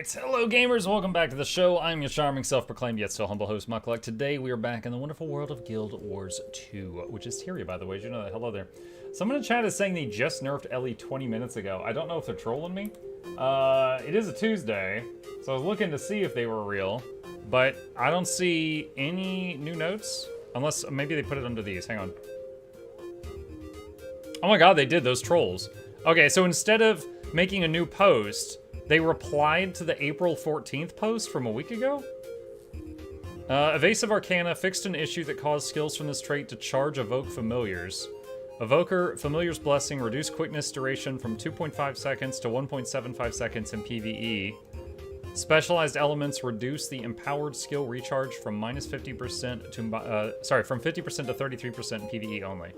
Alright, hello gamers, welcome back to the show. I'm your charming, self-proclaimed, yet still humble host, Mukluk. Today we are back in the wonderful world of Guild Wars 2, which is Tyria, by the way. Did you know that? Hello there. Someone in chat is saying they just nerfed Ellie 20 minutes ago. I don't know if they're trolling me. It is a Tuesday, so I was looking to see if they were real, but I don't see any new notes, unless maybe they put it under these. Hang on. Oh my god, they did, those trolls. Okay, so instead of making a new post, they replied to the April 14th post from a week ago? Evasive Arcana fixed an issue that caused skills from this trait to charge Evoke Familiars. Evoker Familiar's Blessing reduced quickness duration from 2.5 seconds to 1.75 seconds in PvE. Specialized elements reduce the empowered skill recharge from minus 50% to, from 50% to 33% in PvE only.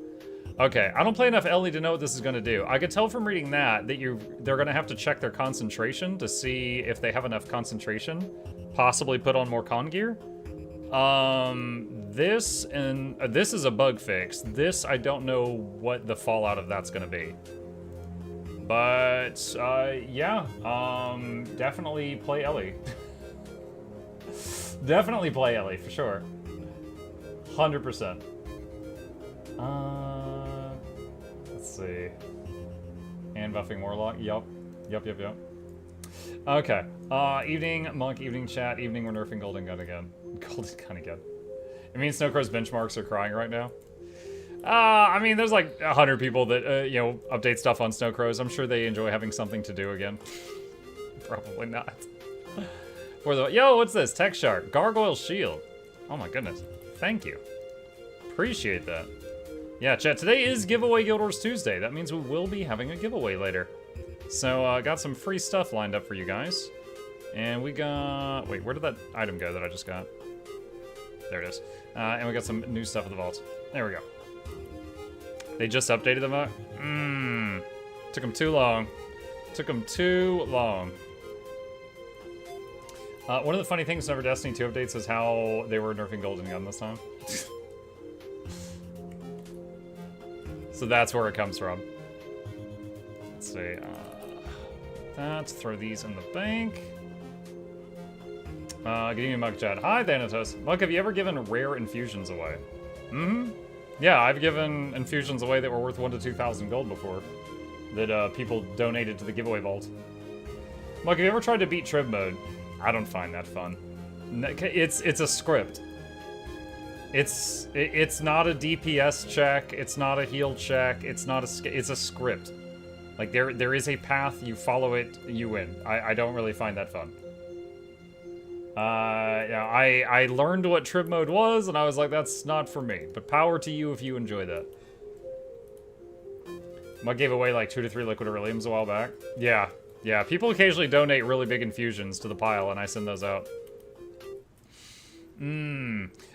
Okay, I don't play enough Ellie to know what this is going to do. I could tell from reading that they're going to have to check their concentration to see if they have enough concentration. Possibly put on more con gear. This is a bug fix. This, I don't know what the fallout of that's going to be. But, yeah. Definitely play Ellie. Definitely play Ellie, for sure. 100%. Let's see. And buffing Warlock. Yup. Okay. Evening, Monk, evening chat, evening, we're nerfing Golden Gun again. Golden Gun again. It means Snowcrow's benchmarks are crying right now. I mean, there's like 100 people that, you know, update stuff on Snowcrows. I'm sure they enjoy having something to do again. Probably not. Yo, what's this? Tech Shark. Gargoyle Shield. Oh my goodness. Thank you. Appreciate that. Yeah, chat, today is Giveaway Guild Wars Tuesday. That means we will be having a giveaway later. So, got some free stuff lined up for you guys. And we got... Wait, where did that item go that I just got? There it is. And we got some new stuff at the vault. There we go. They just updated them. Took them too long. Took them too long. One of the funny things whenever Destiny 2 updates is how they were nerfing Golden Gun this time. So that's where it comes from. Let's see. Throw these in the bank. Give me a mug chat. Hi, Thanatos. Mug, have you ever given rare infusions away? Yeah, I've given infusions away that were worth 1,000 to 2,000 gold before. That people donated to the giveaway vault. Mug, have you ever tried to beat Trib mode? I don't find that fun. It's a script. It's not a DPS check, it's not a heal check, it's a script. Like, there is a path, you follow it, you win. I don't really find that fun. Yeah, I learned what Trib mode was, and I was like, that's not for me. But power to you if you enjoy that. Mug gave away like 2 to 3 liquid Aureliums a while back. Yeah, people occasionally donate really big infusions to the pile, and I send those out.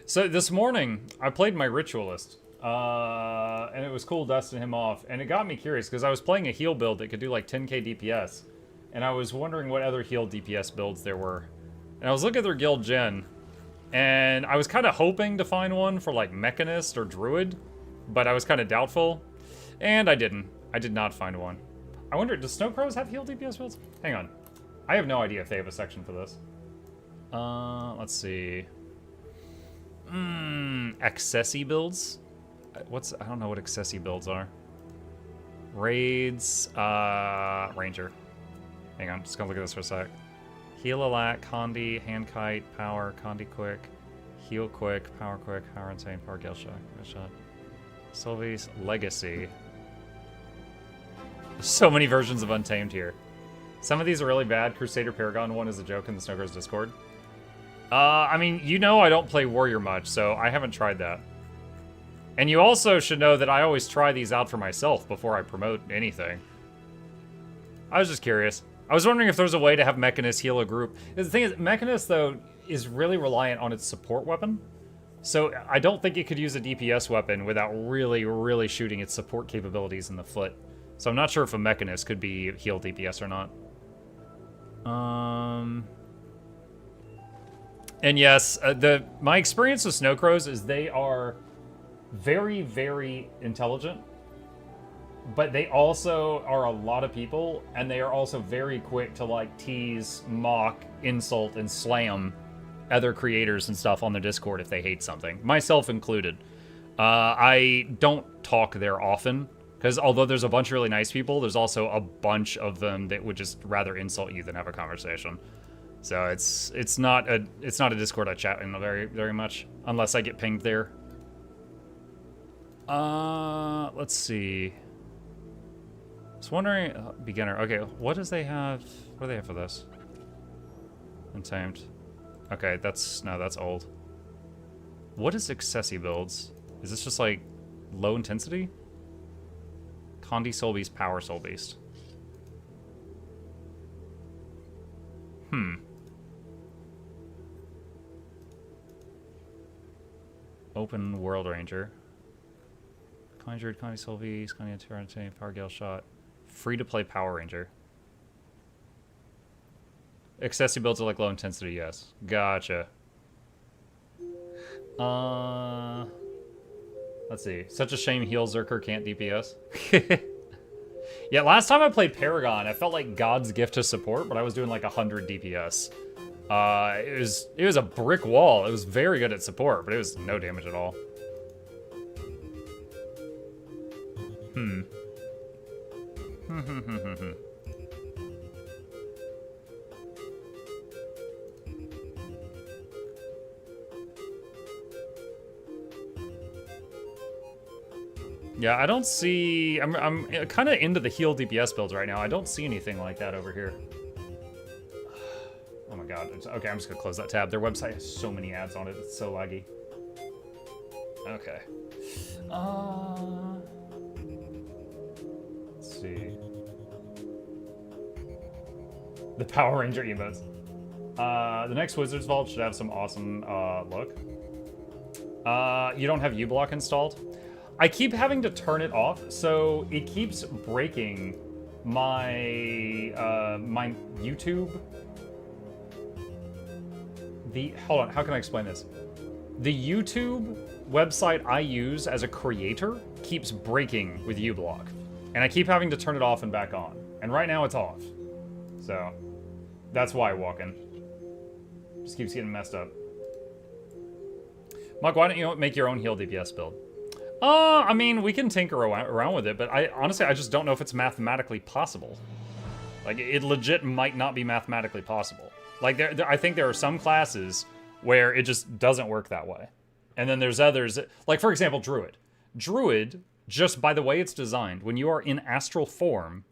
So this morning, I played my Ritualist, and it was cool dusting him off, and it got me curious, because I was playing a heal build that could do like 10k DPS, and I was wondering what other heal DPS builds there were. And I was looking at their guild gen, and I was kind of hoping to find one for like Mechanist or Druid, but I was kind of doubtful, and I didn't. I did not find one. I wonder, does Snowcrows have heal DPS builds? Hang on. I have no idea if they have a section for this. Let's see. Accessi builds? I don't know what Accessi builds are. Raids, Ranger. Hang on, just gonna look at this for a sec. Heal Alack, Condi, Hand Kite, Power, Condi Quick, Heal Quick, Power Insane, Power Gale Shot. Sylvie's Legacy. There's so many versions of Untamed here. Some of these are really bad. Crusader Paragon one is a joke in the Snowcrows Discord. I mean, you know I don't play Warrior much, so I haven't tried that. And you also should know that I always try these out for myself before I promote anything. I was just curious. I was wondering if there's a way to have Mechanist heal a group. The thing is, Mechanist, though, is really reliant on its support weapon. So I don't think it could use a DPS weapon without really shooting its support capabilities in the foot. So I'm not sure if a Mechanist could be heal DPS or not. And yes, my experience with Snowcrows is they are very intelligent, but they also are a lot of people, and they are also very quick to like tease, mock, insult, and slam other creators and stuff on their Discord if they hate something, myself included. I don't talk there often, because although there's a bunch of really nice people, there's also a bunch of them that would just rather insult you than have a conversation. So it's not a Discord I chat in very much, unless I get pinged there. Let's see. I was wondering, beginner. Okay, what does they have? What do they have for this? Untamed. Okay, that's old. What is Accessi builds? Is this just like low intensity? Condi Soul Beast, Power Soul Beast. Open World Ranger. Conjured, Condi Soul Beast, Condi Eternity, Power Gale Shot. Free to play Power Ranger. Accessi builds are like low intensity, yes. Gotcha. Let's see. Such a shame Heal Zerker can't DPS. Yeah, last time I played Paragon, I felt like God's gift to support, but I was doing like 100 DPS. It was a brick wall. It was very good at support, but it was no damage at all. Yeah, I don't see... I'm kind of into the heal DPS builds right now. I don't see anything like that over here. Oh my god. Okay, I'm just gonna close that tab. Their website has so many ads on it. It's so laggy. Okay. Let's see. The Power Ranger emotes. The next Wizard's Vault should have some awesome look. You don't have uBlock installed? I keep having to turn it off, so it keeps breaking my my YouTube. Hold on, how can I explain this? The YouTube website I use as a creator keeps breaking with uBlock, and I keep having to turn it off and back on. And right now it's off, so that's why I walk in. Just keeps getting messed up. Mug, why don't you make your own heal DPS build? I mean, we can tinker around with it, but honestly, I just don't know if it's mathematically possible. Like, it legit might not be mathematically possible. Like, I think there are some classes where it just doesn't work that way. And then there's others, like, for example, Druid. Druid, just by the way it's designed, when you are in astral form,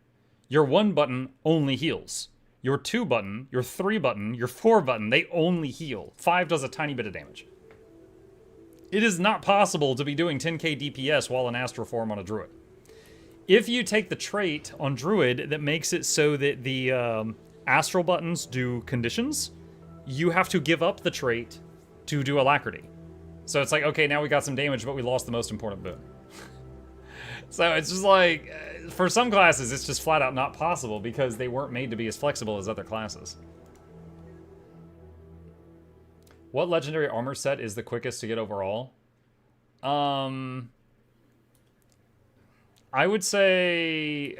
your 1 button only heals. Your 2 button, your 3 button, your 4 button, they only heal. 5 does a tiny bit of damage. It is not possible to be doing 10k DPS while in astral form on a Druid. If you take the trait on Druid that makes it so that the astral buttons do conditions, you have to give up the trait to do Alacrity. So it's like, okay, now we got some damage, but we lost the most important boon. So it's just like, for some classes, it's just flat out not possible because they weren't made to be as flexible as other classes. What legendary armor set is the quickest to get overall? I would say,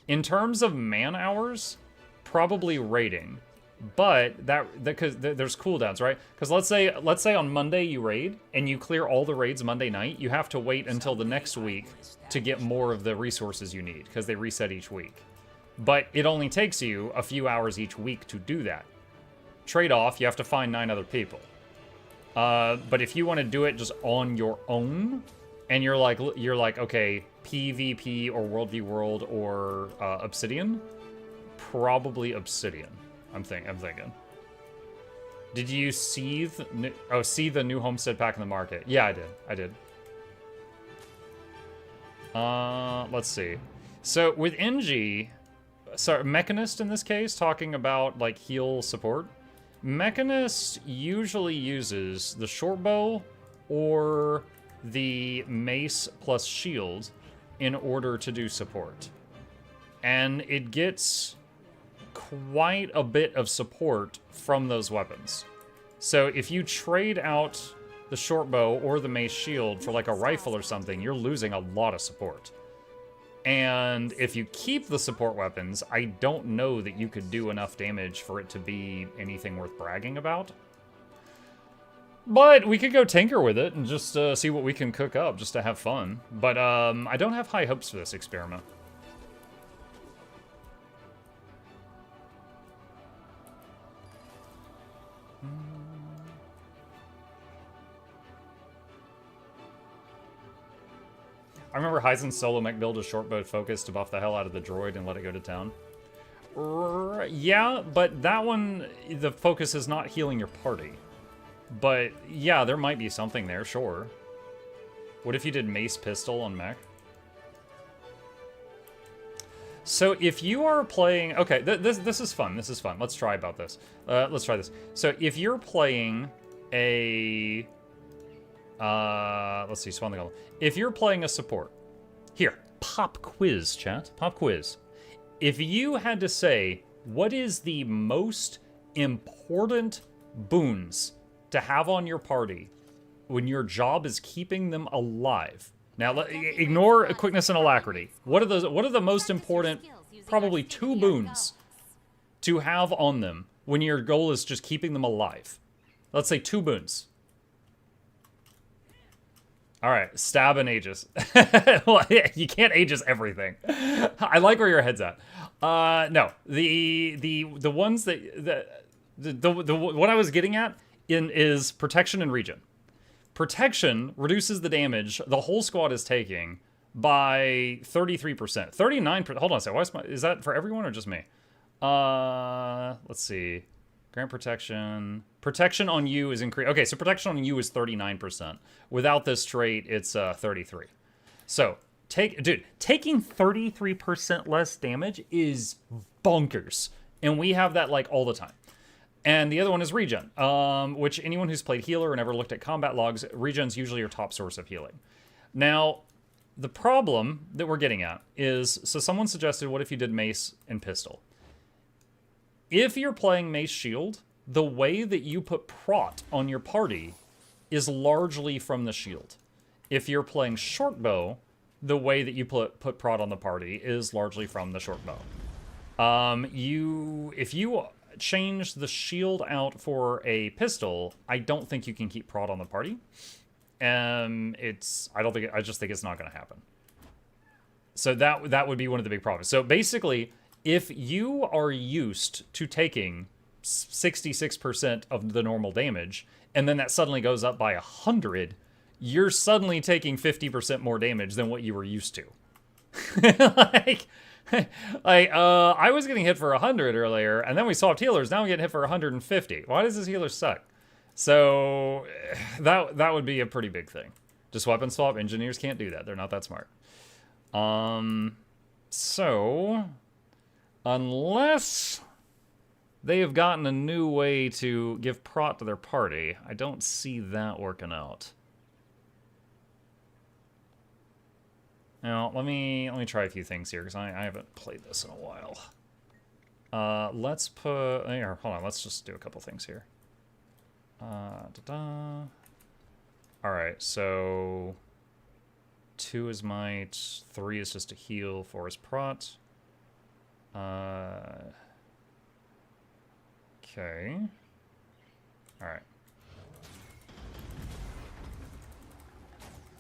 in terms of man hours, probably raiding. But because there's cooldowns, right? Because let's say on Monday you raid and you clear all the raids Monday night, you have to wait until the next week to get more of the resources you need because they reset each week. But it only takes you a few hours each week to do that. Trade-off, you have to find 9 other people. But if you want to do it just on your own, and you're like, okay, PvP or World v World or Obsidian, probably Obsidian. I'm thinking. Did you see the new Homestead pack in the market? Yeah, I did. Let's see. So with NG, sorry, Mechanist in this case, talking about like heal support. Mechanist usually uses the short bow or the mace plus shield in order to do support. And it gets quite a bit of support from those weapons. So if you trade out the short bow or the mace shield for like a rifle or something, you're losing a lot of support. And if you keep the support weapons, I don't know that you could do enough damage for it to be anything worth bragging about. But we could go tinker with it and just see what we can cook up just to have fun. But I don't have high hopes for this experiment. I remember Heisen's solo mech build a short bow focus to buff the hell out of the droid and let it go to town. Yeah, but that one, the focus is not healing your party. But yeah, there might be something there, sure. What if you did mace pistol on mech? So if you are playing, okay, this is fun. This is fun. Let's try about this. Let's try this. So if you're playing a, let's see, spawn the golem. If you're playing a support, here, pop quiz, chat, pop quiz. If you had to say, what is the most important boons to have on your party when your job is keeping them alive? Now, ignore quickness and alacrity. What are the most important, probably 2 boons to have on them when your goal is just keeping them alive? Let's say 2 boons. All right, stab and Aegis. Well, you can't Aegis everything. I like where your head's at. No, the ones that what I was getting at is protection and regen. Protection reduces the damage the whole squad is taking by 33%. 39%. Hold on a second. Is that for everyone or just me? Let's see. Grant protection. Protection on you is increased. Okay, so protection on you is 39%. Without this trait, it's 33. So, taking 33% less damage is bonkers. And we have that, like, all the time. And the other one is regen, which anyone who's played healer and ever looked at combat logs, regen's usually your top source of healing. Now, the problem that we're getting at is, so someone suggested, what if you did mace and pistol? If you're playing mace shield, the way that you put prot on your party is largely from the shield. If you're playing short bow, the way that you put prot on the party is largely from the short bow. If you change the shield out for a pistol, I don't think you can keep prot on the party. I just think it's not going to happen. So that would be one of the big problems. So basically, if you are used to taking 66% of the normal damage, and then that suddenly goes up by 100, you're suddenly taking 50% more damage than what you were used to. I was getting hit for 100 earlier, and then we swapped healers. Now I'm getting hit for 150. Why does this healer suck? So that would be a pretty big thing. Just weapon swap. Engineers can't do that. They're not that smart. So unless they have gotten a new way to give prot to their party, I don't see that working out. Now, let me try a few things here, because I haven't played this in a while. Let's put... Here, hold on, let's just do a couple things here. Alright, so... 2 is might, 3 is just a heal, 4 is prot. Okay. Alright.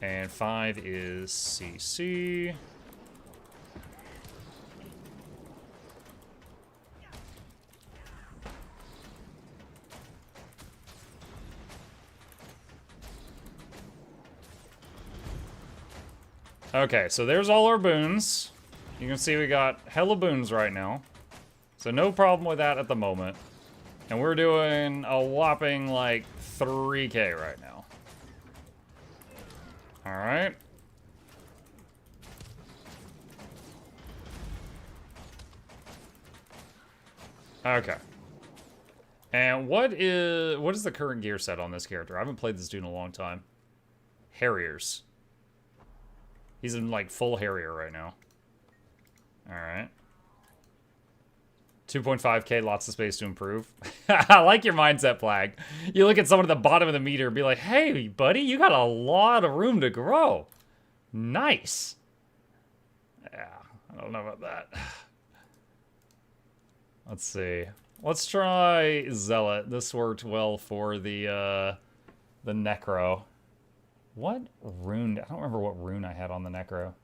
And 5 is CC. Okay, so there's all our boons. You can see we got hella boons right now. So no problem with that at the moment. And we're doing a whopping, like, 3k right now. Alright. Okay. And what is the current gear set on this character? I haven't played this dude in a long time. Harriers. He's in, like, full Harrier right now. Alright. 2.5k, lots of space to improve. I like your mindset, Flag. You look at someone at the bottom of the meter and be like, hey, buddy, you got a lot of room to grow. Nice. Yeah. I don't know about that. Let's see. Let's try Zealot. This worked well for the Necro. What rune? I don't remember what rune I had on the Necro.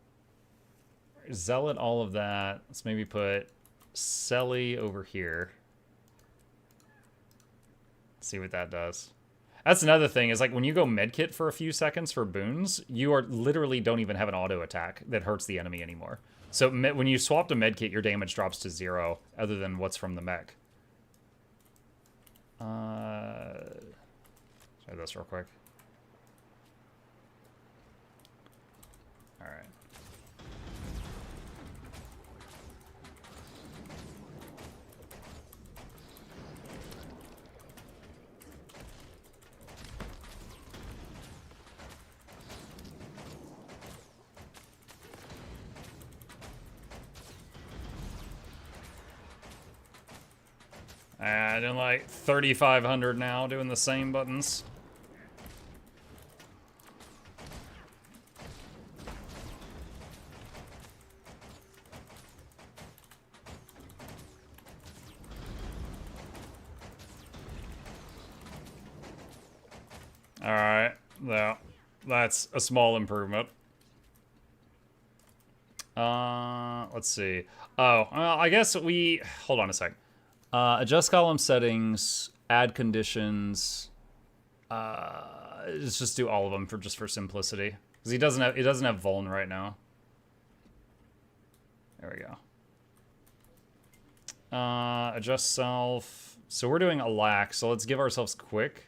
Zealot, all of that. Let's maybe put Selly over here. See what that does. That's another thing, is like when you go medkit for a few seconds for boons, you are literally don't even have an auto attack that hurts the enemy anymore. So when you swap to medkit, your damage drops to 0, other than what's from the mech. Try this real quick. Alright. Doing like 3,500 now, doing the same buttons. Alright, well, that's a small improvement. Let's see. Oh, well, I guess we... Hold on a sec. Adjust column settings, add conditions. Let's just do all of them for simplicity, because he doesn't have vuln right now. There we go. Adjust self. So we're doing a lack, so let's give ourselves quick.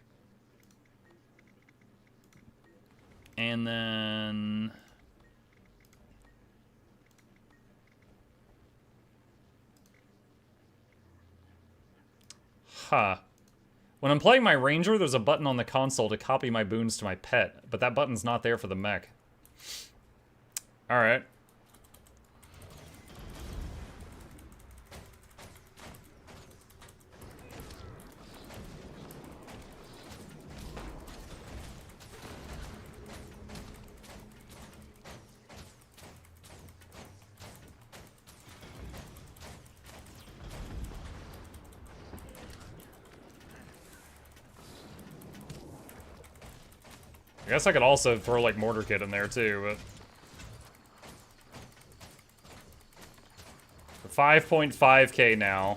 And then... Huh. When I'm playing my ranger, there's a button on the console to copy my boons to my pet, but that button's not there for the mech. Alright. I guess I could also throw, like, Mortar Kit in there, too, but... 5.5k now.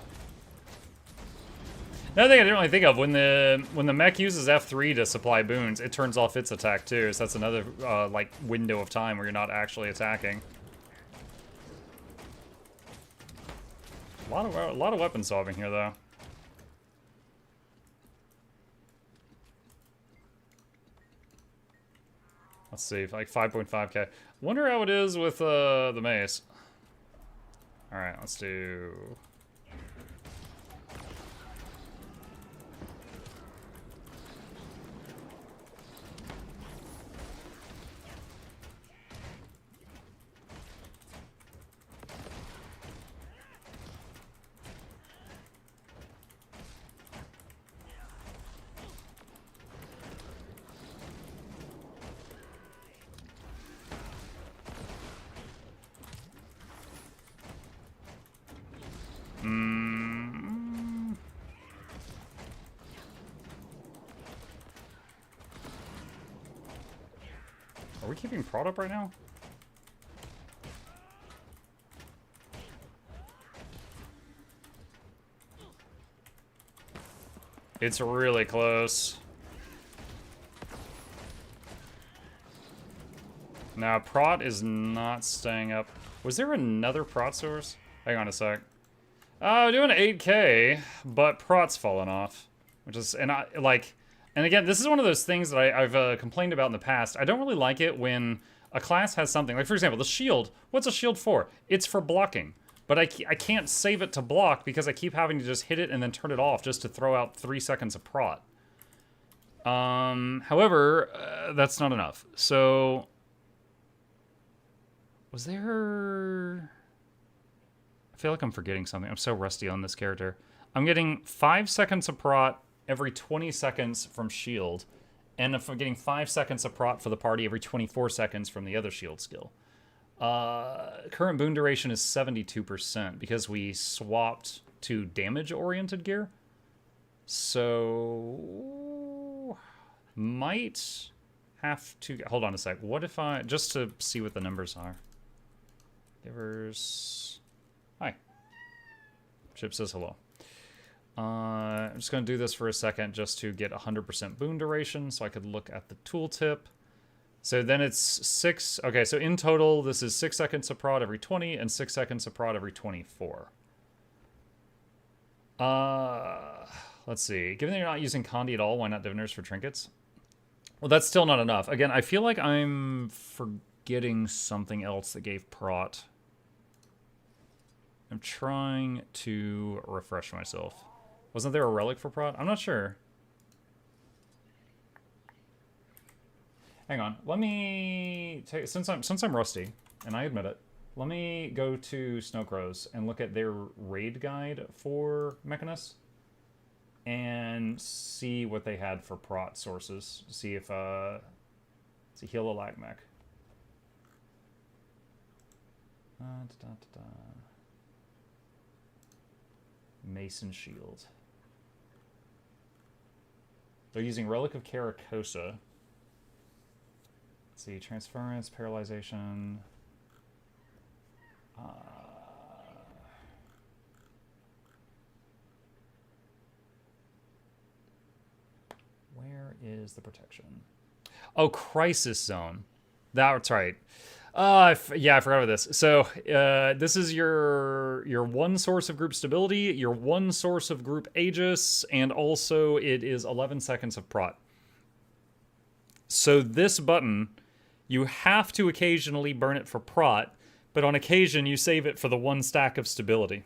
Another thing I didn't really think of, when the mech uses F3 to supply boons, it turns off its attack, too, so that's another, like, window of time where you're not actually attacking. A lot of weapon swapping here, though. Let's see, like 5.5k. Wonder how it is with the mace. Alright, let's do... Are we keeping prod up right now? It's really close. Now, prot is not staying up. Was there another prot source? Hang on a sec. Doing 8k, but prot's fallen off. Which is, and again, this is one of those things that I've complained about in the past. I don't really like it when a class has something, like for example, the shield. What's a shield for? It's for blocking. But I can't save it to block because I keep having to just hit it and then turn it off just to throw out 3 seconds of prot. However, that's not enough. So, was there... I feel like I'm forgetting something. I'm so rusty on this character. I'm getting 5 seconds of prot every 20 seconds from shield. And if I'm getting 5 seconds of prot for the party every 24 seconds from the other shield skill. Current boon duration is 72% because we swapped to damage-oriented gear. So might have to hold on a sec. What if I just to see what the numbers are? Givers. Hi. Chip says hello. I'm just going to do this for a second just to get 100% boon duration so I could look at the tooltip. So then it's 6. Okay, so in total, this is 6 seconds of prod every 20 and 6 seconds of prod every 24. Let's see. Given that you're not using Condi at all, why not diviners for trinkets? Well, that's still not enough. Again, I feel like I'm forgetting something else that gave prot. I'm trying to refresh myself. Wasn't there a relic for prot? I'm not sure. Hang on. Let me take since I'm rusty, and I admit it. Let me go to Snowcrows and look at their raid guide for Mechanus and see what they had for prot sources. See if it's a heal a lag mech. Mason Shield. They're using Relic of Caracosa. Let's see, transference, paralyzation. Where is the protection? Oh, Crisis Zone. That's right. Yeah, I forgot about this. So this is your one source of group stability, your one source of group Aegis, and also it is 11 seconds of prot. So this button, you have to occasionally burn it for prot, but on occasion you save it for the one stack of stability.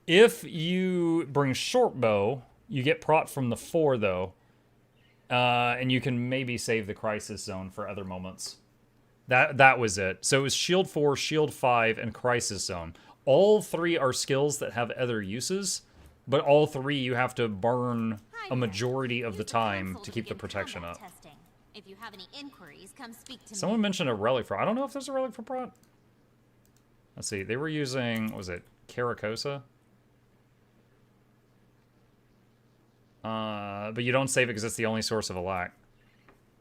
If you bring short bow, you get prot from the 4 though, and you can maybe save the Crisis Zone for other moments. That was it. So it was Shield 4, Shield 5, and Crisis Zone. All 3 are skills that have other uses, but all 3 you have to burn a majority of the time to keep the protection up. If you have any inquiries, come speak to Someone mentioned a relic for... I don't know if there's a relic for prot. Let's see. They were using... What was it? Caracosa? But you don't save it because it's the only source of a lack.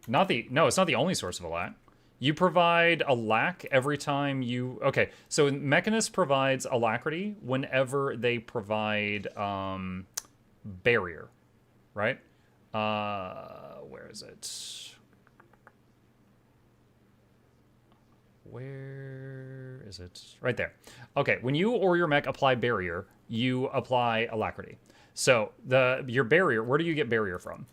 No, it's not the only source of a lack. You provide a lack every time you... Okay, so Mechanus provides alacrity whenever they provide barrier, right? Where is it? Where is it? Right there. Okay, when you or your mech apply barrier, you apply alacrity. So your barrier, where do you get barrier from?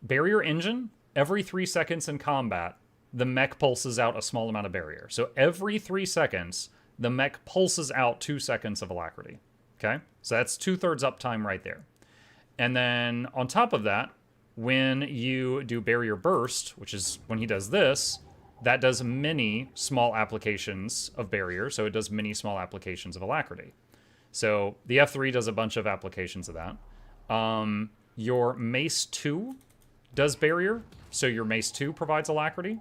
Barrier engine, every 3 seconds in combat, the mech pulses out a small amount of barrier. So every 3 seconds, the mech pulses out 2 seconds of alacrity. Okay? So that's 2/3 uptime right there. And then on top of that, when you do barrier burst, which is when he does this, that does many small applications of barrier. So it does many small applications of alacrity. So the F3 does a bunch of applications of that. Your Mace 2 does barrier. So your Mace 2 provides alacrity.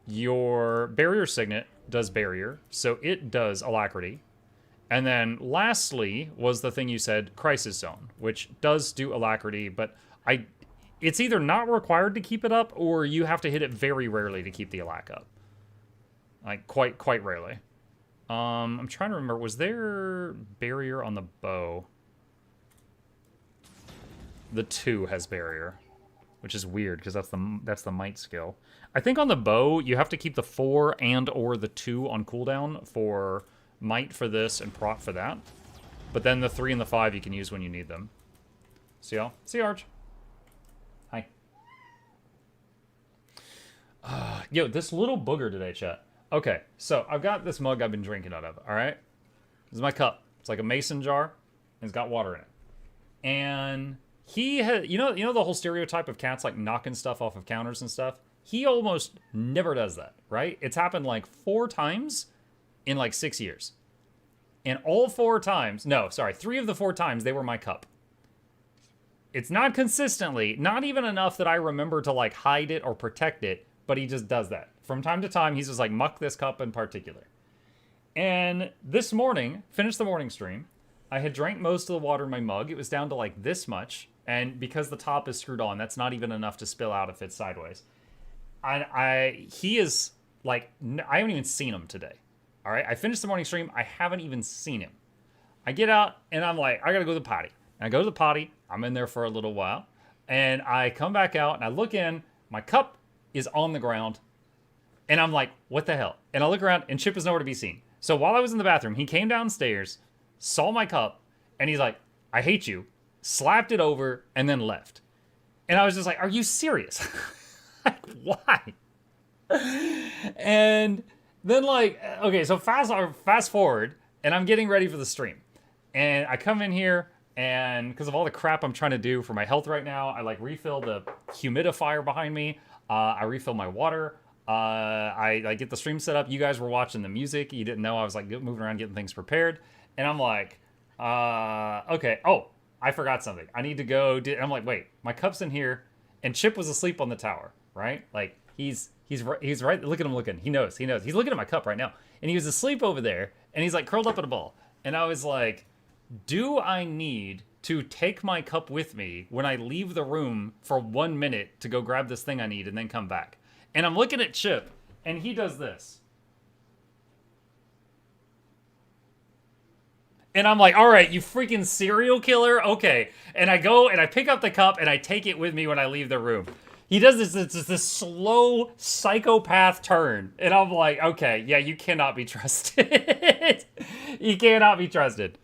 Your Barrier Signet does barrier, so it does alacrity. And then lastly was the thing you said, Crisis Zone, which does do alacrity, but it's either not required to keep it up or you have to hit it very rarely to keep the alac up. Like quite rarely. I'm trying to remember, was there barrier on the bow? The 2 has barrier, which is weird because that's the might skill. I think on the bow, you have to keep the 4 and or the 2 on cooldown for might for this and prot for that. But then the 3 and the 5 you can use when you need them. See y'all? See you, Arch. Hi. Yo, this little booger today, chat. Okay, so I've got this mug I've been drinking out of, all right? This is my cup. It's like a mason jar, and it's got water in it. And he has, you know the whole stereotype of cats like knocking stuff off of counters and stuff? He almost never does that, right? It's happened like 4 times in like 6 years. And all 4 times, no, sorry, 3 of the 4 times, they were my cup. It's not consistently, not even enough that I remember to like hide it or protect it, but he just does that. from time to time, he's just like, muck this cup in particular. And this morning, finished the morning stream, I had drank most of the water in my mug. It was down to like this much. And because the top is screwed on, that's not even enough to spill out if it's sideways. He is like, I haven't even seen him today. All right, I finished the morning stream. I haven't even seen him. I get out and I'm like, I gotta go to the potty. And I go to the potty. I'm in there for a little while. And I come back out and I look in. My cup is on the ground. And I'm like, what the hell? And I look around and Chip is nowhere to be seen. So while I was in the bathroom, he came downstairs, saw my cup, and he's like, I hate you. Slapped it over, and then left. And I was just like, are you serious? Like, why? And then, like, okay, so fast forward, and I'm getting ready for the stream. And I come in here, and because of all the crap I'm trying to do for my health right now, I, like, refill the humidifier behind me. I refill my water. I get the stream set up. You guys were watching the music. You didn't know I was, like, moving around getting things prepared. And I'm like, okay. Oh, I forgot something. I need to go. I'm like, wait, my cup's in here, and Chip was asleep on the tower, right? Like he's right. Look at him looking. He knows. He's looking at my cup right now, and he was asleep over there, and he's like curled up in a ball. And I was like, do I need to take my cup with me when I leave the room for 1 minute to go grab this thing I need and then come back? And I'm looking at Chip, and he does this. And I'm like, all right, you freaking serial killer? Okay. And I go and I pick up the cup and I take it with me when I leave the room. He does this slow psychopath turn. And I'm like, okay, yeah, you cannot be trusted. You cannot be trusted.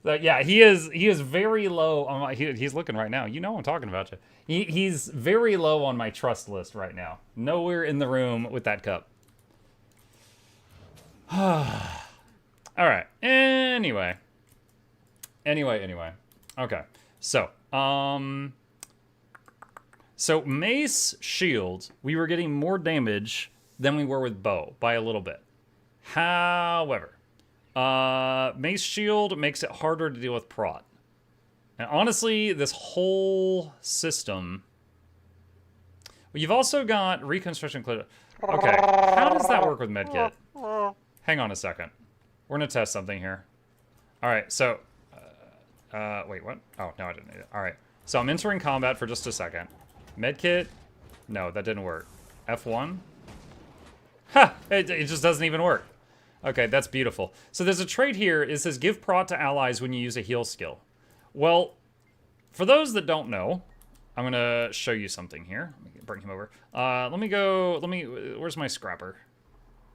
So yeah, he is very low on my, he's looking right now. You know I'm talking about you. He's very low on my trust list right now. Nowhere in the room with that cup. All right. Anyway. Okay. So, so Mace Shield, we were getting more damage than we were with Bow by a little bit. However, Mace Shield makes it harder to deal with Prot. And honestly, this whole system... Well, you've also got Reconstruction... Okay, how does that work with Medkit? Hang on a second. We're going to test something here. All right, so... wait, what? Oh, no, I didn't need it. All right, so I'm entering combat for just a second. Medkit? No, that didn't work. F1? Ha! It just doesn't even work. Okay, that's beautiful. So there's a trait here. It says give prot to allies when you use a heal skill. Well, for those that don't know, I'm going to show you something here. Let me bring him over. Where's my scrapper?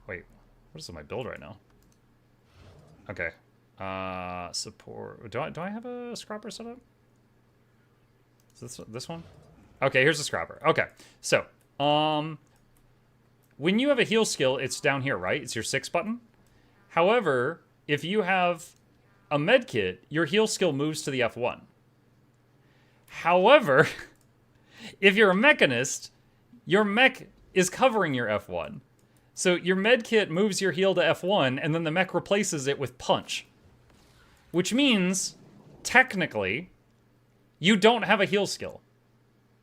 Wait, what is my build right now? Okay. Support. Do I have a scrapper set up? Is this one? Okay, here's the scrapper. Okay, so, when you have a heal skill, it's down here, right? It's your 6 button. However, if you have a med kit, your heal skill moves to the F1. However, if you're a mechanist, your mech is covering your F1. So your med kit moves your heal to F1, and then the mech replaces it with punch. Which means, technically, you don't have a heal skill.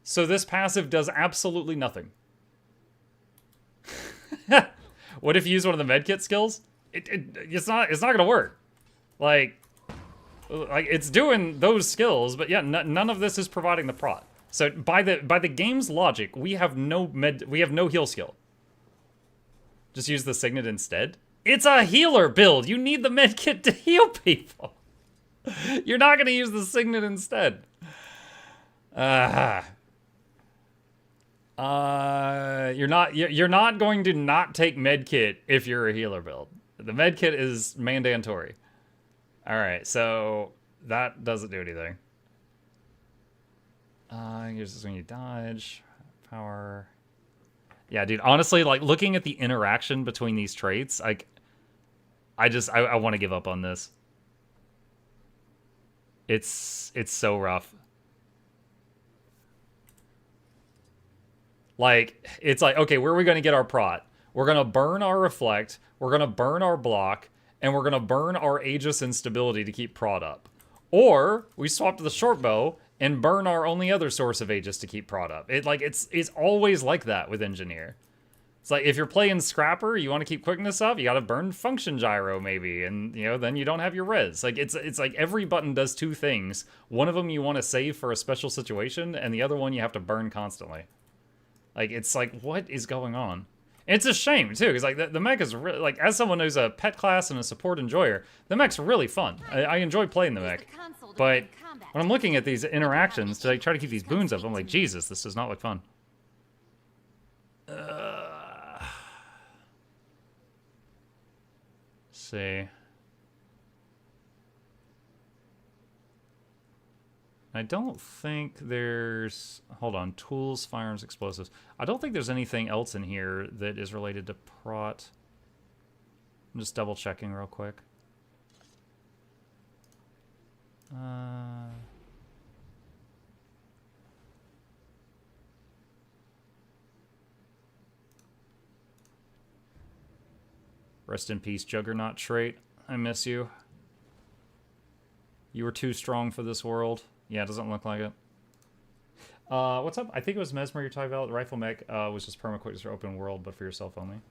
So this passive does absolutely nothing. What if you use one of the med kit skills? It's not gonna work. Like it's doing those skills, but yeah, none of this is providing the prot. So by the game's logic, we have no heal skill. Just use the Signet instead. It's a healer build. You need the med kit to heal people. You're not gonna use the Signet instead. You're not going to not take med kit if you're a healer build. The med kit is mandatory. All right, so that doesn't do anything. Here's this when you dodge, power. Yeah, dude. Honestly, like looking at the interaction between these traits, like, I want to give up on this. It's so rough. Like, it's like, okay, where are we going to get our prot? We're going to burn our reflect, we're going to burn our block, and we're going to burn our Aegis instability to keep prot up. Or we swap to the short bow and burn our only other source of Aegis to keep prot up. It's always like that with Engineer. It's like if you're playing Scrapper, you want to keep quickness up, you got to burn function gyro maybe, and you know then you don't have your res. Like it's like every button does two things. One of them you want to save for a special situation, and the other one you have to burn constantly. Like it's like what is going on? And it's a shame too, because like the mech is really like as someone who's a pet class and a support enjoyer, the mech's really fun. I enjoy playing the mech, but when I'm looking at these interactions to like try to keep these boons up, I'm like Jesus, this does not look fun. See. I don't think there's... Hold on. Tools, firearms, explosives. I don't think there's anything else in here that is related to prot. I'm just double checking real quick. Rest in peace, Juggernaut trait. I miss you. You were too strong for this world. Yeah, it doesn't look like it. What's up? I think it was Mesmer you're talking about. The rifle mech was just perma-quick for open world, but for yourself only.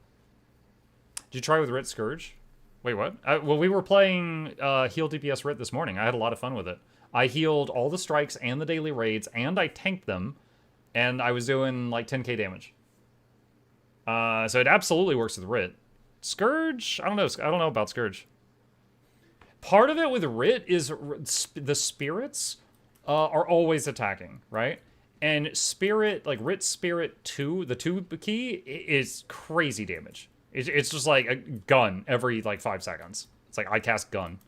Did you try with Rit Scourge? Wait, what? Well, we were playing Heal DPS Rit this morning. I had a lot of fun with it. I healed all the strikes and the daily raids, and I tanked them, and I was doing like 10k damage. So it absolutely works with Rit. Scourge? I don't know about Scourge. Part of it with Rit is the spirits are always attacking, right? And Spirit, like Rit Spirit 2, the 2 key, is crazy damage. It's just like a gun every like 5 seconds. It's like I cast gun.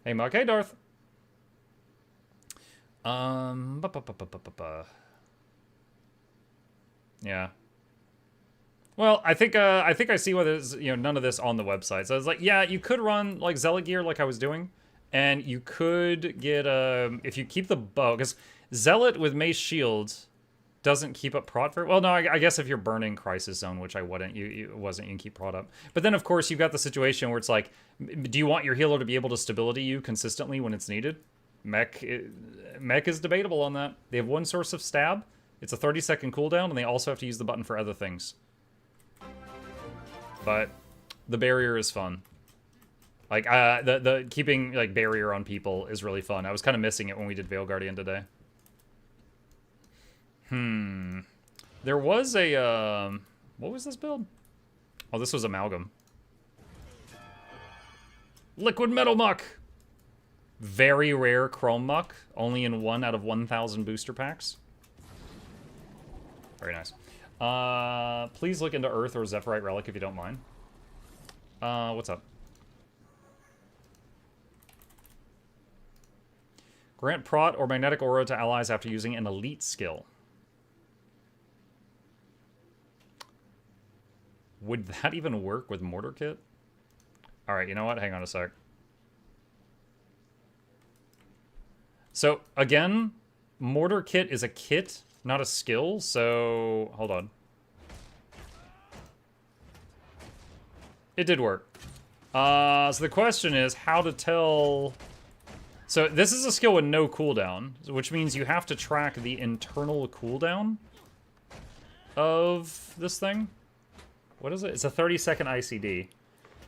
Hey, Muck. Hey, Darth. Yeah. Well, I think I see why there's none of this on the website. So I was like, yeah, you could run like Zealot gear like I was doing, and you could get if you keep the bow, because Zealot with Mace Shields doesn't keep up prot very well. No, I guess if you're burning Crisis Zone, which I wouldn't, you can keep prot up. But then of course you've got the situation where it's like, do you want your healer to be able to stability you consistently when it's needed? Mech is debatable on that. They have one source of stab. It's a 30-second cooldown, and they also have to use the button for other things. But the barrier is fun. Like the keeping like barrier on people is really fun. I was kind of missing it when we did Veil Guardian today. There was a what was this build? Oh, this was Amalgam. Liquid Metal Muck. Very rare Chrome Muck, only in 1 out of 1,000 booster packs. Very nice. Please look into Earth or Zephyrite Relic if you don't mind. What's up? Grant Prot or Magnetic Aura to allies after using an elite skill. Would that even work with Mortar Kit? Alright, you know what? Hang on a sec. So, again, Mortar Kit is a kit, not a skill, so... Hold on. It did work. So the question is how to tell... So this is a skill with no cooldown, which means you have to track the internal cooldown of this thing. What is it? It's a 30-second ICD.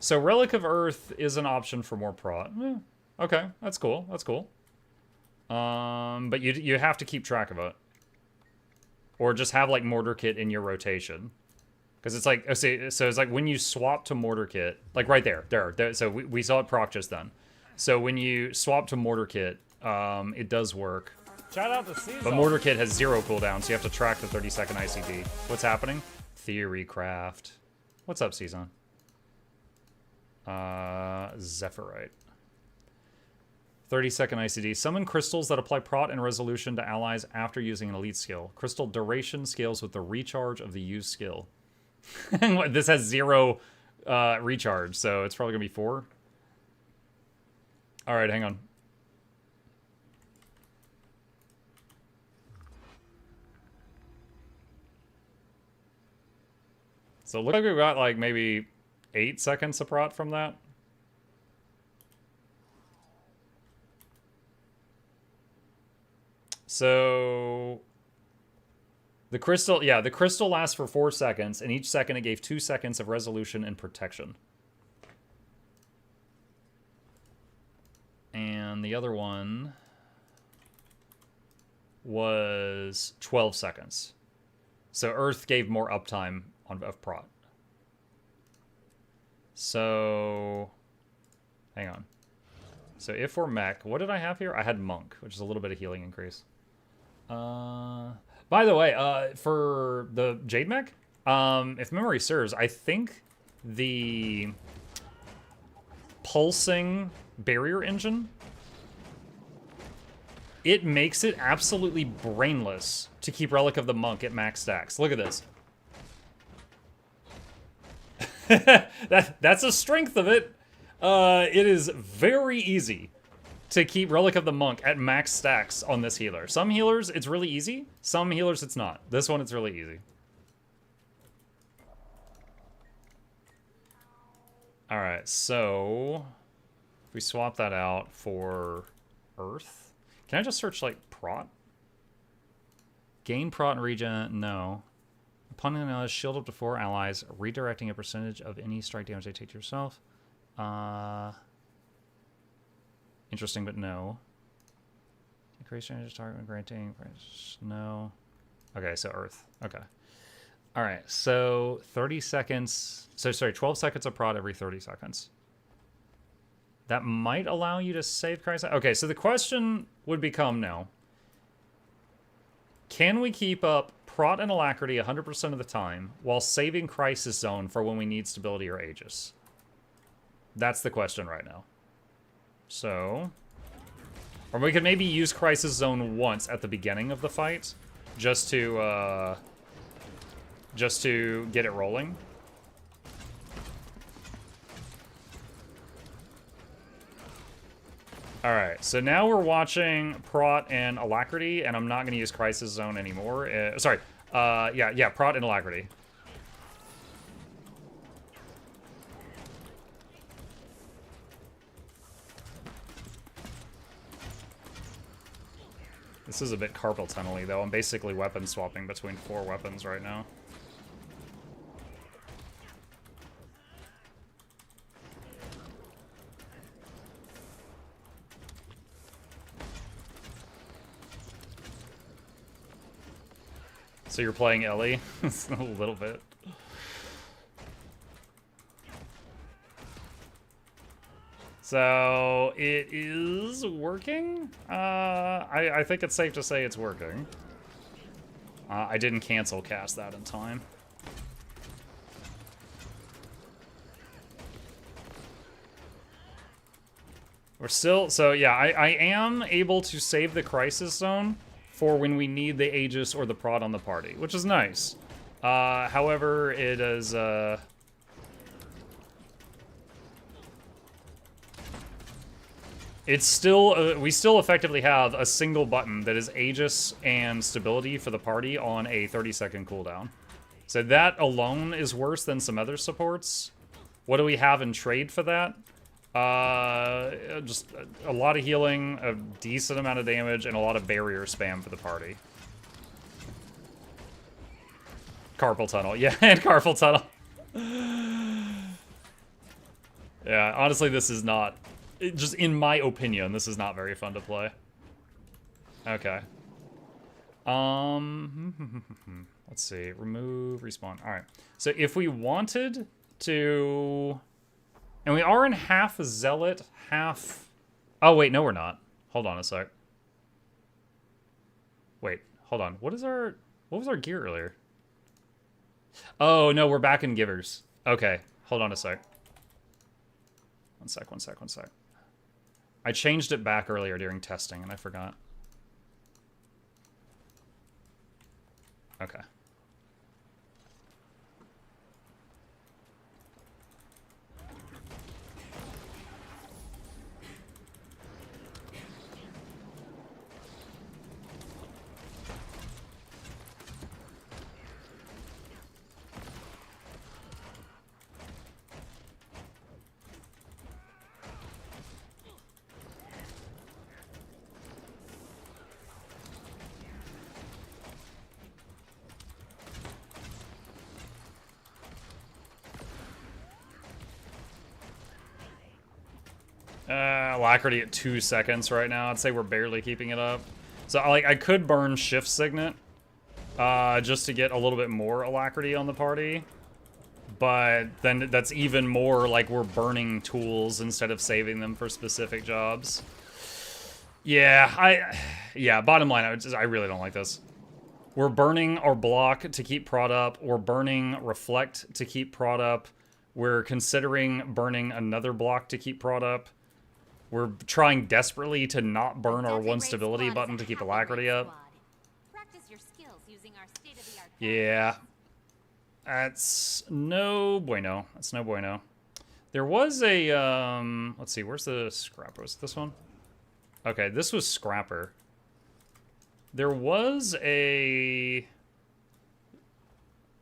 So Relic of Earth is an option for more prot. Okay, that's cool. That's cool. But you have to keep track of it. Or just have, like, Mortar Kit in your rotation. Because it's like, so it's like when you swap to Mortar Kit, like right there. So we saw it proc just then. So when you swap to Mortar Kit, it does work. Shout out to Caesar. But Mortar Kit has 0 cooldown, so you have to track the 30-second ICD. What's happening? Theorycraft. What's up, Season? Zephyrite. 30-second ICD. Summon crystals that apply prot and resolution to allies after using an elite skill. Crystal duration scales with the recharge of the used skill. This has 0 recharge, so it's probably going to be 4. Alright, hang on. So it looks like we've got like maybe 8 seconds of prot from that. So The crystal, yeah, the crystal lasts for 4 seconds, and each second it gave 2 seconds of resolution and protection. And the other one was 12 seconds. So Earth gave more uptime of prot. So, hang on. So if we're mech, what did I have here? I had monk, which is a little bit of healing increase. By the way, for the Jade mech, if memory serves, I think the pulsing barrier engine, it makes it absolutely brainless to keep Relic of the Monk at max stacks. Look at this. That's a strength of it. It is very easy to keep Relic of the Monk at max stacks on this healer. Some healers, it's really easy. Some healers, it's not. This one, it's really easy. Alright, so if we swap that out for Earth, can I just search, like, prot? Gain prot and regen, no. Opponent allies shield up to 4 allies, redirecting a percentage of any strike damage they take to yourself. Interesting, but no. Increase range of target when granting. No. Okay, so Earth. Okay. Alright, so 30 seconds. So, sorry, 12 seconds of prot every 30 seconds. That might allow you to save Crisis. Okay, so the question would become now. Can we keep up prot and alacrity 100% of the time while saving Crisis Zone for when we need stability or Aegis? That's the question right now. So, or we could maybe use Crisis Zone once at the beginning of the fight, just to get it rolling. Alright, so now we're watching prot and alacrity, and I'm not going to use Crisis Zone anymore. Yeah, prot and alacrity. This is a bit carpal tunnel-y, though. I'm basically weapon swapping between 4 weapons right now. So you're playing Ellie? A little bit. So it is working. I think it's safe to say it's working. I didn't cancel cast that in time. We're still, so yeah, I am able to save the Crisis Zone for when we need the Aegis or the prod on the party, which is nice. However, it is, it's still, we still effectively have a single button that is Aegis and stability for the party on a 30-second cooldown. So that alone is worse than some other supports. What do we have in trade for that? Just a lot of healing, a decent amount of damage, and a lot of barrier spam for the party. Carpal tunnel. Yeah, and carpal tunnel. Yeah, honestly, this is not... just in my opinion, this is not very fun to play. Okay. Let's see. Remove, respawn. Alright. So if we wanted to... and we are in half Zealot, half... oh, wait, no, we're not. Hold on a sec. Wait, hold on. What was our gear earlier? Oh, no, we're back in Givers. Okay, hold on a sec. One sec. I changed it back earlier during testing, and I forgot. Okay. Alacrity at 2 seconds right now. I'd say we're barely keeping it up. So I could burn Shift Signet just to get a little bit more alacrity on the party. But then that's even more like we're burning tools instead of saving them for specific jobs. Yeah, bottom line, I really don't like this. We're burning our block to keep prod up. We're burning Reflect to keep prod up. We're considering burning another block to keep prod up. We're trying desperately to not burn our 1 stability button to keep alacrity up. Yeah. That's no bueno. That's no bueno. There was a, let's see, where's the Scrapper? Was it this one? Okay, this was Scrapper. There was a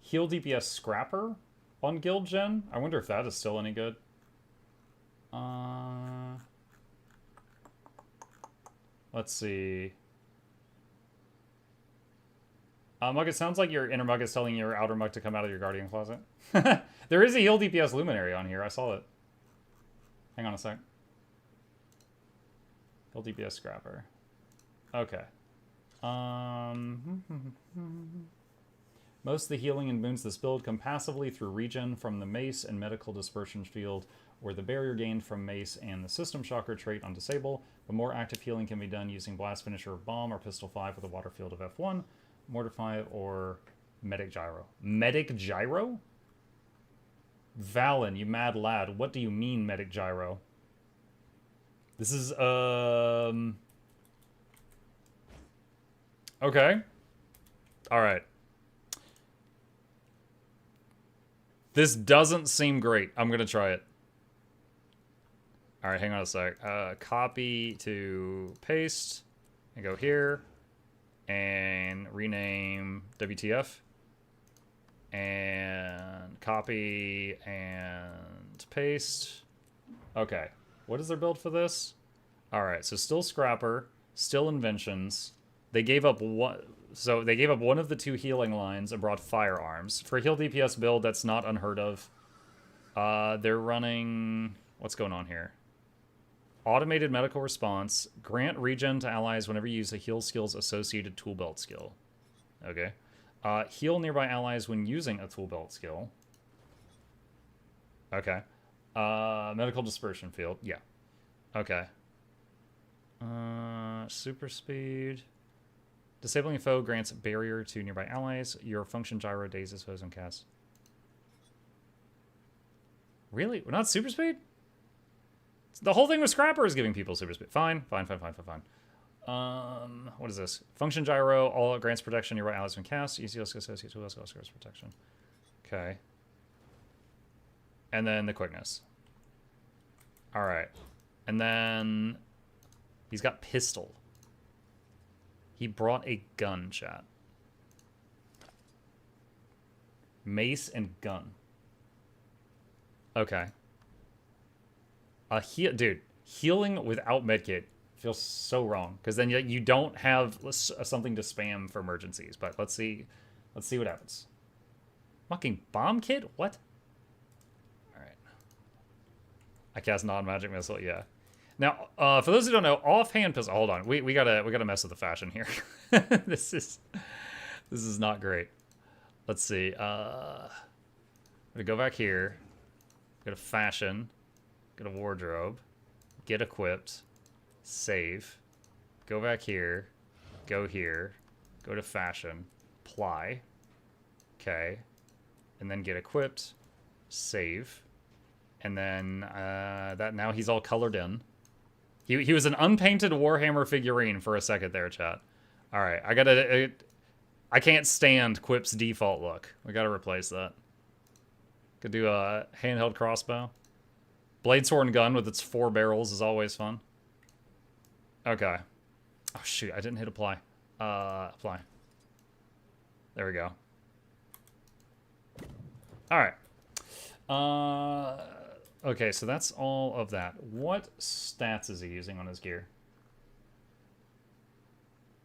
heal DPS Scrapper on Guild Gen. I wonder if that is still any good. Let's see. Mug, it sounds like your inner Mug is telling your outer Mug to come out of your Guardian Closet. There is a heal DPS Luminary on here. I saw it. Hang on a sec. Heal DPS Scrapper. Okay. Most of the healing and boons this build come passively through regen from the Mace and Medical Dispersion field, or the barrier gained from Mace and the System Shocker trait on Disable, but more active healing can be done using Blast Finisher, Bomb, or Pistol 5 with a Water Field of F1, Mortar 5, or Medic Gyro. Medic Gyro? Valen, you mad lad, what do you mean, Medic Gyro? This is, okay. Alright. This doesn't seem great. I'm gonna try it. Alright, hang on a sec. Copy to paste. And go here. And rename WTF. And copy and paste. Okay. What is their build for this? Alright, so still Scrapper. Still Inventions. They gave up one... So they gave up one of the 2 healing lines and brought firearms. For a heal DPS build, that's not unheard of. They're running... What's going on here? Automated medical response. Grant regen to allies whenever you use a heal skill's associated tool belt skill. Okay. Heal nearby allies when using a tool belt skill. Okay. Medical dispersion field. Yeah. Okay. Super speed. Disabling a foe grants a barrier to nearby allies. Your function gyro dazes foes on cast. Really? We're not super speed? The whole thing with Scrapper is giving people super speed. Fine. What is this? Function gyro, all grants protection nearby allies when cast. ECS associate to grants protection. Okay. And then the quickness. Alright. And then he's got pistol. He brought a gun, chat. Mace and gun. Okay. Dude, healing without medkit feels so wrong, because then you don't have something to spam for emergencies. But let's see what happens. Fucking bomb kit? What? All right. I cast non-magic missile. Yeah. Now, for those who don't know, offhand pistol. Hold on, we gotta mess with the fashion here. This is not great. Let's see. I'm gonna go back here. Go to fashion. Go to wardrobe. Get equipped. Save. Go back here. Go here. Go to fashion. Apply. Okay. And then get equipped. Save. And then that now he's all colored in. He was an unpainted Warhammer figurine for a second there, chat. All right, I can't stand Quip's default look. We gotta replace that. Could do a handheld crossbow. Blade sword and gun with its 4 barrels is always fun. Okay. Oh shoot, I didn't hit apply. Apply. There we go. All right. Okay, so that's all of that. What stats is he using on his gear?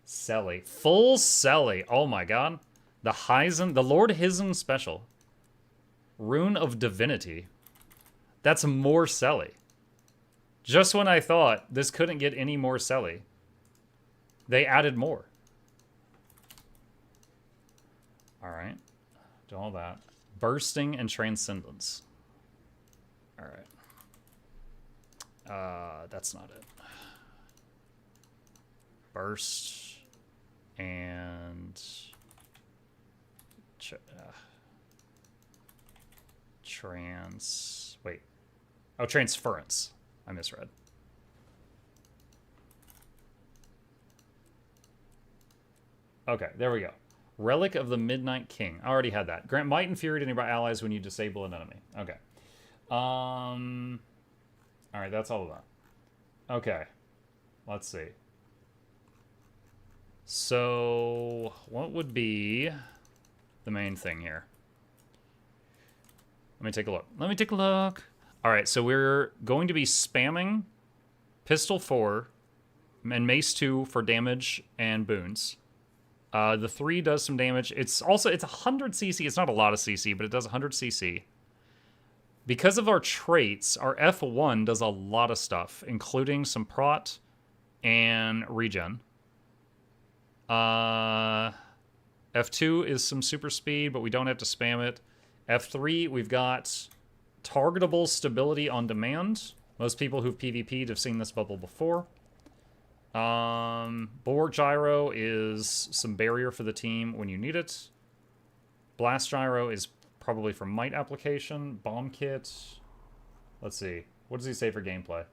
Selly. Full Selly. Oh my god. The Lord Hism special. Rune of Divinity. That's more Selly. Just when I thought this couldn't get any more selly, they added more. All right. Do all that. Bursting and Transcendence. All right. That's not it. Burst and wait. Oh, Transference. I misread. Okay, there we go. Relic of the Midnight King. I already had that. Grant might and fury to nearby allies when you disable an enemy. Okay. All right, that's all of that. Okay. Let's see. So, what would be the main thing here? Let me take a look. Let me take a look. All right, so we're going to be spamming Pistol 4 and Mace 2 for damage and boons. The 3 does some damage. It's 100 CC. It's not a lot of CC, but it does 100 CC. Because of our traits, our F1 does a lot of stuff, including some prot and regen. F2 is some super speed, but we don't have to spam it. F3, we've got targetable stability on demand. Most people who've PvP'd have seen this bubble before. Bulwark Gyro is some barrier for the team when you need it. Blast Gyro is probably for might application. Bomb Kit. Let's see. What does he say for gameplay?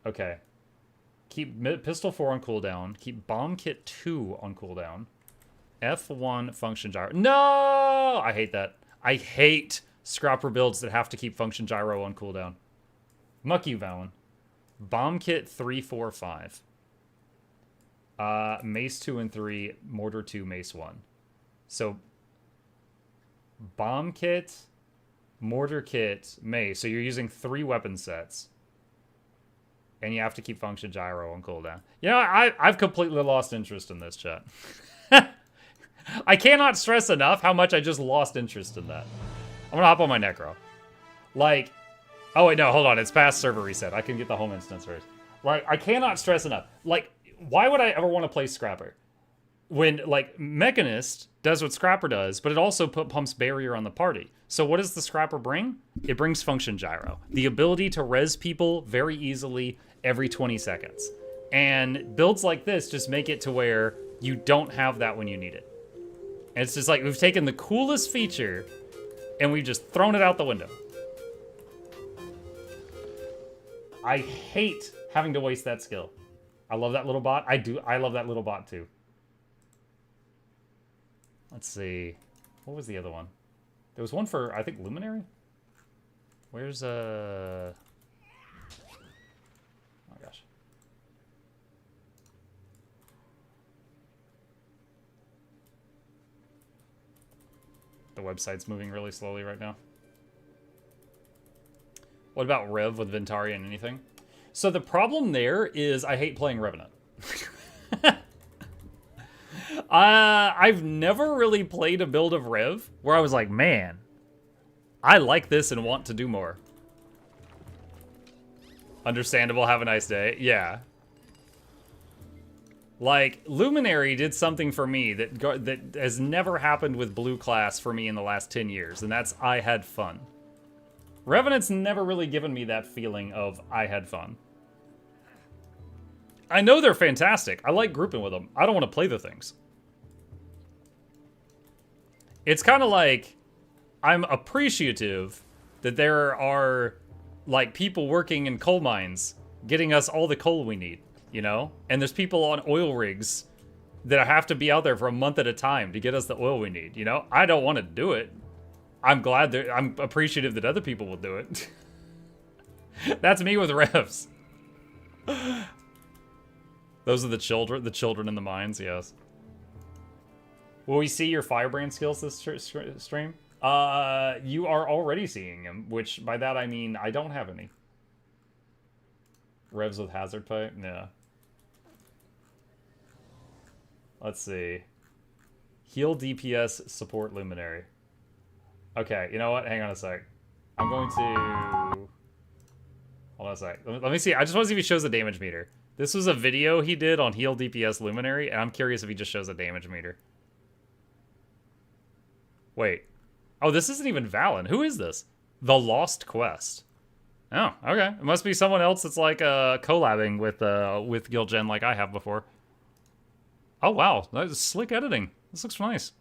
Okay. Keep Pistol 4 on cooldown. Keep Bomb Kit 2 on cooldown. F1 Function Gyro. No! I hate that. I hate Scrapper builds that have to keep Function Gyro on cooldown. Muck you, Valen. Bomb Kit 3, 4, 5. Mace 2 and 3. Mortar 2, Mace 1. So, Bomb Kit, Mortar Kit, Mace. So you're using 3 weapon sets. And you have to keep Function Gyro on cooldown. Yeah, I've completely lost interest in this, chat. I cannot stress enough how much I just lost interest in that. I'm gonna hop on my Necro. Like, oh wait, no, hold on. It's past server reset. I can get the home instance first. Like, I cannot stress enough. Like, why would I ever want to play Scrapper? When, like, Mechanist does what Scrapper does, but it also pumps barrier on the party. So what does the Scrapper bring? It brings Function Gyro. The ability to res people very easily every 20 seconds. And builds like this just make it to where you don't have that when you need it. And it's just like, we've taken the coolest feature and we've just thrown it out the window. I hate having to waste that skill. I love that little bot. I love that little bot too. Let's see. What was the other one? There was one for, I think, Luminary? Where's, oh my gosh. The website's moving really slowly right now. What about Rev with Ventari and anything? So the problem there is I hate playing Revenant. I've never really played a build of Rev where I was like, man, I like this and want to do more. Understandable, have a nice day. Yeah. Like, Luminary did something for me that has never happened with blue class for me in the last 10 years, and that's I had fun. Revenant's never really given me that feeling of I had fun. I know they're fantastic. I like grouping with them. I don't want to play the things. It's kind of like I'm appreciative that there are like people working in coal mines getting us all the coal we need, you know? And there's people on oil rigs that have to be out there for a month at a time to get us the oil we need, you know? I don't want to do it. I'm glad that I'm appreciative that other people will do it. That's me with revs. Those are the children in the mines, yes. Will we see your Firebrand skills this stream? You are already seeing them, which by that I mean I don't have any. Revs with hazard pipe? Yeah. Let's see. Heal DPS, support Luminary. Okay, you know what? Hang on a sec. I'm going to... Hold on a sec. Let me see. I just want to see if he shows the damage meter. This was a video he did on Heal DPS Luminary, and I'm curious if he just shows a damage meter. Wait. Oh, this isn't even Valen. Who is this? The Lost Quest. Oh, okay. It must be someone else that's like collabing with Guild Gen like I have before. Oh, wow. That is slick editing. This looks nice.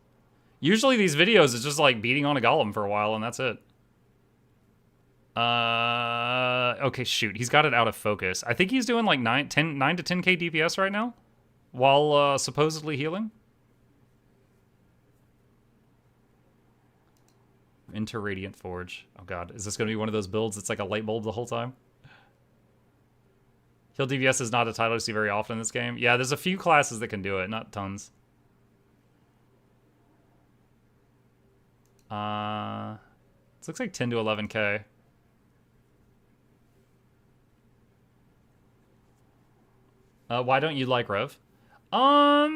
Usually these videos is just like beating on a golem for a while and that's it. Okay, shoot. He's got it out of focus. I think he's doing like 9 to 10k DPS right now while supposedly healing. Into Radiant Forge. Oh god, is this going to be one of those builds that's like a light bulb the whole time? Heal DPS is not a title you see very often in this game. Yeah, there's a few classes that can do it, not tons. This looks like 10 to 11k. Why don't you like Rev? I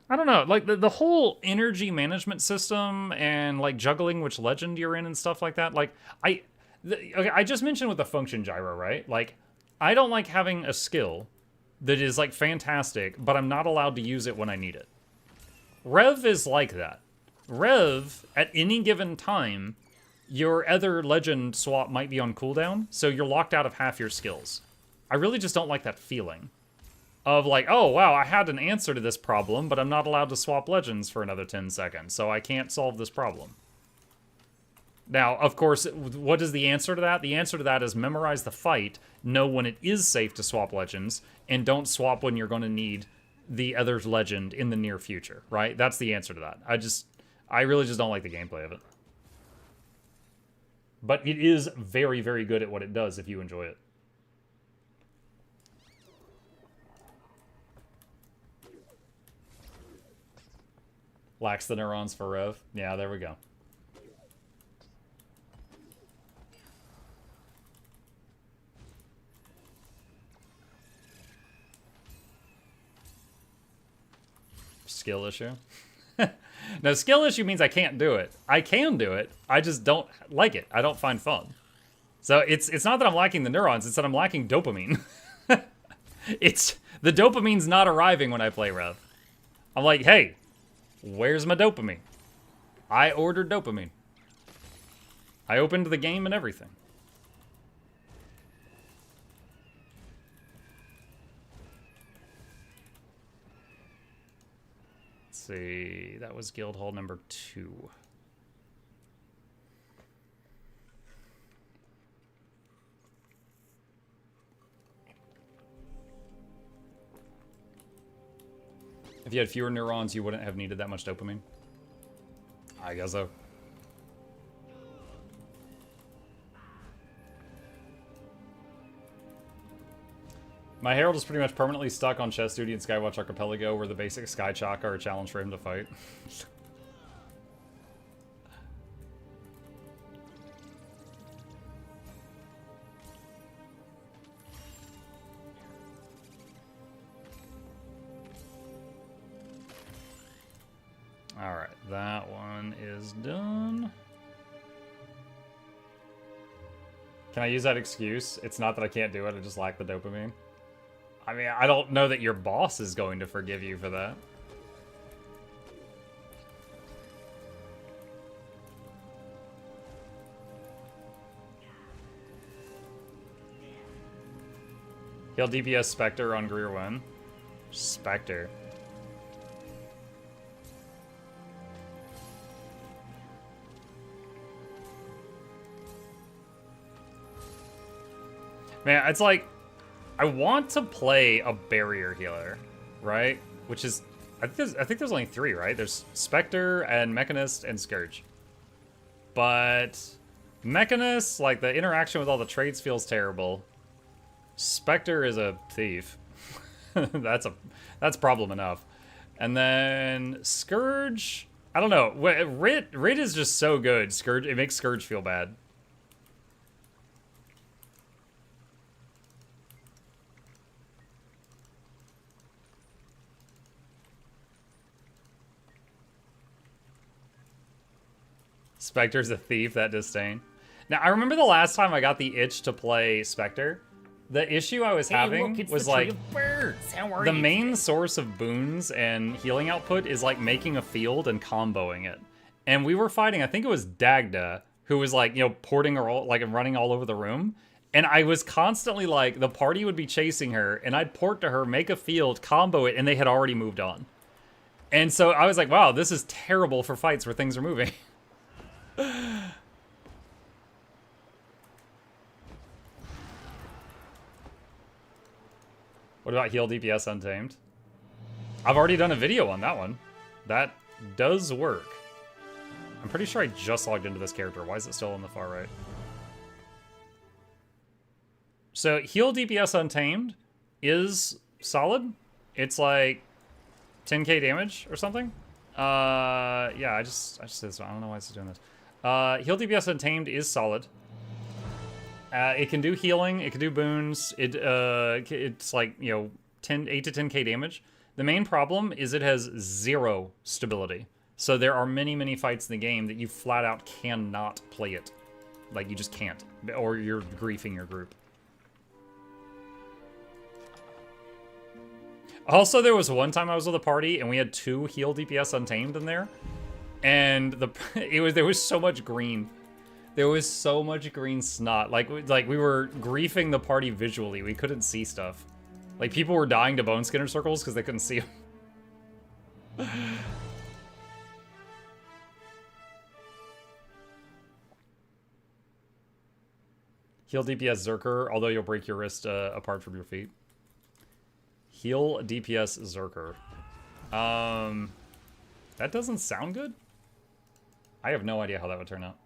don't know. Like the whole energy management system and like juggling which legend you're in and stuff like that. Like okay, I just mentioned with the function gyro, right? Like I don't like having a skill that is like fantastic, but I'm not allowed to use it when I need it. Rev is like that. Rev, at any given time, your other legend swap might be on cooldown, so you're locked out of half your skills. I really just don't like that feeling of like, oh, wow, I had an answer to this problem, but I'm not allowed to swap legends for another 10 seconds, so I can't solve this problem. Now, of course, what is the answer to that? The answer to that is memorize the fight, know when it is safe to swap legends, and don't swap when you're going to need the other legend in the near future, right? That's the answer to that. I really just don't like the gameplay of it. But it is very, very good at what it does if you enjoy it. Lacks the neurons for Rev. Yeah, there we go. Skill issue. No, skill issue means I can't do it. I can do it. I just don't like it. I don't find fun. So it's not that I'm lacking the neurons. It's that I'm lacking dopamine. The dopamine's not arriving when I play Rev. I'm like, hey, where's my dopamine? I ordered dopamine. I opened the game and everything. Let's see. That was guild hall number 2. If you had fewer neurons, you wouldn't have needed that much dopamine. I guess so. My Herald is pretty much permanently stuck on Chess Duty and Skywatch Archipelago, where the basic Sky Chalk are a challenge for him to fight. Alright, that one is done. Can I use that excuse? It's not that I can't do it, I just lack the dopamine. I mean, I don't know that your boss is going to forgive you for that. Heal DPS Spectre on Greer 1. Spectre. Man, it's like, I want to play a barrier healer, right? Which is, I think there's only 3, right? There's Spectre and Mechanist and Scourge. But Mechanist, like the interaction with all the traits feels terrible. Spectre is a thief. that's problem enough. And then Scourge, I don't know. Rit is just so good. Scourge, it makes Scourge feel bad. Spectre's a thief, that disdain. Now, I remember the last time I got the itch to play Spectre. The issue I was having was like, the main source of boons and healing output is like making a field and comboing it. And we were fighting, I think it was Dagda, who was like, you know, porting her all, like running all over the room. And I was constantly like, the party would be chasing her and I'd port to her, make a field, combo it, and they had already moved on. And so I was like, wow, this is terrible for fights where things are moving. What about heal DPS Untamed? I've already done a video on that one. That does work. I'm pretty sure I just logged into this character. Why is it still on the far right? So heal DPS Untamed is solid. It's like 10k damage or something. Yeah, I just did this one. I don't know why it's doing this. Heal DPS Untamed is solid. It can do healing, it can do boons, it's like, you know, 8 to 10k damage. The main problem is it has 0 stability. So there are many, many fights in the game that you flat out cannot play it. Like, you just can't. Or you're griefing your group. Also, there was one time I was with a party and we had 2 heal DPS Untamed in there. And there was so much green. There was so much green snot. Like we were griefing the party visually. We couldn't see stuff. Like, people were dying to bone skinner circles because they couldn't see them. Heal DPS Zerker, although you'll break your wrist apart from your feet. Heal DPS Zerker. That doesn't sound good. I have no idea how that would turn out.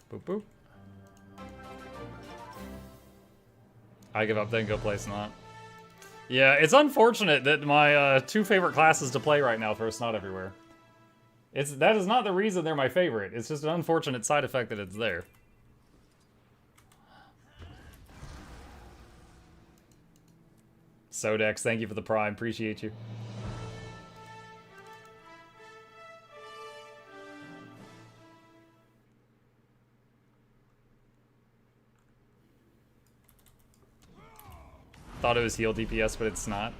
Boop, boop. I give up, then go play Snot. Yeah, it's unfortunate that my 2 favorite classes to play right now throw Snot everywhere. That is not the reason they're my favorite. It's just an unfortunate side effect that it's there. Sodex, thank you for the prime. Appreciate you. Thought it was heal DPS, but it's not.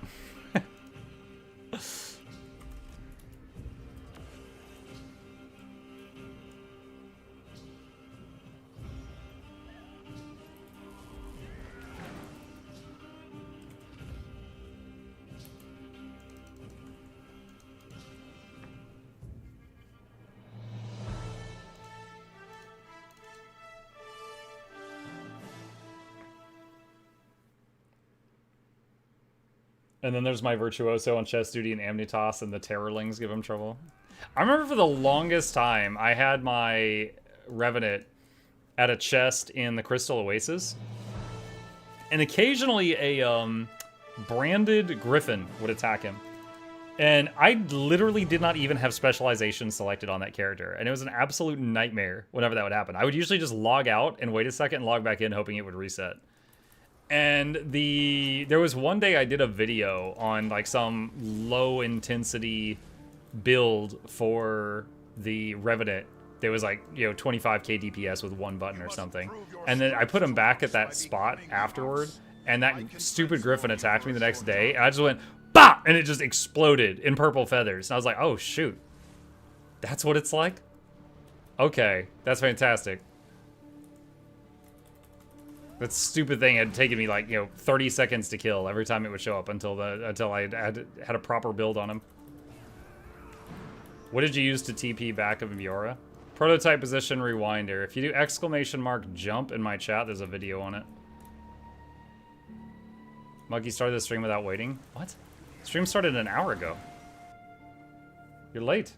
And then there's my Virtuoso on chest duty and Amnitas, and the Terrorlings give him trouble. I remember for the longest time, I had my Revenant at a chest in the Crystal Oasis. And occasionally a branded Griffin would attack him. And I literally did not even have specialization selected on that character. And it was an absolute nightmare whenever that would happen. I would usually just log out and wait a second and log back in, hoping it would reset. And there was one day I did a video on like some low intensity build for the Revenant. There was like, you know, 25k DPS with 1 button or something. And then I put him back at that spot afterward, and that stupid Griffin attacked me the next day, and I just went, bah! And it just exploded in purple feathers. And I was like, oh shoot. That's what it's like? Okay, that's fantastic. That stupid thing had taken me like, you know, 30 seconds to kill every time it would show up until I had a proper build on him. What did you use to TP back of Viora? Prototype position rewinder. If you do exclamation mark jump in my chat, there's a video on it. Monkey started the stream without waiting. What? Stream started an hour ago. You're late.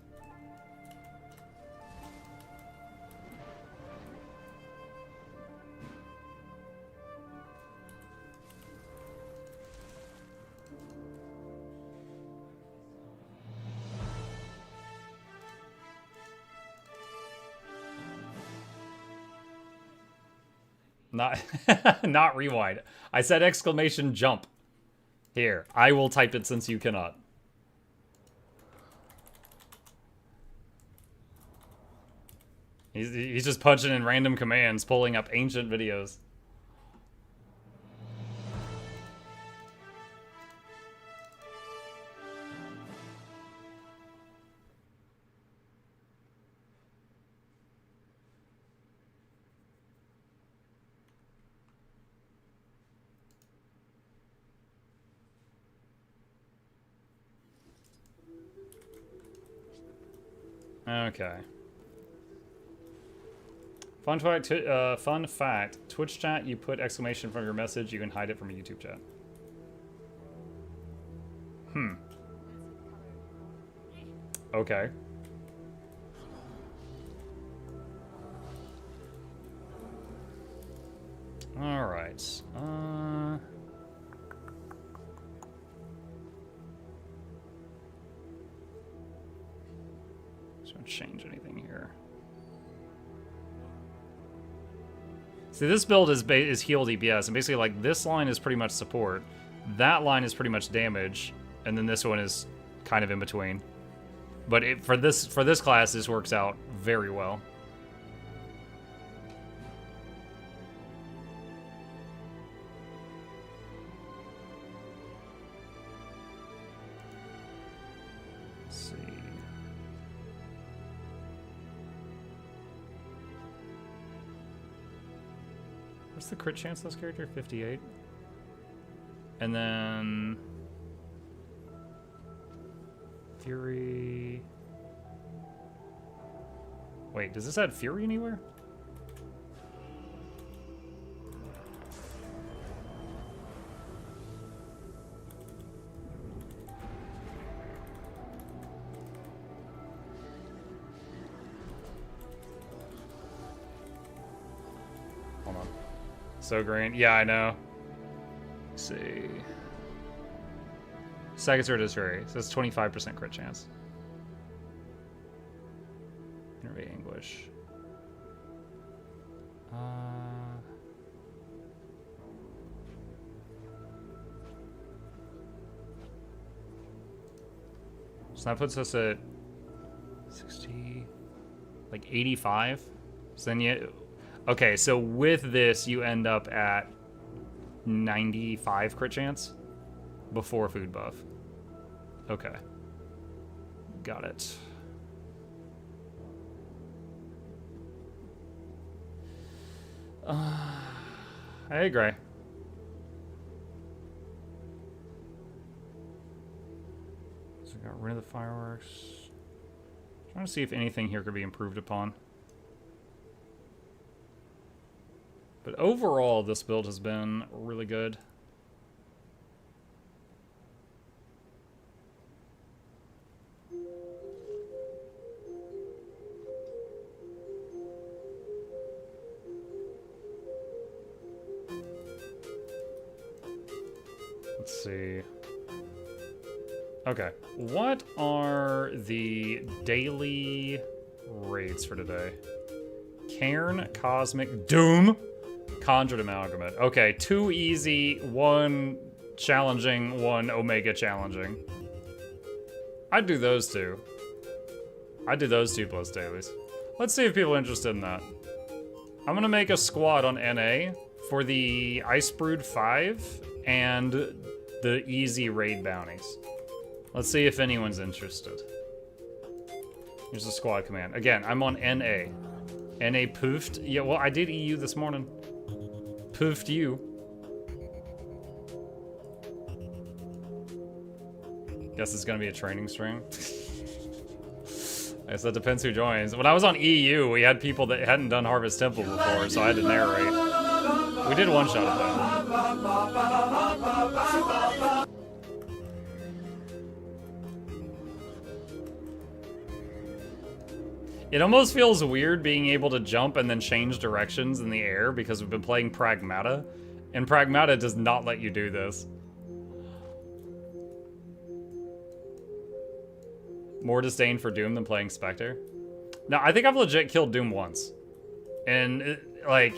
Not, not rewind. I said exclamation jump. Here, I will type it since you cannot. He's just punching in random commands, pulling up ancient videos. Okay. Fun fact, Twitch chat, you put exclamation from your message, you can hide it from a YouTube chat. Okay. Alright. Just don't change anything here. See, this build is heal DPS, and basically, like, this line is pretty much support, that line is pretty much damage, and then this one is kind of in between. But for this class, this works out very well. Let's see. What's the crit chance of this character? 58. And then Fury. Wait, does this add Fury anywhere? Hold on. So green. Yeah, I know. Let's see. Second sword is Fury, so it's 25% crit chance. Innervate Anguish. So that puts us at 60, like 85. So then you, okay, so with this you end up at 95 crit chance before food buff. Okay. Got it. Hey, Gray. So we got rid of the fireworks. Trying to see if anything here could be improved upon. But overall, this build has been really good. Let's see. Okay, what are the daily raids for today? Cairn, Cosmic, Doom, Conjured Amalgamate. Okay, 2 easy, 1 challenging, 1 Omega challenging. I'd do those 2. I'd do those 2 plus dailies. Let's see if people are interested in that. I'm gonna make a squad on NA for the Ice Brood 5 and the easy raid bounties. Let's see if anyone's interested. Here's the squad command. Again, I'm on NA. NA poofed. Yeah, well, I did EU this morning. Poofed you. Guess it's gonna be a training stream. I guess that depends who joins. When I was on EU, we had people that hadn't done Harvest Temple before, so I had to narrate. We did one shot of that. It almost feels weird being able to jump and then change directions in the air because we've been playing Pragmata, and Pragmata does not let you do this. More disdain for Doom than playing Spectre. Now, I think I've legit killed Doom once. And, like,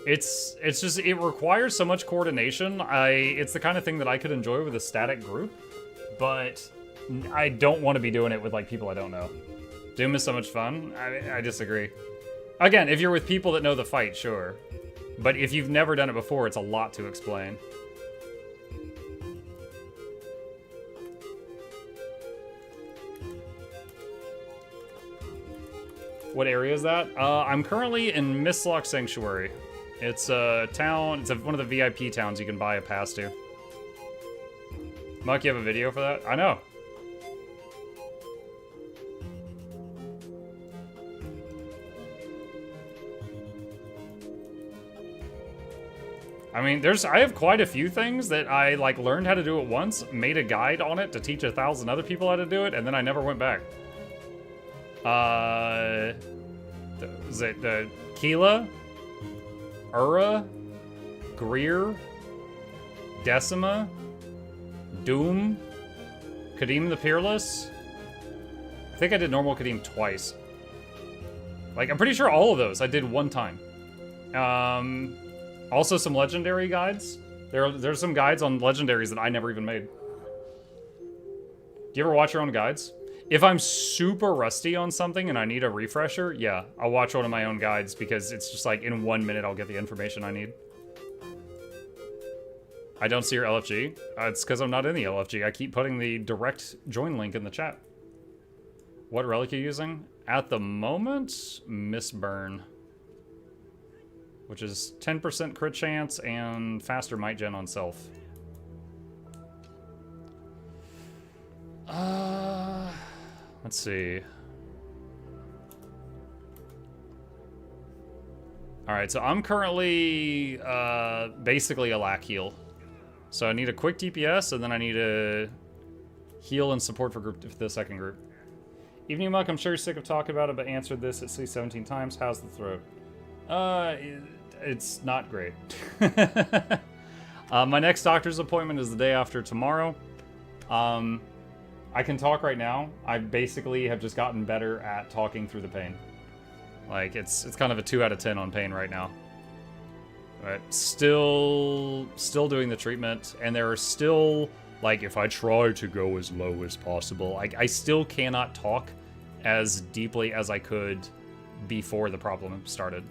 It's just, it requires so much coordination. It's the kind of thing that I could enjoy with a static group, but I don't want to be doing it with like people I don't know. Doom is so much fun. I disagree. Again, if you're with people that know the fight, sure. But if you've never done it before, it's a lot to explain. What area is that? I'm currently in Mistlock Sanctuary. It's a town, it's one of the VIP towns you can buy a pass to. Muck, you have a video for that? I know. I mean, I have quite a few things that I like learned how to do it once, made a guide on it to teach 1,000 other people how to do it, and then I never went back. Is it the Keela? Ura? Greer? Decima? Doom? Kadim the Peerless? I think I did normal Kadim twice. Like, I'm pretty sure all of those I did one time. Also some legendary guides. There's some guides on legendaries that I never even made. Do you ever watch your own guides? If I'm super rusty on something and I need a refresher, yeah, I'll watch one of my own guides because it's just like in 1 minute I'll get the information I need. I don't see your LFG. It's because I'm not in the LFG. I keep putting the direct join link in the chat. What relic are you using? At the moment, Mistburn. Which is 10% crit chance and faster might gen on self. Let's see. Alright, so I'm currently basically a lack heal. So I need a quick DPS, and then I need a heal and support for the second group. Evening Muck, I'm sure you're sick of talking about it, but answered this at least 17 times. How's the throat? It's not great. My next doctor's appointment is the day after tomorrow. I can talk right now. I basically have just gotten better at talking through the pain. Like, it's kind of a 2 out of 10 on pain right now. But still doing the treatment, and there are still, like, if I try to go as low as possible, I still cannot talk as deeply as I could before the problem started.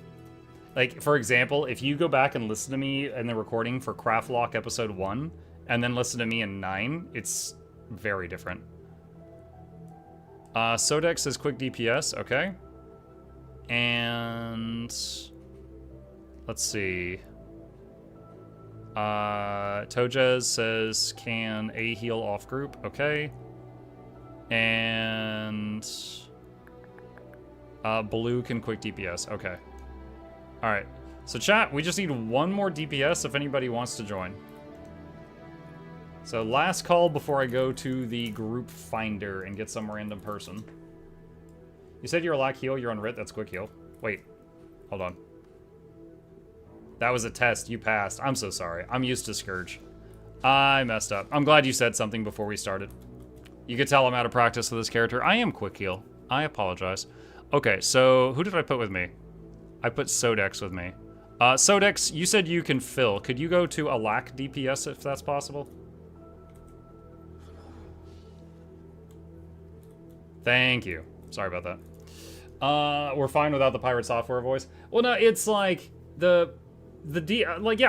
Like, for example, if you go back and listen to me in the recording for Craftlock episode 1, and then listen to me in 9, it's very different. Sodex says quick DPS, okay. And let's see. Tojez says can A heal off group, okay. And Blue can quick DPS, okay. Alright, so chat, we just need one more DPS if anybody wants to join. So last call before I go to the group finder and get some random person. You said you're a lack heal, you're on Rit, that's quick heal. Wait, hold on. That was a test, you passed. I'm so sorry, I'm used to Scourge. I messed up. I'm glad you said something before we started. You could tell I'm out of practice with this character. I am quick heal, I apologize. Okay, so who did I put with me? I put Sodex with me. Sodex, you said you can fill. Could you go to a lack DPS if that's possible? Thank you. Sorry about that. We're fine without the pirate software voice. Well, no, it's like yeah,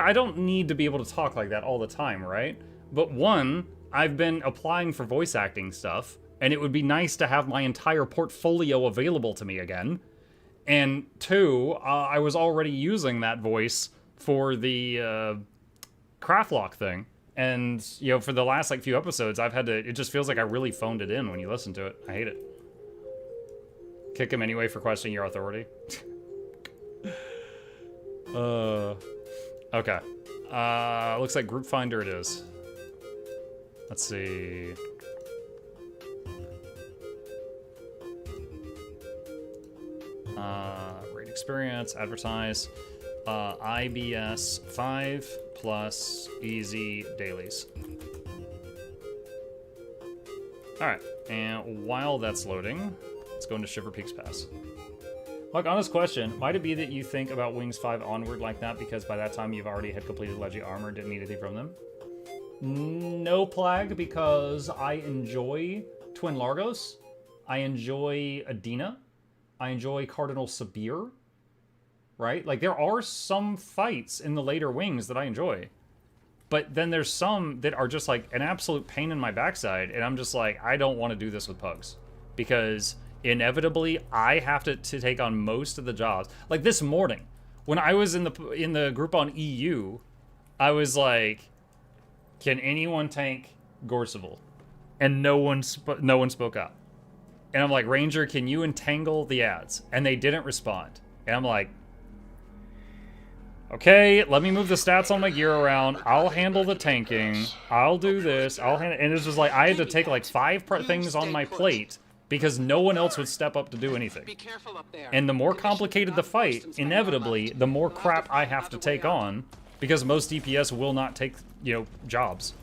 I don't need to be able to talk like that all the time, right? But one, I've been applying for voice acting stuff, and it would be nice to have my entire portfolio available to me again. And two, I was already using that voice for the Craftlock thing. And, you know, for the last, like, few episodes, I've had to... It just feels like I really phoned it in when you listen to it. I hate it. Kick him anyway for questioning your authority. Okay. Looks like Group Finder it is. Let's see... rate experience, advertise, IBS 5 plus easy dailies. Alright, and while that's loading, let's go into Shiver Peaks Pass. Like, honest question, might it be that you think about Wings 5 onward like that because by that time you've already had completed Legi armor and didn't need anything from them? No, Plague, because I enjoy Twin Largos, I enjoy Adina, I enjoy Cardinal Sabir, right? Like, there are some fights in the later Wings that I enjoy. But then there's some that are just like an absolute pain in my backside, and I'm just like, I don't want to do this with pugs. Because inevitably, I have to take on most of the jobs. Like this morning, when I was in the group on EU, I was like, can anyone tank Gorseval? And no one spoke up. And I'm like, Ranger, can you entangle the ads? And they didn't respond. And I'm like, okay, let me move the stats on my gear around. I'll handle the tanking. I'll do this. And it's just like, I had to take like 5 things on my plate because no one else would step up to do anything. And the more complicated the fight, inevitably, the more crap I have to take on because most DPS will not take, you know, jobs.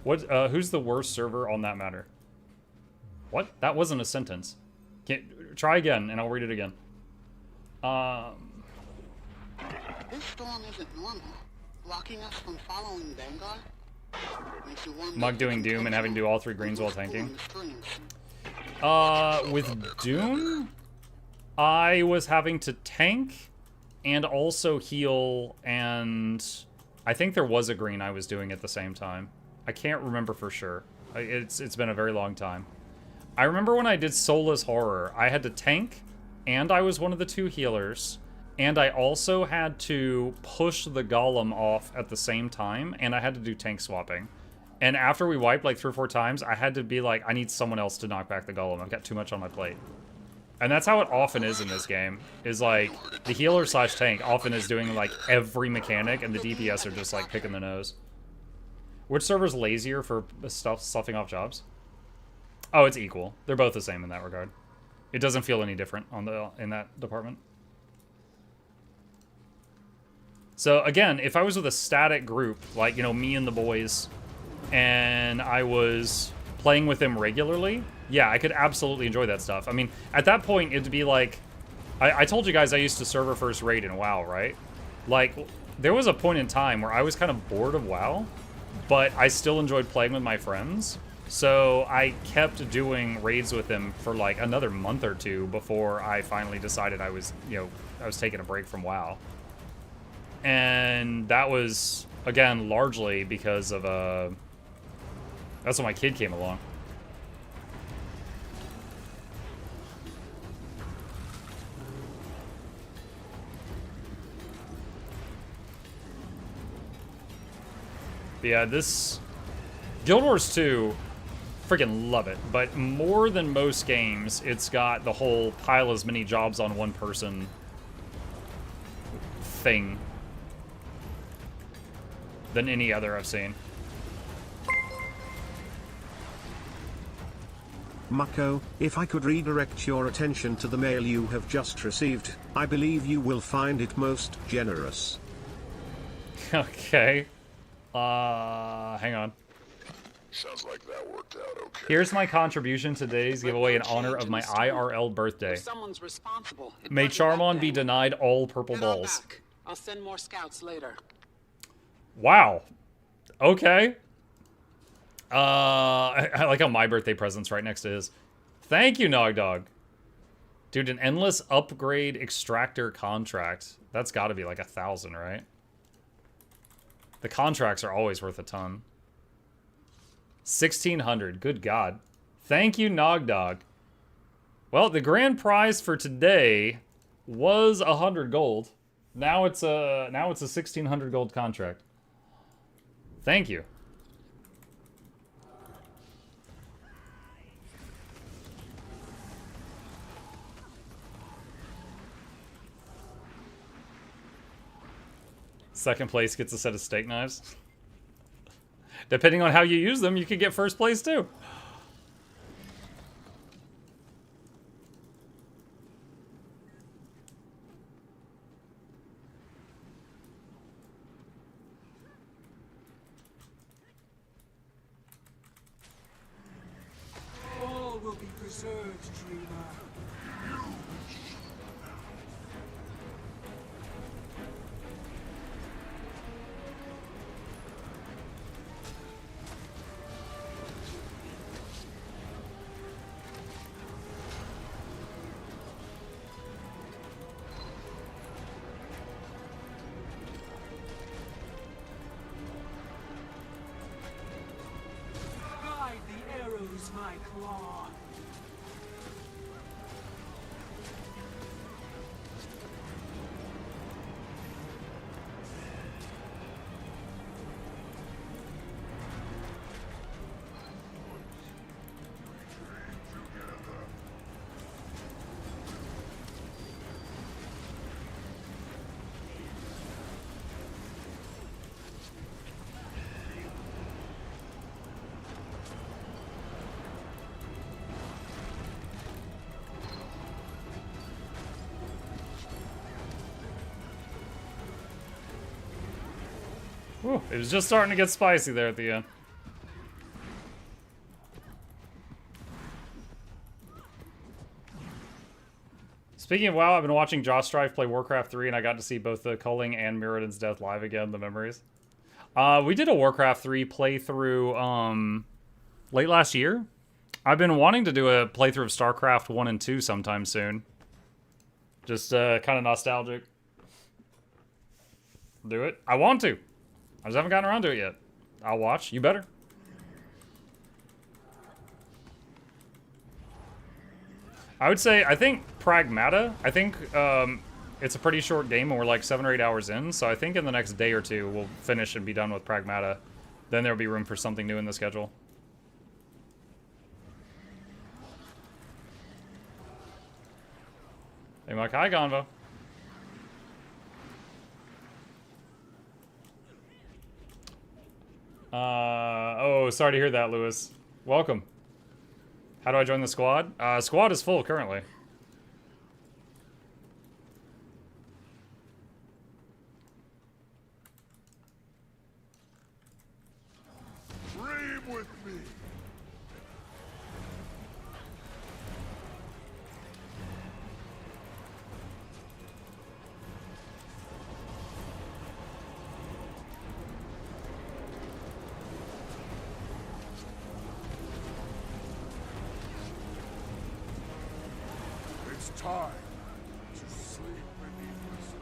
What? Who's the worst server on that matter? What? That wasn't a sentence. Try again, and I'll read it again. This storm isn't normal. Blocking us from following Vanguard makes you wonder. Mug doing Doom and having to do all 3 greens while tanking. With Doom, I was having to tank and also heal, and I think there was a green I was doing at the same time. I can't remember for sure. It's been a very long time. I remember when I did Soulless Horror, I had to tank, and I was one of the 2 healers, and I also had to push the golem off at the same time, and I had to do tank swapping. And after we wiped like 3 or 4 times, I had to be like, I need someone else to knock back the golem. I've got too much on my plate. And that's how it often is in this game, is like, the healer / tank often is doing like every mechanic, and the DPS are just like picking the nose. Which server's lazier for stuffing off jobs? Oh, it's equal. They're both the same in that regard. It doesn't feel any different in that department. So again, if I was with a static group, like, you know, me and the boys, and I was playing with them regularly, yeah, I could absolutely enjoy that stuff. I mean, at that point, it'd be like, I told you guys I used to server first raid in WoW, right? Like, there was a point in time where I was kind of bored of WoW, but I still enjoyed playing with my friends. So I kept doing raids with them for like another month or 2 before I finally decided I was, you know, I was taking a break from WoW. And that was, again, largely because of, that's when my kid came along. But yeah, this Guild Wars 2, freaking love it. But more than most games, it's got the whole pile as many jobs on one person thing than any other I've seen. Mako, if I could redirect your attention to the mail you have just received, I believe you will find it most generous. Okay. Hang on. Sounds like that worked out okay. Here's my contribution to today's giveaway in honor of my IRL birthday. Someone's responsible. May Charmon be denied all purple balls. I'll send more scouts later. Wow. Okay. I like how my birthday present's right next to his. Thank you, Nogdog. Dude, an endless upgrade extractor contract. That's got to be like 1,000, right? The contracts are always worth a ton. 1,600. Good God. Thank you, Nogdog. Well, the grand prize for today was 100 gold. Now it's a 1,600 gold contract. Thank you. Second place gets a set of steak knives. Depending on how you use them, you could get first place too. surge, dreamer. Guide the arrows, my claw. Whew, it was just starting to get spicy there at the end. Speaking of WoW, I've been watching Josh Strife play Warcraft 3, and I got to see both the culling and Mirrodin's death live again, the memories. We did a Warcraft 3 playthrough late last year. I've been wanting to do a playthrough of StarCraft 1 and 2 sometime soon. Just kind of nostalgic. Do it. I want to. I just haven't gotten around to it yet. I'll watch. You better. I would say, I think Pragmata, I think it's a pretty short game and we're like 7 or 8 hours in, so I think in the next day or two we'll finish and be done with Pragmata. Then there'll be room for something new in the schedule. Hey, Mike. Hi, Gonvo. Oh, sorry to hear that, Lewis. Welcome. How do I join the squad? Squad is full currently. Dream with me. It's time to sleep beneath the stars.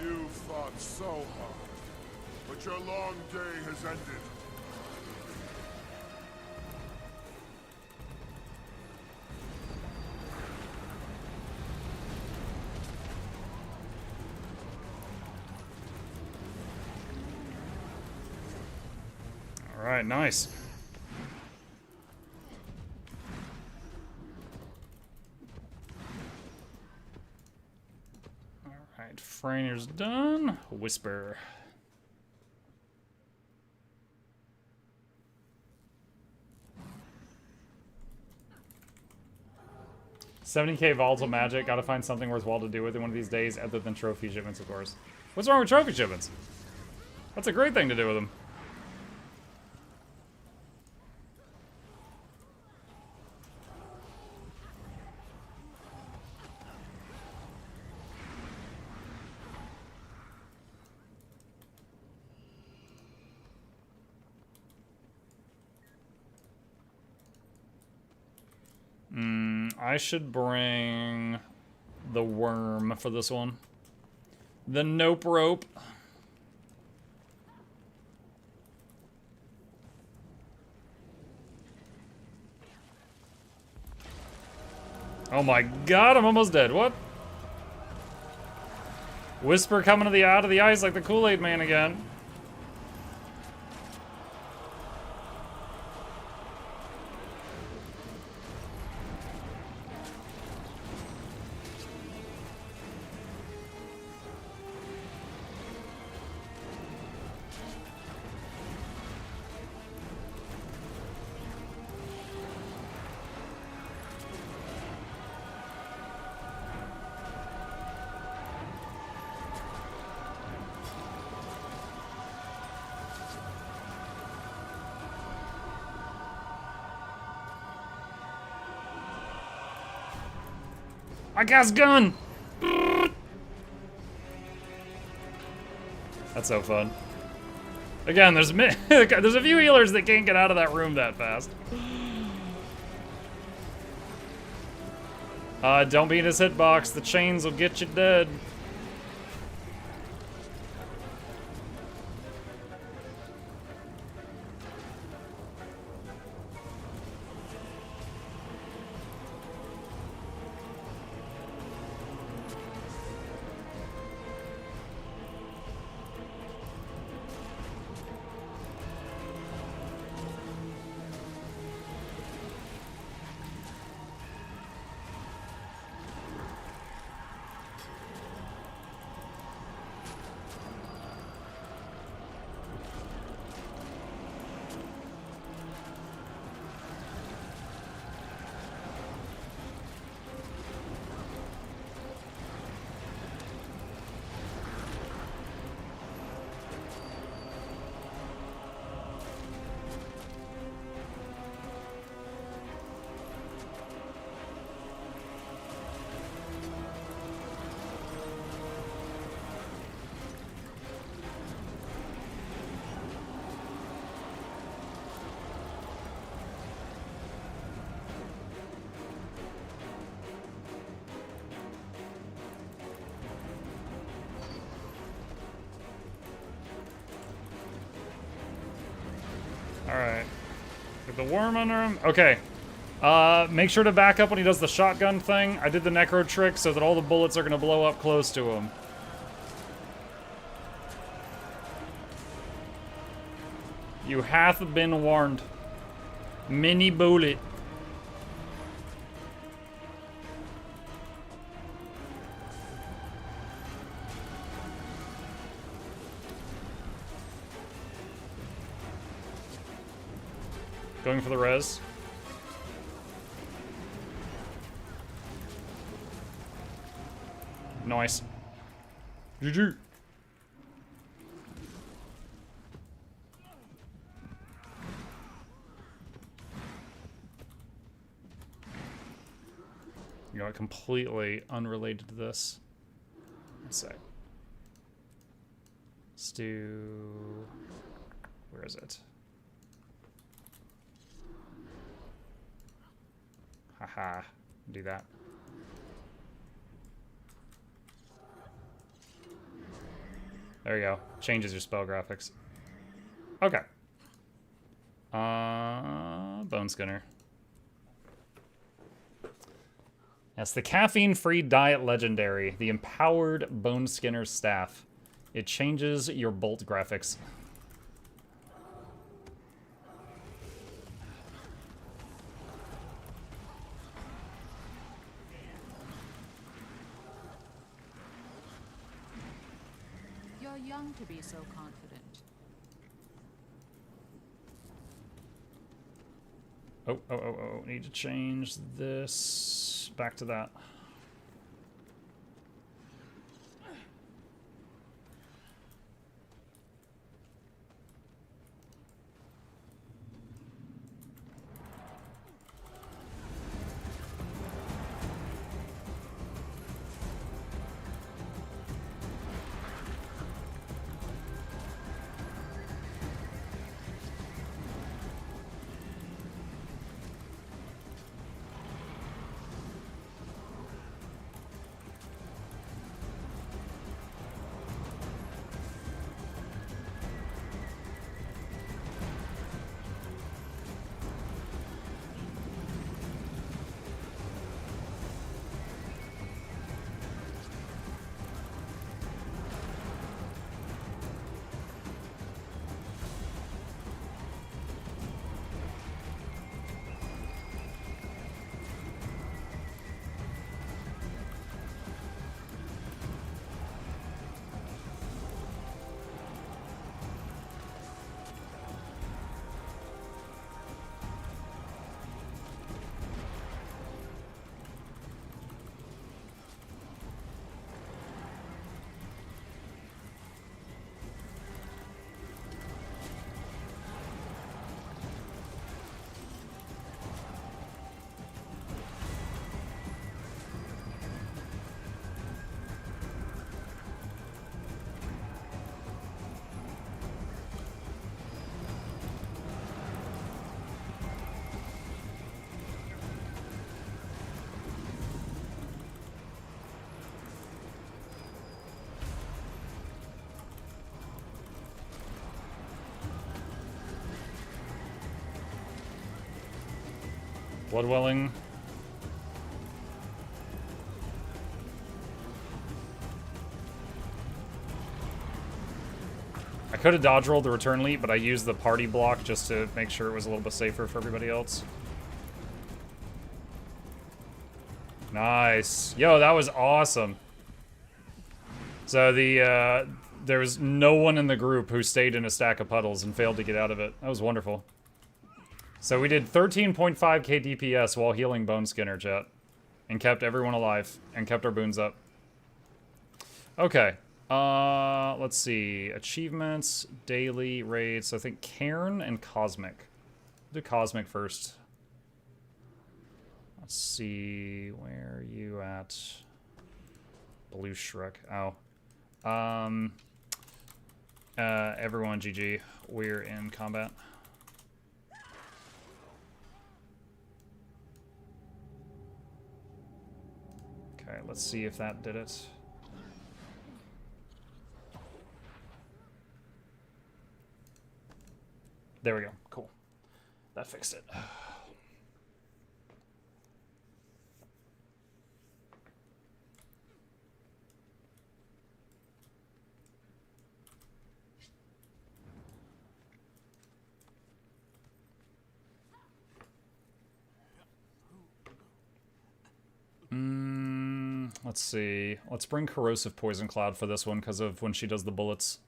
You fought so hard, but your long day has ended. All right, nice. All right, Frainer's done. Whisper. $70K volatile magic. Gotta find something worthwhile to do with it one of these days, other than trophy shipments, of course. What's wrong with trophy shipments? That's a great thing to do with them. I should bring the worm for this one. The nope rope. Oh my god, I'm almost dead. What? Whisper coming to the out of the ice like the Kool-Aid man again. I got gun! That's so fun. Again, there's a few healers that can't get out of that room that fast. Don't be in his hitbox. The chains will get you dead. Alright. Get the worm under him. Okay. Make sure to back up when he does the shotgun thing. I did the necro trick so that all the bullets are going to blow up close to him. You hath been warned. Mini bullet. Going for the res. Nice. GG. You know what? Completely unrelated to this. Let's say. Let's do. Where is it? Haha. Do that. There you go. Changes your spell graphics. Okay. Bone Skinner. That's the caffeine-free diet legendary. The empowered Bone Skinner staff. It changes your bolt graphics. You're young to be so confident. Oh. Need to change this back to that. Bloodwelling. I could have dodge rolled the return leap, but I used the party block just to make sure it was a little bit safer for everybody else. Nice. Yo, that was awesome. So there was no one in the group who stayed in a stack of puddles and failed to get out of it. That was wonderful. So we did 13.5k DPS while healing Bone Skinner, chat. And kept everyone alive. And kept our boons up. Okay. Let's see. Achievements, daily raids. I think Cairn and Cosmic. Do Cosmic first. Let's see. Where are you at? Blue Shrek. Oh. Everyone, GG. We're in combat. Okay, let's see if that did it. There we go. Cool. That fixed it. Let's see. Let's bring Corrosive Poison Cloud for this one because of when she does the bullets.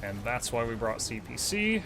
And that's why we brought CPC.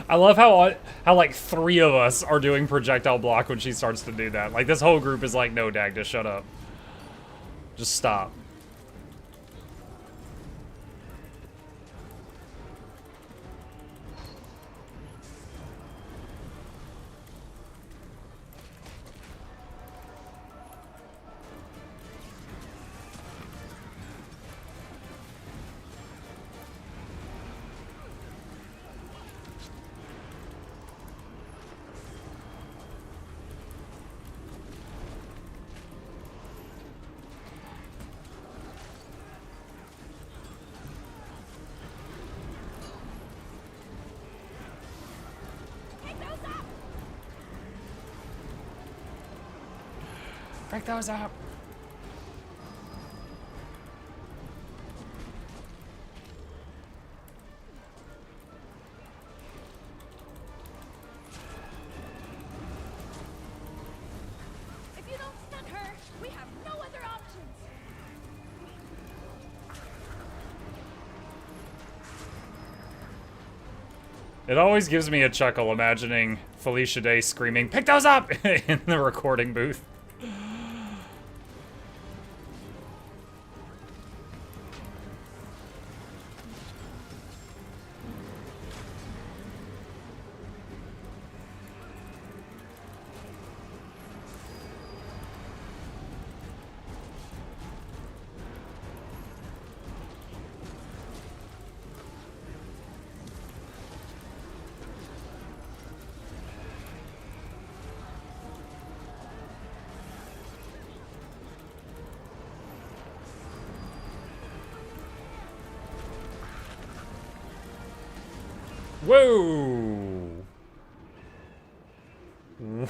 I love how like 3 of us are doing projectile block when she starts to do that. Like this whole group is like, no, Dagda, shut up. Just stop. Break those up. It always gives me a chuckle imagining Felicia Day screaming, "Pick those up!" in the recording booth. Whoa!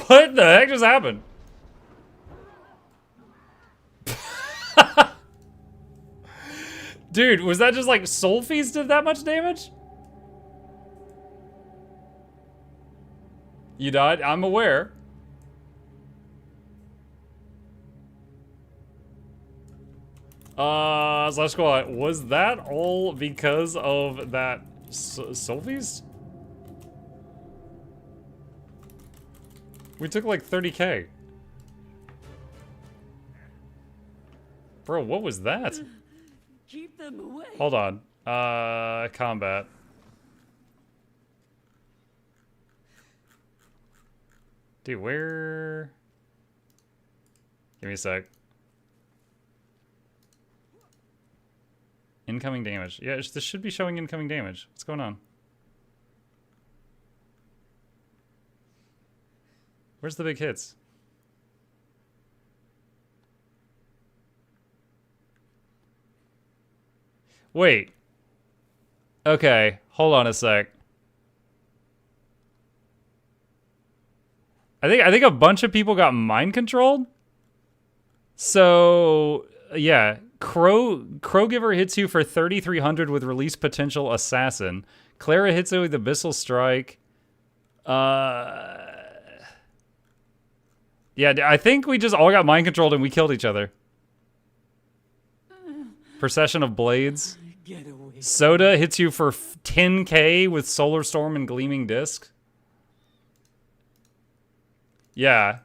What the heck just happened? Dude, was that just like Soul Feast did that much damage? You died? I'm aware. Slash squad, was that all because of that Soul Feast? We took like 30k. Bro, what was that? Keep them away. Hold on. Combat. Dude, where? Give me a sec. Incoming damage. Yeah, this should be showing incoming damage. What's going on? Where's the big hits? Wait. Okay, hold on a sec. I think a bunch of people got mind controlled. So, yeah, Crowgiver hits you for 3,300 with release potential assassin. Clara hits it with Abyssal Strike. Yeah, I think we just all got mind controlled and we killed each other. Procession of Blades. Get away. Soda hits you for 10k with Solar Storm and Gleaming Disc. Yeah.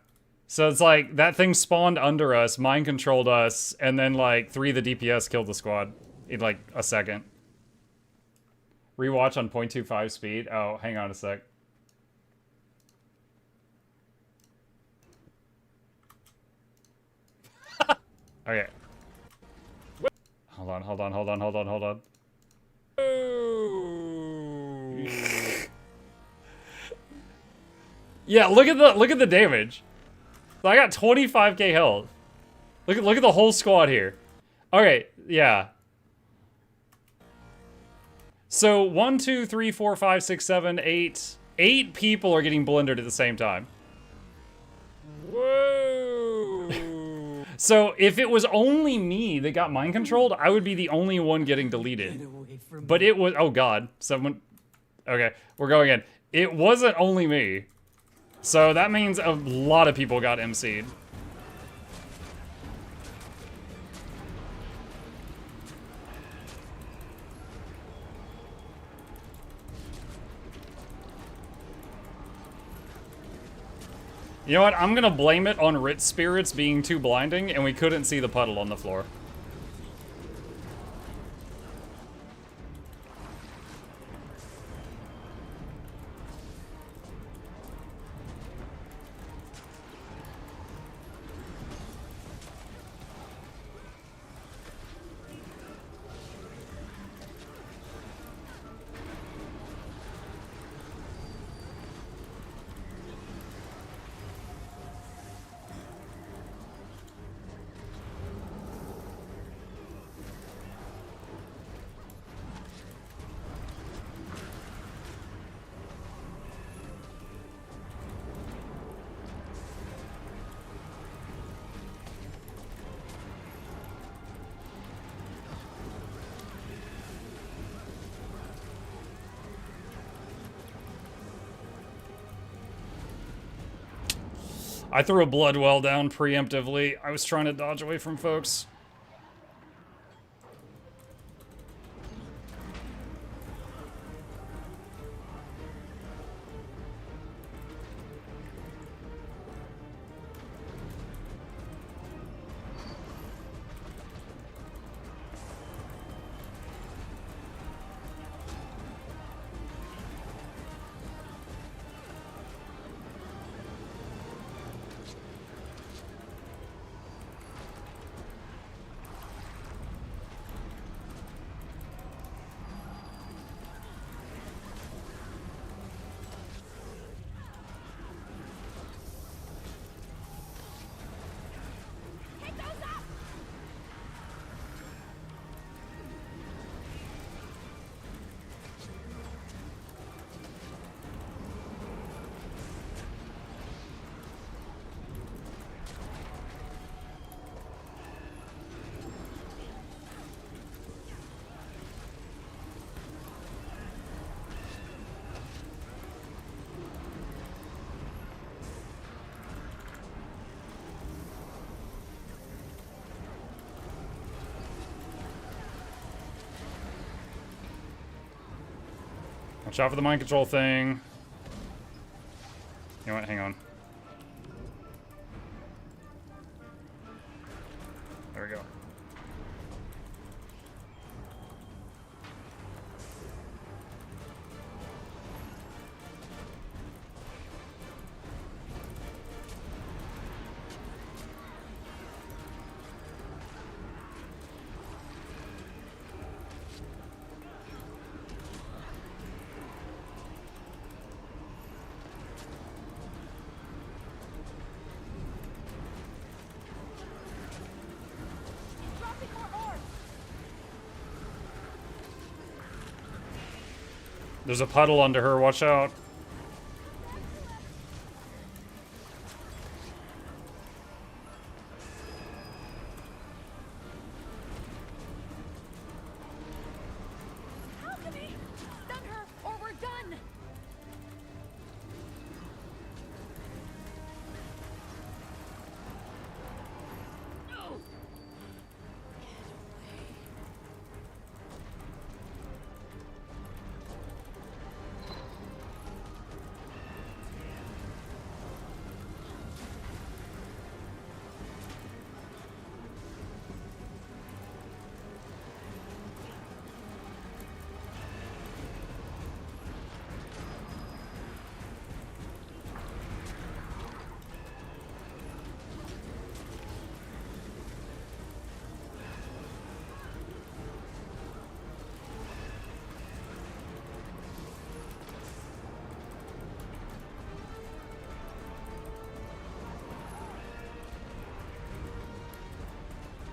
So it's like that thing spawned under us, mind controlled us, and then like 3 of the DPS killed the squad in like a second. Rewatch on 0.25 speed. Oh, hang on a sec. Okay. Hold on. Yeah, look at the damage. So I got 25k health. Look at the whole squad here. Okay, yeah. So 1, 2, 3, 4, 5, 6, 7, 8. 8 people are getting blendered at the same time. Whoa. So if it was only me that got mind controlled, I would be the only one getting deleted. But it was, oh god, someone, okay, we're going in. It wasn't only me. So that means a lot of people got MC'd. You know what? I'm gonna blame it on Rit Spirits being too blinding and we couldn't see the puddle on the floor. I threw a blood well down preemptively. I was trying to dodge away from folks. Watch out for the mind control thing. You know what? Hang on. There we go. There's a puddle under her, watch out. Alchemy! Stun her, or we're done! No!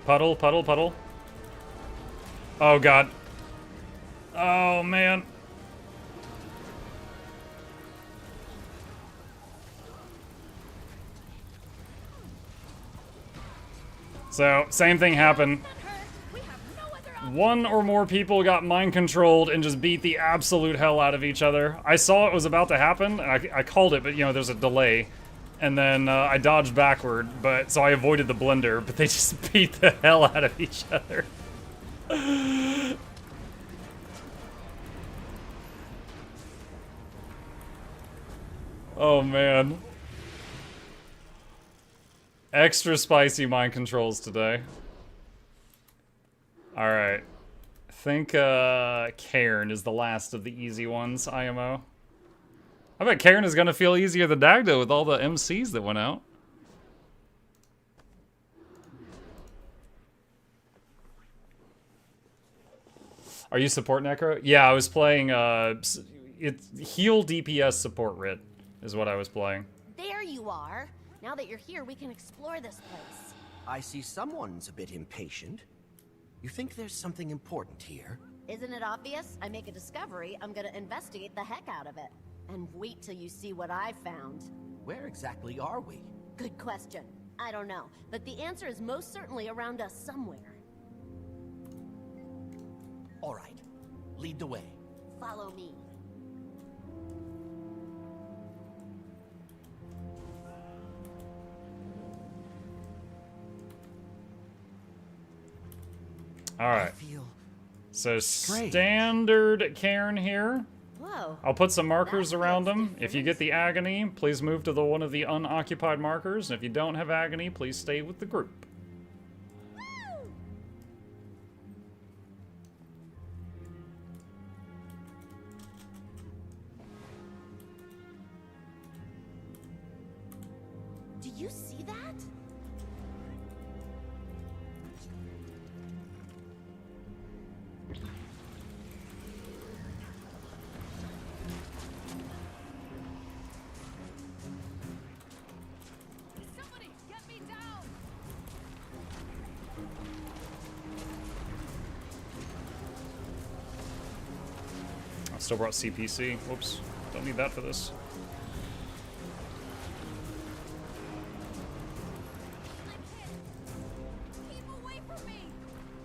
Puddle, puddle, puddle. Oh god. Oh man. So, same thing happened. One or more people got mind controlled and just beat the absolute hell out of each other. I saw it was about to happen, and I called it, but you know, there's a delay. And then I dodged backward, but so I avoided the blender, but they just beat the hell out of each other. Oh man. Extra spicy mind controls today. Alright. I think Cairn is the last of the easy ones, IMO. I bet Cairn is gonna feel easier than Dagda with all the MCs that went out. Are you support Necro? Yeah, I was playing heal DPS support Rit is what I was playing. There you are. Now that you're here, we can explore this place. I see someone's a bit impatient. You think there's something important here? Isn't it obvious? I make a discovery, I'm gonna investigate the heck out of it. And wait till you see what I found. Where exactly are we? Good question. I don't know, but the answer is most certainly around us somewhere. All right, lead the way. Follow me. Alright. So standard Cairn here. Whoa. I'll put some markers around them. If you get the agony, please move to one of the unoccupied markers. And if you don't have agony, please stay with the group. Do you see that? Still brought CPC. Whoops. Don't need that for this. Keep away from me!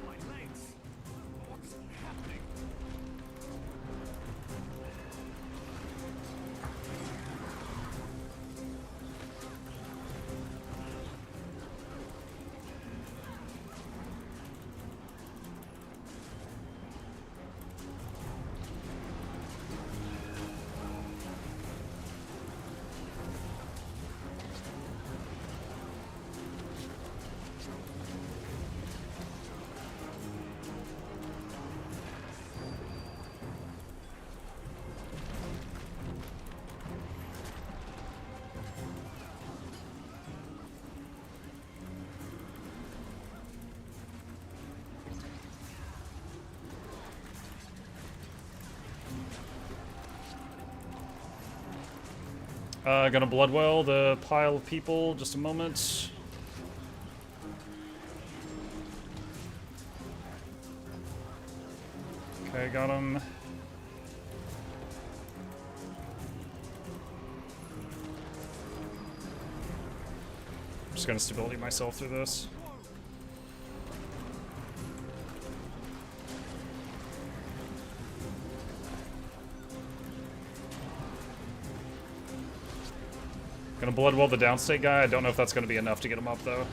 My legs. What's happening? Gonna bloodwell the pile of people. Just a moment. Okay, got him. I'm just gonna stability myself through this. Gonna bloodwell the downstate guy. I don't know if that's gonna be enough to get him up though.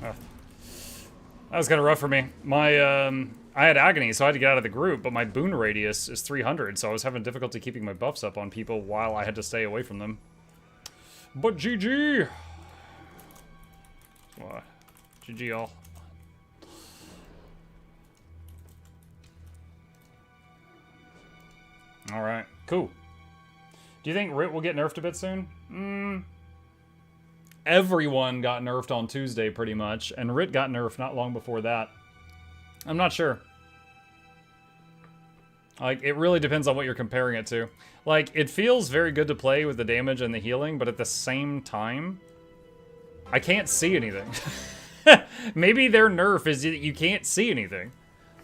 Okay. That was kind of rough for me. My, I had agony, so I had to get out of the group, but my boon radius is 300, so I was having difficulty keeping my buffs up on people while I had to stay away from them. But GG! What? GG all. Alright, cool. Do you think Rit will get nerfed a bit soon? Everyone got nerfed on Tuesday, pretty much, and Rit got nerfed not long before that. I'm not sure. Like, it really depends on what you're comparing it to. Like, it feels very good to play with the damage and the healing, but at the same time, I can't see anything. Maybe their nerf is that you can't see anything.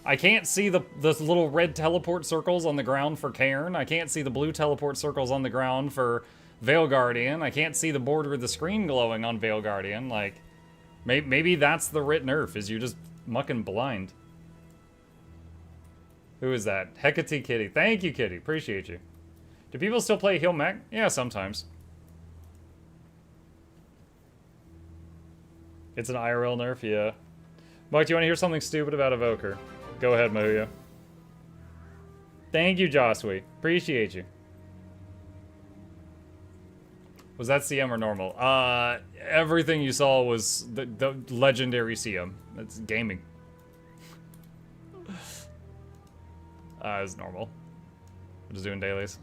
I can't see the little red teleport circles on the ground for Cairn. I can't see the blue teleport circles on the ground for Veil Guardian. I can't see the border of the screen glowing on Veil Guardian. Like, maybe that's the Rit nerf, is you just mucking blind. Who is that? Hecate Kitty. Thank you, Kitty. Appreciate you. Do people still play heal mech? Yeah, sometimes. It's an IRL nerf, yeah. Mike, do you want to hear something stupid about Evoker? Go ahead, Mahuya. Thank you, Joswy. Appreciate you. Was that CM or normal? Everything you saw was the legendary CM. That's gaming. It's normal. I'm just doing dailies.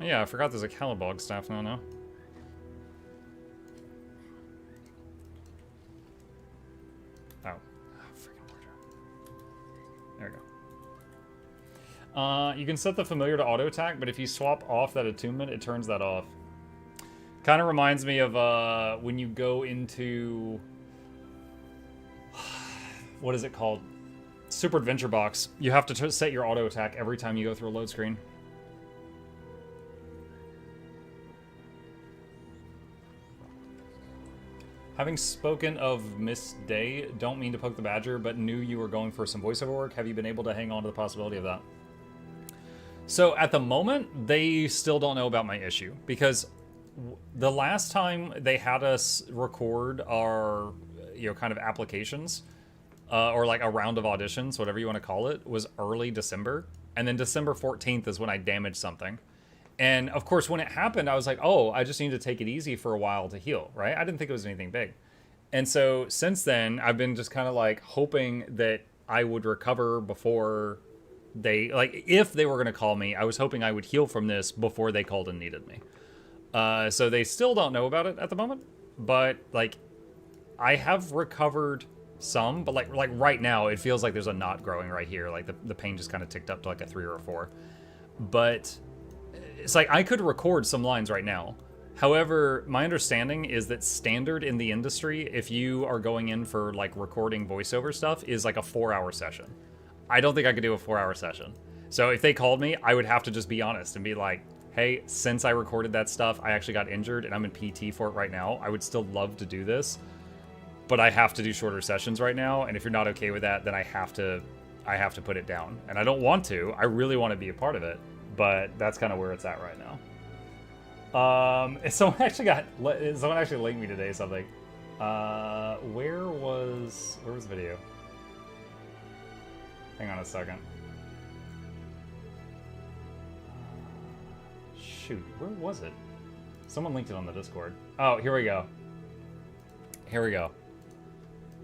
Yeah, I forgot there's a Calibog staff now, no? Oh. Freaking wardrobe. There we go. You can set the familiar to auto attack, but if you swap off that attunement, it turns that off. Kind of reminds me of when you go into... What is it called? Super Adventure Box. You have to set your auto attack every time you go through a load screen. Having spoken of Miss Day, don't mean to poke the badger, but knew you were going for some voiceover work. Have you been able to hang on to the possibility of that? So at the moment, they still don't know about my issue, because the last time they had us record our, kind of applications, or like a round of auditions, whatever you want to call it, was early December. And then December 14th is when I damaged something. And of course, when it happened, I was like, oh, I just need to take it easy for a while to heal, right? I didn't think it was anything big. And so since then, I've been just kind of like hoping that I would recover before they, like, if they were going to call me, I was hoping I would heal from this before they called and needed me. So they still don't know about it at the moment, but like, I have recovered some, but like right now, it feels like there's a knot growing right here. Like the pain just kind of ticked up to like a 3 or a 4, but it's like I could record some lines right now. However, my understanding is that standard in the industry, if you are going in for like recording voiceover stuff, is like a 4-hour session. I don't think I could do a 4-hour session. So if they called me, I would have to just be honest and be like, hey, since I recorded that stuff, I actually got injured and I'm in PT for it right now. I would still love to do this. but I have to do shorter sessions right now, and if you're not okay with that, then I have to put it down. And I don't want to. I really want to be a part of it, but that's kind of where it's at right now. Someone actually linked me today something. Where was the video? Hang on a second. Shoot, where was it? Someone linked it on the Discord. Oh, here we go. Here we go.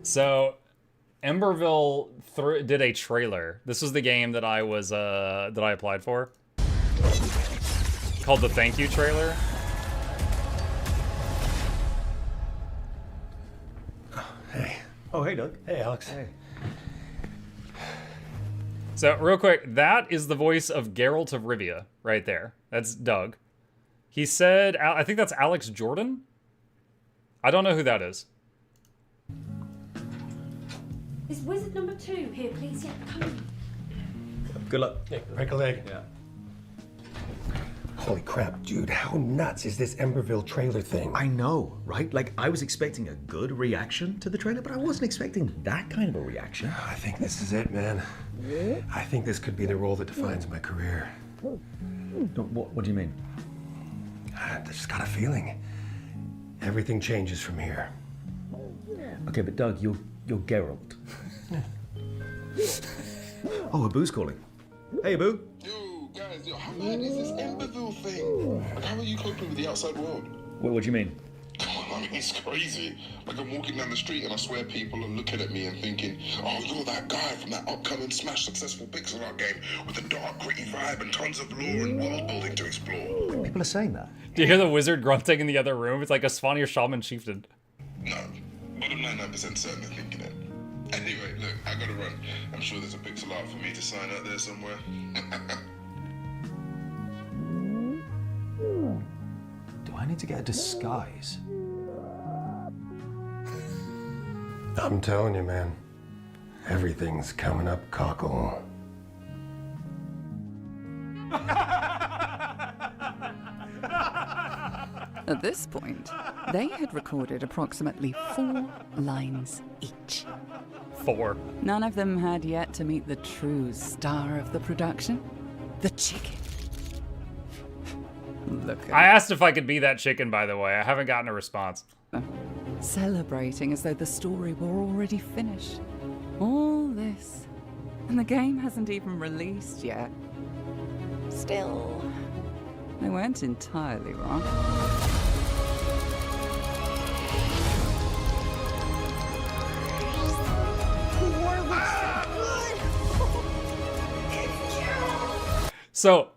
So, Emberville did a trailer. This was the game that I was that I applied for, called the Thank You trailer. Hey. Oh, hey, Doug. Hey, Alex. Hey. So, real quick, that is the voice of Geralt of Rivia right there. That's Doug. He said, I think that's Alex Jordan? I don't know who that is. Is wizard number 2 here, please? Yeah, come in. Good luck. Yeah, break a leg. Yeah. Holy crap, dude, how nuts is this Emberville trailer thing? I know, right? Like, I was expecting a good reaction to the trailer, but I wasn't expecting that kind of a reaction. I think this is it, man. I think this could be the role that defines my career. What do you mean? I just got a feeling. Everything changes from here. Okay, but Doug, you're Geralt. Oh, Abu's calling. Hey, Abu. Guys, how bad is this Emberville thing? Like, how are you coping with the outside world? What do you mean? I mean, it's crazy. Like, I'm walking down the street and I swear people are looking at me and thinking, oh, you're that guy from that upcoming Smash successful pixel art game with a dark, gritty vibe and tons of lore and world building to explore. People are saying that. Do you hear the wizard grunting in the other room? It's like a Svanir Shaman chieftain. No, but I'm 99% certain they're thinking it. Anyway, look, I gotta run. I'm sure there's a pixel art for me to sign out there somewhere. Do I need to get a disguise? I'm telling you, man. Everything's coming up cockle. At this point, they had recorded approximately 4 lines each. 4. None of them had yet to meet the true star of the production, the chicken. Look at I asked if I could be that chicken, by the way. I haven't gotten a response. celebrating as though the story were already finished. All this, and the game hasn't even released yet. Still, they weren't entirely wrong. So,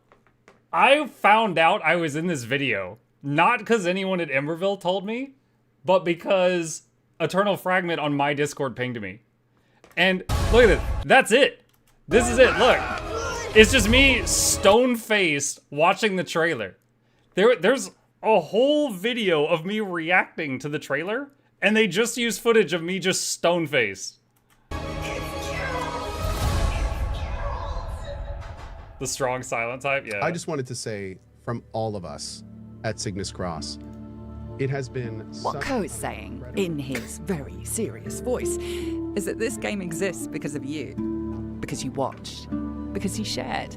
I found out I was in this video, not because anyone at Emberville told me, but because Eternal Fragment on my Discord pinged me. And look at this. That's it. This is it. Look. It's just me stone-faced watching the trailer. There's a whole video of me reacting to the trailer, and they just use footage of me just stone-faced. The strong silent type, yeah. I just wanted to say, from all of us at Cygnus Cross, it has been... What Ko is saying, in his very serious voice, is that this game exists because of you. Because you watched. Because you shared.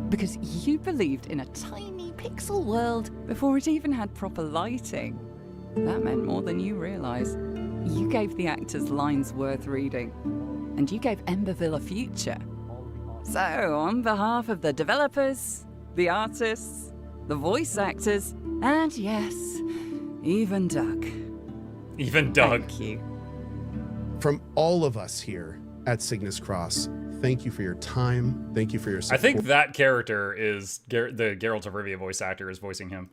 Because you believed in a tiny pixel world before it even had proper lighting. That meant more than you realize. You gave the actors lines worth reading. And you gave Emberville a future. So, on behalf of the developers, the artists, the voice actors, and yes, even Doug. Even Doug. Thank you. From all of us here at Cygnus Cross, thank you for your time. Thank you for your support. I think that character is the Geralt of Rivia voice actor is voicing him.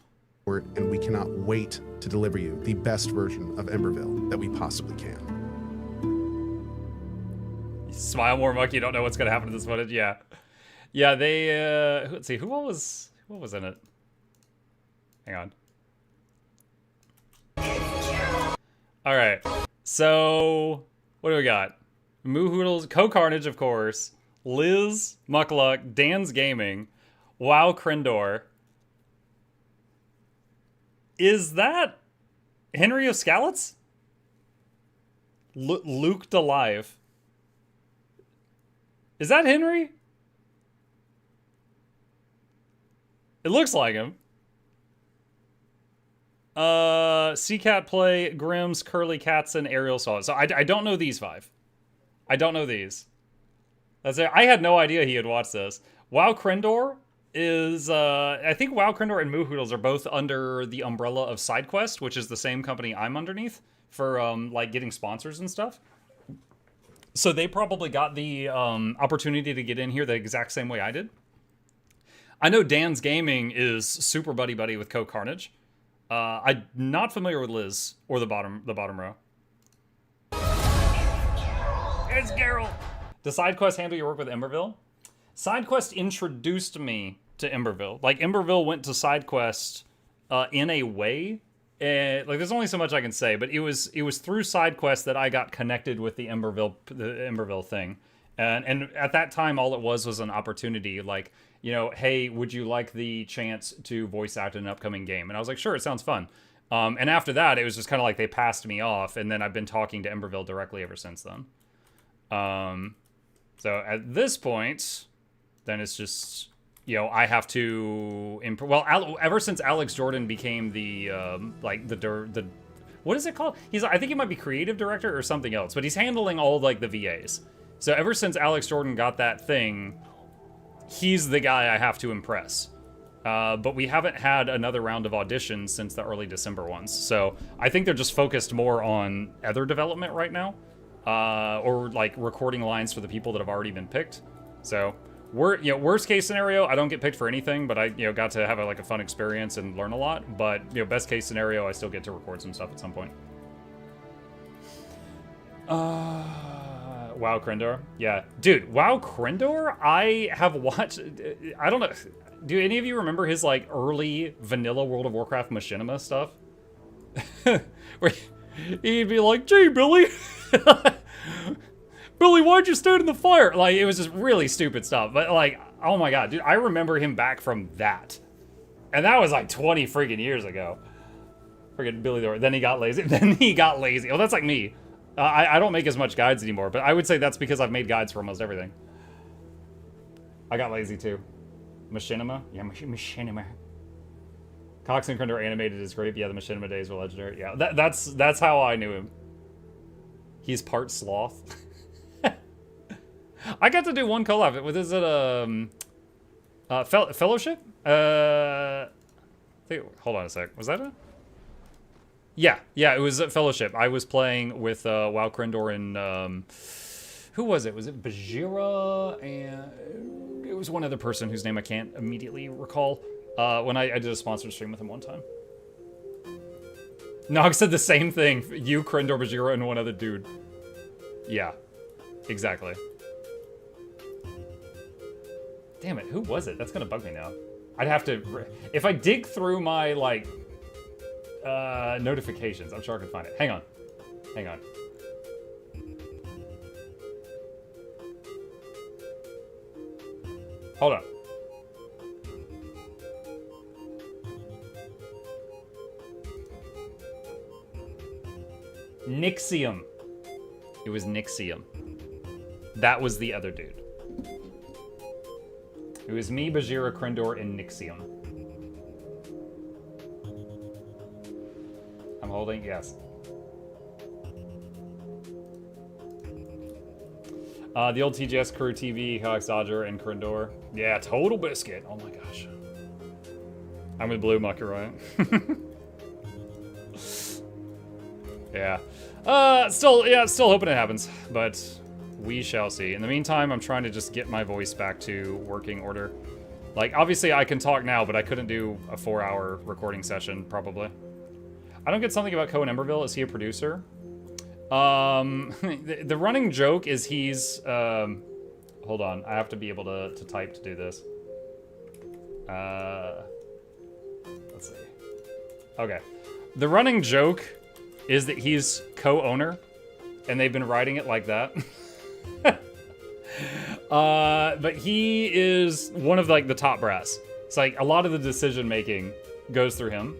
And we cannot wait to deliver you the best version of Emberville that we possibly can. Smile more, Muck. You don't know what's gonna happen to this footage. Yeah, yeah. They let's see. Who was in it? Hang on. All right. So what do we got? Moo Hoodles, Co Carnage, of course. Liz, Mukluk, Dan's Gaming, Wow Krindor. Is that Henry of Skalitz? Luke alive. Is that Henry? It looks like him. Seacat Play, Grimm's, Curly Catson, Ariel Saw. So I don't know these 5. I don't know these. That's it. I had no idea he had watched this. WoW Krendor is, I think WoW Krendor and Moohoodles are both under the umbrella of SideQuest, which is the same company I'm underneath for, like, getting sponsors and stuff. So they probably got the opportunity to get in here the exact same way I did. I know Dan's Gaming is super buddy-buddy with Co Carnage. I'm not familiar with Liz or the bottom row. It's Geralt. Does SideQuest handle your work with Emberville? SideQuest introduced me to Emberville. Like, Emberville went to SideQuest in a way. Like, there's only so much I can say, but it was through SideQuest that I got connected with the Emberville thing. And at that time, all it was an opportunity. Like, you know, hey, would you like the chance to voice act in an upcoming game? And I was like, sure, it sounds fun. And after that, it was just kind of like they passed me off, and then I've been talking to Emberville directly ever since then. So at this point, then it's just, you know, I have to ever since Alex Jordan became the like the what is it called? I think he might be creative director or something else, but he's handling all like the VAs. So ever since Alex Jordan got that thing, he's the guy I have to impress. But we haven't had another round of auditions since the early December ones. So I think they're just focused more on other development right now. Or like recording lines for the people that have already been picked. So worst case scenario, I don't get picked for anything, but I got to have a fun experience and learn a lot. But best case scenario, I still get to record some stuff at some point. WoW Krendor, yeah, dude, WoW Krendor. I have watched. I don't know. Do any of you remember his like early vanilla World of Warcraft machinima stuff? Where he'd be like, "Gee, Billy." Billy, why'd you stand in the fire? Like, it was just really stupid stuff. But, like, oh my god, dude, I remember him back from that. And that was, like, 20 freaking years ago. Freaking Billy the... Then he got lazy. Oh, that's like me. I don't make as much guides anymore, but I would say that's because I've made guides for almost everything. I got lazy, too. Machinima? Yeah, Machinima. Cox and Krendor animated is great. Yeah, the Machinima days were legendary. Yeah, that's how I knew him. He's part sloth. I got to do one collab. Is it Fellowship? Hold on a sec. Was that it? Yeah, it was Fellowship. I was playing with WoW Krendor and who was it? Was it Bajira? And it was one other person whose name I can't immediately recall. When I did a sponsored stream with him one time. Nog said the same thing. You, Krendor, Bajira, and one other dude. Yeah, exactly. Damn it, who was it? That's gonna bug me now. I'd have to... If I dig through my, like, notifications, I'm sure I can find it. Hang on. Hold on. Nixium. It was Nixium. That was the other dude. It was me, Bajira, Krendor, and Nixium. I'm holding, yes. The old TGS crew, TV, Cox, Dodger, and Krendor. Yeah, total biscuit. Oh my gosh. I'm with Blue Mucker, right? Yeah. Still hoping it happens, but we shall see. In the meantime, I'm trying to just get my voice back to working order. Like, obviously I can talk now, but I couldn't do a 4-hour recording session, probably. I don't get something about Cohen Emberville. Is he a producer? The running joke is he's, hold on. I have to be able to type to do this. Let's see. Okay. The running joke is that he's co-owner, and they've been writing it like that. But he is one of, like, the top brass. It's like a lot of the decision-making goes through him.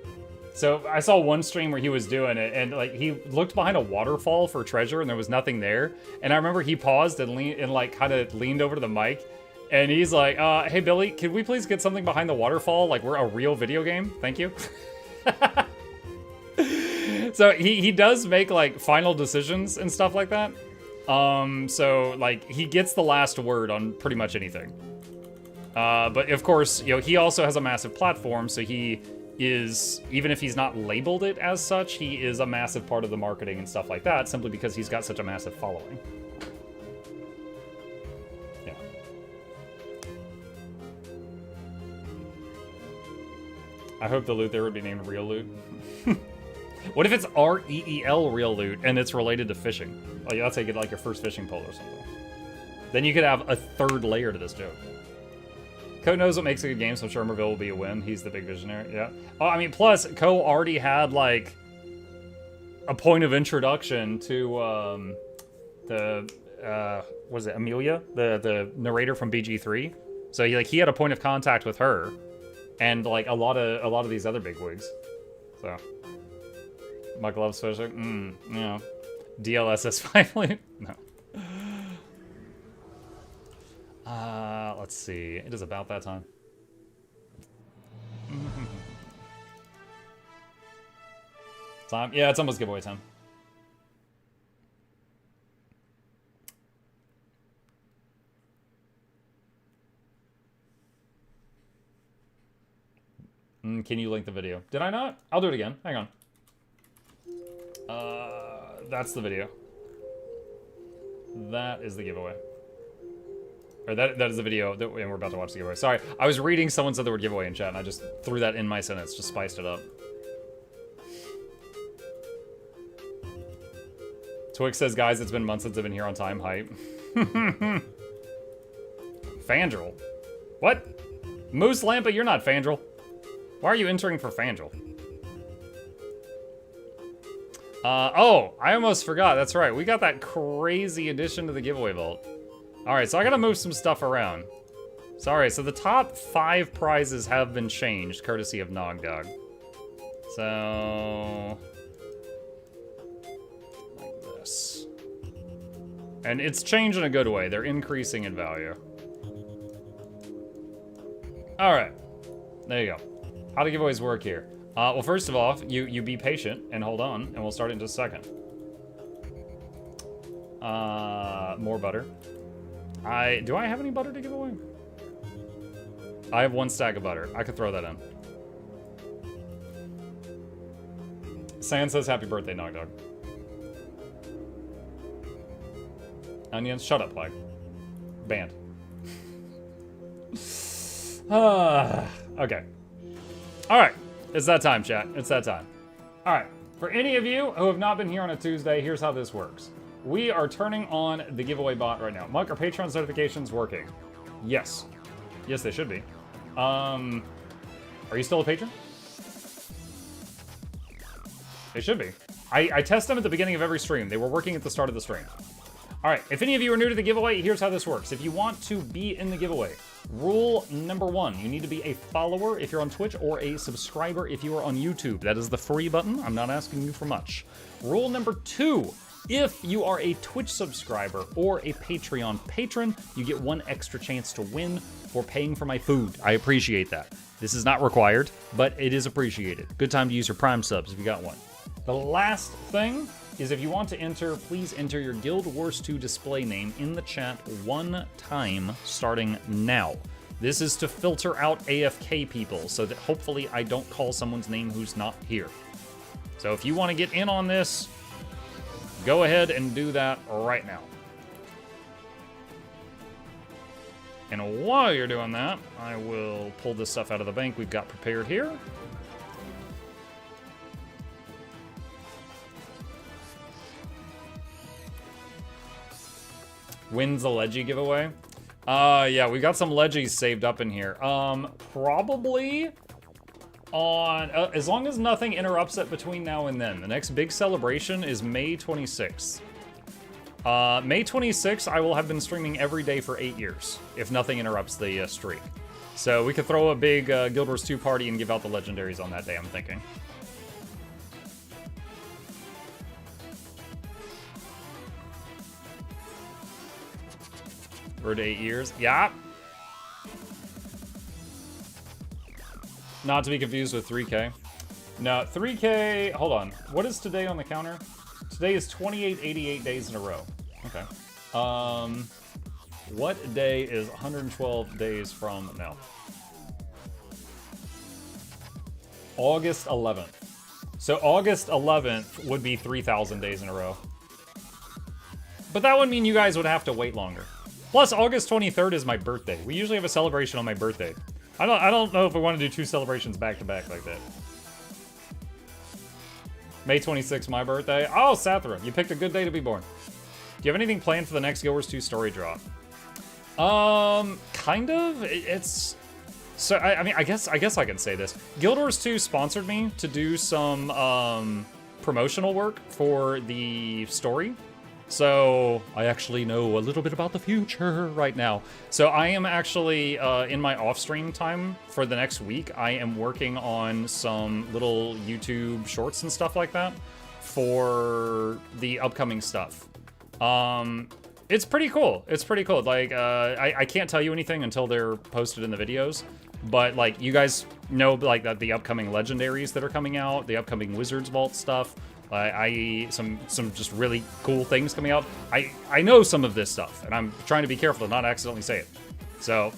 So I saw one stream where he was doing it, and like he looked behind a waterfall for treasure, and there was nothing there. And I remember he paused and like kind of leaned over to the mic, and he's like, "Hey Billy, could we please get something behind the waterfall? Like we're a real video game, thank you." So he does make like final decisions and stuff like that. So like he gets the last word on pretty much anything. But of course, you know, he also has a massive platform, so he is, even if he's not labeled it as such, he is a massive part of the marketing and stuff like that, simply because he's got such a massive following. Yeah. I hope the loot there would be named Real Loot. What if it's R-E-E-L Real Loot and it's related to fishing? Like, that's how you get like your first fishing pole or something. Then you could have a third layer to this joke. Ko knows what makes a good game, so I'm sure Merville will be a win. He's the big visionary, yeah. Oh, I mean, plus, Ko already had, like, a point of introduction to, was it Amelia? The narrator from BG3. So, he had a point of contact with her. And, like, a lot of these other bigwigs. So. Mike loves fishing. Yeah. DLSS finally. No. Let's see. It is about that time. Time? Yeah, it's almost giveaway time. Can you link the video? Did I not? I'll do it again. Hang on. That's the video. That is the giveaway. Or that is the video, and we're about to watch the giveaway. Sorry, I was reading someone said the word giveaway in chat, and I just threw that in my sentence, just spiced it up. Twix says, guys, it's been months since I've been here on time. Hype. Fandral. What? Moose Lampa, you're not Fandral. Why are you entering for Fandral? Oh, I almost forgot. That's right. We got that crazy addition to the giveaway vault. All right, so I gotta move some stuff around. Sorry, so the top 5 prizes have been changed, courtesy of Nogdog. So, like this. And it's changed in a good way. They're increasing in value. All right, there you go. How do giveaways work here? Well, first of all, you be patient and hold on, and we'll start in just a second. More butter. Do I have any butter to give away? I have 1 stack of butter. I could throw that in. Sand says happy birthday, Nogdog. Onions, shut up, Plague. Banned. Okay. Alright. It's that time, chat. It's that time. Alright. For any of you who have not been here on a Tuesday, here's how this works. We are turning on the giveaway bot right now. Monk, are Patreon notifications working? Yes. Yes, they should be. Are you still a patron? They should be. I test them at the beginning of every stream. They were working at the start of the stream. All right, if any of you are new to the giveaway, here's how this works. If you want to be in the giveaway, rule number 1, you need to be a follower if you're on Twitch or a subscriber if you are on YouTube. That is the free button. I'm not asking you for much. Rule number 2, if you are a Twitch subscriber or a Patreon patron, you get 1 extra chance to win for paying for my food. I appreciate that. This is not required, but it is appreciated. Good time to use your Prime subs if you got one. The last thing is if you want to enter, please enter your Guild Wars 2 display name in the chat 1 time starting now. This is to filter out AFK people so that hopefully I don't call someone's name who's not here. So if you want to get in on this, go ahead and do that right now. And while you're doing that, I will pull this stuff out of the bank we've got prepared here. Wins the Leggy giveaway. Yeah, we got some Leggies saved up in here. Probably on, as long as nothing interrupts it between now and then. The next big celebration is May 26th. May 26th, I will have been streaming every day for 8 years, if nothing interrupts the streak. So we could throw a big Guild Wars 2 party and give out the legendaries on that day, I'm thinking. Road to 8 years. Yeah. Not to be confused with 3K. No, 3K, hold on. What is today on the counter? Today is 2888 days in a row. Okay. What day is 112 days from now? August 11th. So August 11th would be 3,000 days in a row. But that would mean you guys would have to wait longer. Plus, August 23rd is my birthday. We usually have a celebration on my birthday. I don't know if we want to do 2 celebrations back to back like that. May 26th, my birthday. Oh, Sathra, you picked a good day to be born. Do you have anything planned for the next Guild Wars 2 story drop? Kind of. It's so. I mean, I guess I can say this. Guild Wars 2 sponsored me to do some promotional work for the story. So I actually know a little bit about the future right now. So I am actually in my off-stream time for the next week. I am working on some little YouTube shorts and stuff like that for the upcoming stuff. It's pretty cool. It's pretty cool. Like I can't tell you anything until they're posted in the videos. But like you guys know, like the upcoming legendaries that are coming out, the upcoming Wizards Vault stuff. Some just really cool things coming out. I know some of this stuff, and I'm trying to be careful to not accidentally say it. So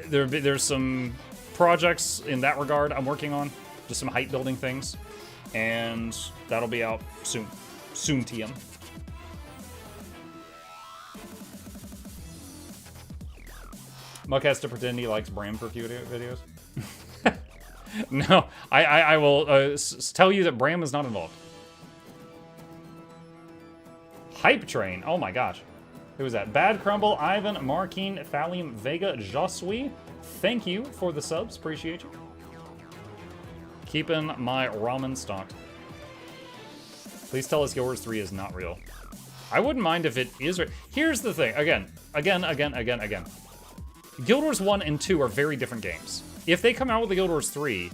there's some projects in that regard I'm working on, just some hype building things, and that'll be out soon. Soon, TM. Muck has to pretend he likes Bram for a few videos. No, I will tell you that Bram is not involved. Hype Train. Oh my gosh. Who was that? Bad Crumble, Ivan, Markine, Thallium, Vega, Josui. Thank you for the subs. Appreciate you. Keeping my ramen stocked. Please tell us Guild Wars 3 is not real. I wouldn't mind if it is real. Here's the thing. Again. Guild Wars 1 and 2 are very different games. If they come out with the Guild Wars 3,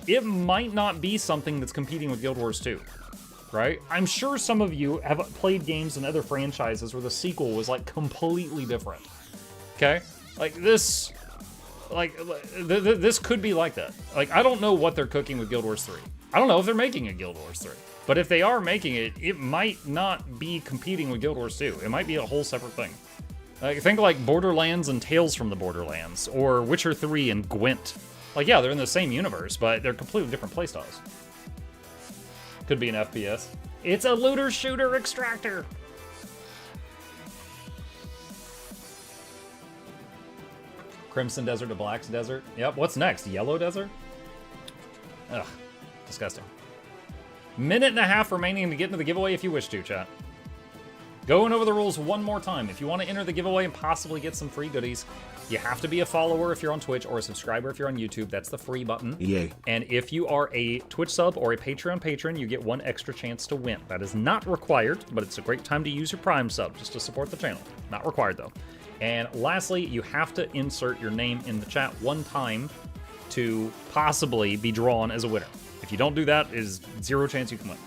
it might not be something that's competing with Guild Wars 2. Right? I'm sure some of you have played games in other franchises where the sequel was like completely different. Okay? Like this could be like that. Like I don't know what they're cooking with Guild Wars 3. I don't know if they're making a Guild Wars 3. But if they are making it, it might not be competing with Guild Wars 2. It might be a whole separate thing. Like think like Borderlands and Tales from the Borderlands or Witcher 3 and Gwent. Like yeah, they're in the same universe, but they're completely different playstyles. Could be an FPS. It's a looter shooter extractor. Crimson Desert to Black's Desert. Yep. What's next? Yellow Desert? Ugh. Disgusting. Minute and a half remaining to get into the giveaway if you wish to, chat. Going over the rules one more time. If you want to enter the giveaway and possibly get some free goodies, you have to be a follower if you're on Twitch or a subscriber if you're on YouTube. That's the free button. Yay. And if you are a Twitch sub or a Patreon patron, you get one extra chance to win. That is not required, but it's a great time to use your Prime sub just to support the channel. Not required, though. And lastly, you have to insert your name in the chat one time to possibly be drawn as a winner. If you don't do that, is zero chance you can win.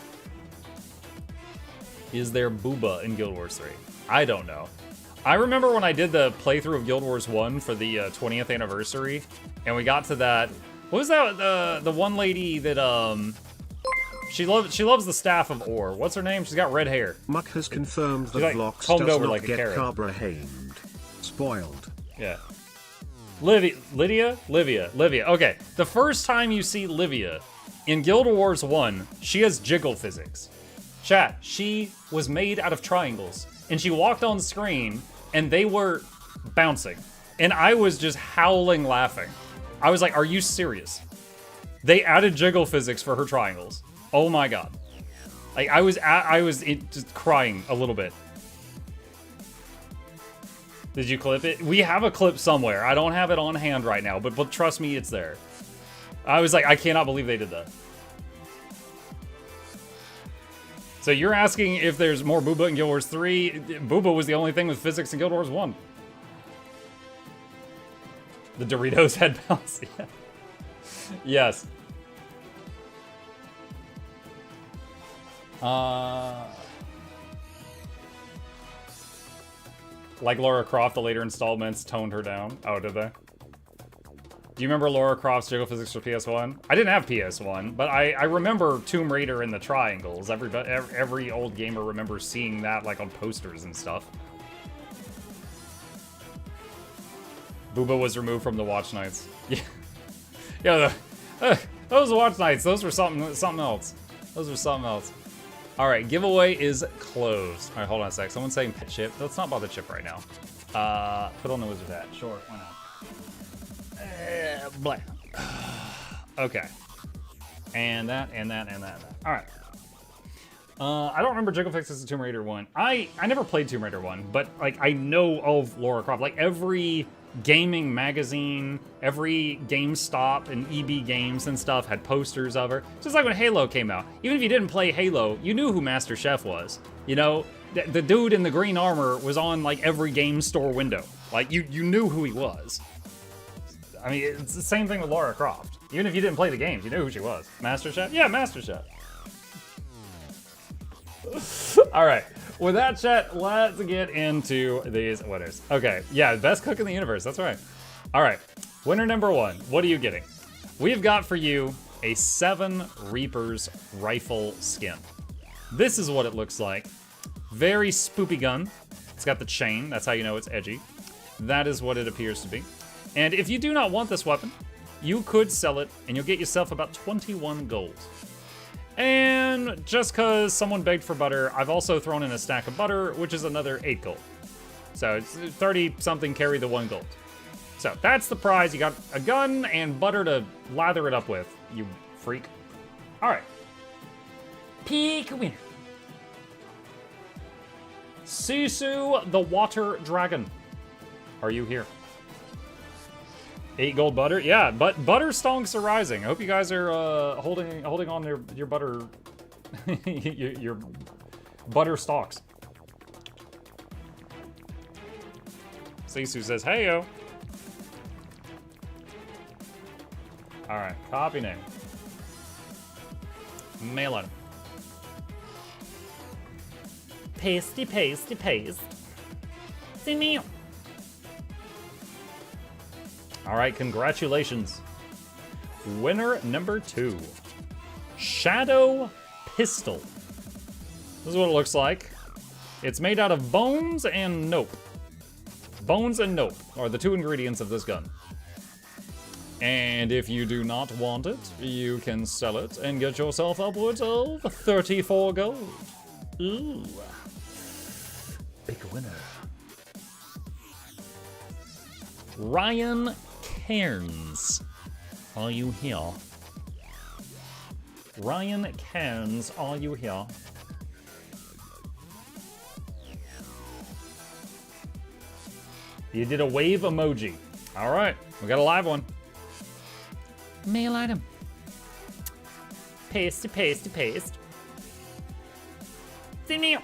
Is there booba in Guild Wars 3? I don't know. I remember when I did the playthrough of Guild Wars 1 for the 20th anniversary, and we got to that. What was that? The one lady that she loves the staff of Ore. What's her name? She's got red hair. Muck has confirmed that like Vlox combed does over not like a get carrot. Cabra-hamed. Spoiled. Yeah. Lydia. Okay, the first time you see Livia in Guild Wars 1, she has jiggle physics. Chat, she was made out of triangles, and she walked on screen, and they were bouncing. And I was just howling laughing. I was like, are you serious? They added jiggle physics for her triangles. Oh my god. Like, I was just crying a little bit. Did you clip it? We have a clip somewhere. I don't have it on hand right now, but trust me, it's there. I was like, I cannot believe they did that. So you're asking if there's more booba in Guild Wars 3? Booba was the only thing with physics in Guild Wars 1. The Doritos head bounce. Yeah. Yes. Like Lara Croft, the later installments toned her down. Oh, did they? Do you remember Lara Croft's jiggle physics for PS1? I didn't have PS1, but I remember Tomb Raider in the triangles. Every old gamer remembers seeing that like on posters and stuff. Booba was removed from the watch nights. Yeah, yeah. Those watch nights. Those were something else. Those were something else. All right, giveaway is closed. All right, hold on a sec. Someone's saying pet chip. Let's not bother chip right now. Put on the wizard hat. Sure, why not? Blah. Okay. And that. All right. I don't remember Jiggle Fix as a Tomb Raider 1. I never played Tomb Raider 1, but like I know of Lara Croft. Like every gaming magazine, every GameStop and EB Games and stuff had posters of her. Just like when Halo came out. Even if you didn't play Halo, you knew who Master Chef was. You know, the dude in the green armor was on like every game store window. Like you knew who he was. I mean, it's the same thing with Lara Croft. Even if you didn't play the games, you knew who she was. Master Chef? Yeah, Master Chef. All right. With that, chat, let's get into these winners. Okay, yeah, best cook in the universe. That's right. All right, winner number 1. What are you getting? We've got for you a 7 Reapers rifle skin. This is what it looks like. Very spoopy gun. It's got the chain. That's how you know it's edgy. That is what it appears to be. And if you do not want this weapon, you could sell it and you'll get yourself about 21 gold. And just because someone begged for butter, I've also thrown in a stack of butter, which is another 8 gold. So it's 30-something carry the 1 gold. So that's the prize. You got a gun and butter to lather it up with, you freak. All right. Pick a winner. Sisu the Water Dragon. Are you here? 8 gold butter? Yeah, but butter stonks are rising. I hope you guys are holding on your butter your butter stalks. Sisu says, hey yo. Alright, copy name. Mail it. Pasty, pasty, paste. See me. All right, congratulations. Winner number 2. Shadow Pistol. This is what it looks like. It's made out of bones and nope. Bones and nope are the 2 ingredients of this gun. And if you do not want it, you can sell it and get yourself upwards of 34 gold. Ooh. Big winner. Ryan Cairns, are you here? Ryan Cairns, are you here? You did a wave emoji. All right, we got a live one. Mail item. Paste, paste, paste. See me.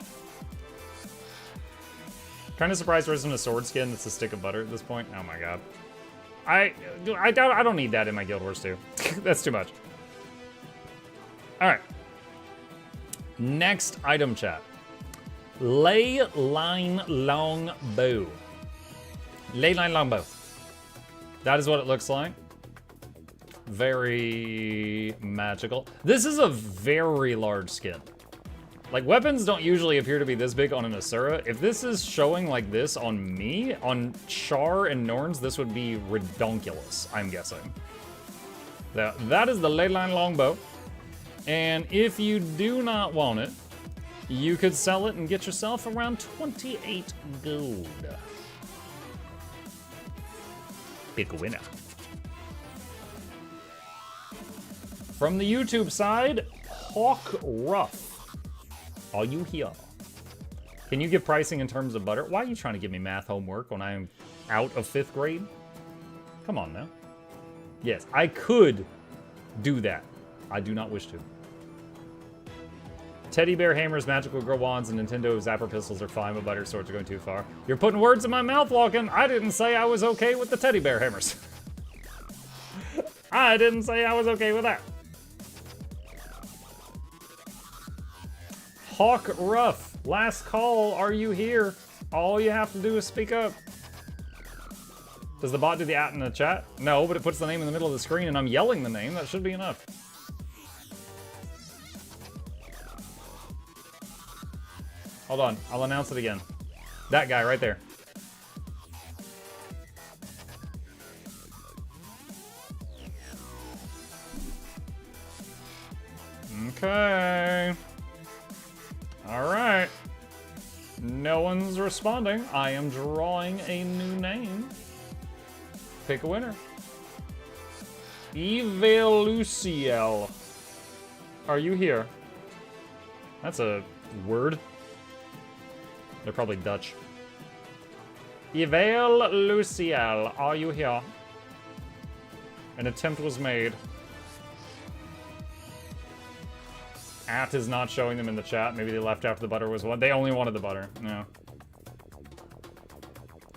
Kind of surprised there isn't a sword skin that's a stick of butter at this point. Oh my god. I don't need that in my Guild Wars 2. That's too much. Alright. Next item, chat. Ley Line Long Bow. Ley Line Long Bow. That is what it looks like. Very magical. This is a very large skin. Like, weapons don't usually appear to be this big on an Asura. If this is showing like this on me, on Char and Norns, this would be redonkulous, I'm guessing. That is the Ley Line Longbow. And if you do not want it, you could sell it and get yourself around 28 gold. Big winner. From the YouTube side, Hawk Ruff. Are you here? Can you give pricing in terms of butter? Why are you trying to give me math homework when I am out of 5th grade? Come on now. Yes, I could do that. I do not wish to. Teddy bear hammers, magical girl wands, and Nintendo zapper pistols are fine, but butter swords are going too far. You're putting words in my mouth, Walken. I didn't say I was okay with the teddy bear hammers. I didn't say I was okay with that. Hawk Ruff, last call, are you here? All you have to do is speak up. Does the bot do the @ in the chat? No, but it puts the name in the middle of the screen and I'm yelling the name. That should be enough. Hold on, I'll announce it again. That guy right there. Okay. All right. No one's responding. I am drawing a new name. Pick a winner. Evaluciel. Are you here? That's a word. They're probably Dutch. Evaluciel, are you here? An attempt was made. @ is not showing them in the chat. Maybe they left after the butter was one. They only wanted the butter. No.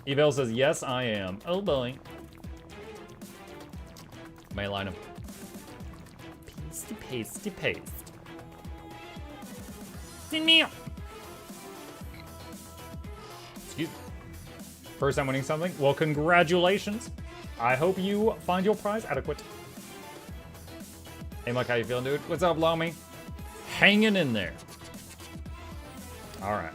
Evel says, yes, I am. Oh boy. Mail item. Pasty, pasty, paste. Send me. Excuse me. First time winning something? Well, congratulations. I hope you find your prize adequate. Hey, Mike, how you feeling, dude? What's up, Lomi? Hanging in there. All right.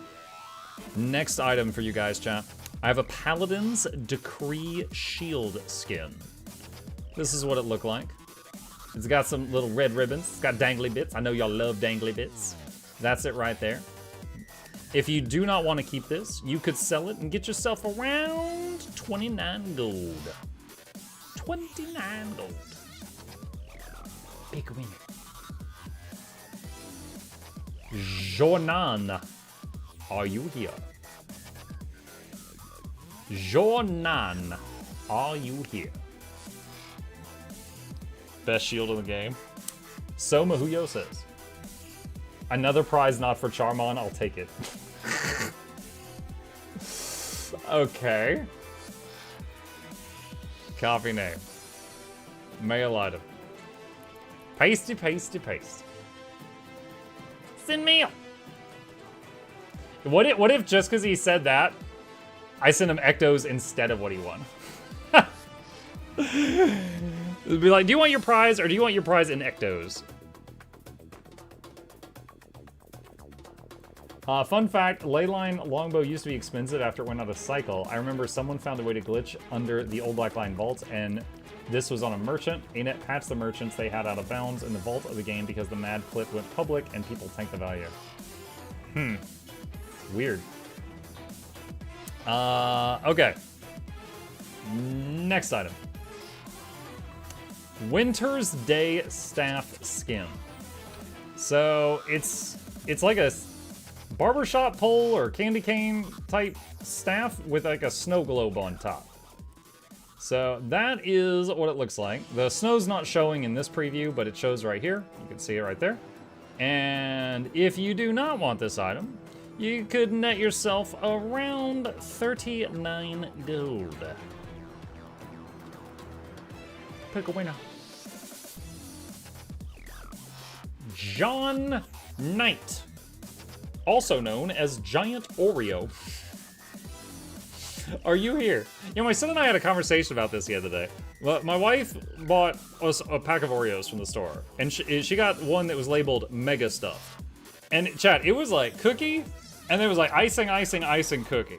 Next item for you guys, chat. I have a Paladin's Decree Shield skin. This is what it looked like. It's got some little red ribbons. It's got dangly bits. I know y'all love dangly bits. That's it right there. If you do not want to keep this, you could sell it and get yourself around 29 gold. 29 gold. Big winner. Jonan, are you here? Jonan, are you here? Best shield in the game. So Mahuyo says. Another prize not for Charmon, I'll take it. Okay. Copy name. Mail item. Pasty, pasty, paste. Send me. What if just because he said that, I sent him Ectos instead of what he won? It'd be like, do you want your prize or do you want your prize in Ectos? Fun fact, Leyline longbow used to be expensive after it went out of cycle. I remember someone found a way to glitch under the old Black Line vaults, and this was on a merchant. ANET patched the merchants they had out of bounds in the vault of the game because the mad clip went public and people tanked the value. Weird. Okay. Next item. Winter's Day staff skin. So it's like a barbershop pole or candy cane type staff with like a snow globe on top. So that is what it looks like. The snow's not showing in this preview, but it shows right here. You can see it right there. And if you do not want this item, you could net yourself around 39 gold. Pick a winner. John Knight, also known as Giant Oreo. Are you here? You know, my son and I had a conversation about this the other day. My wife bought us a pack of Oreos from the store, and she got one that was labeled Mega Stuffed. And chat, it was like cookie, and there was like icing, icing, icing cookie.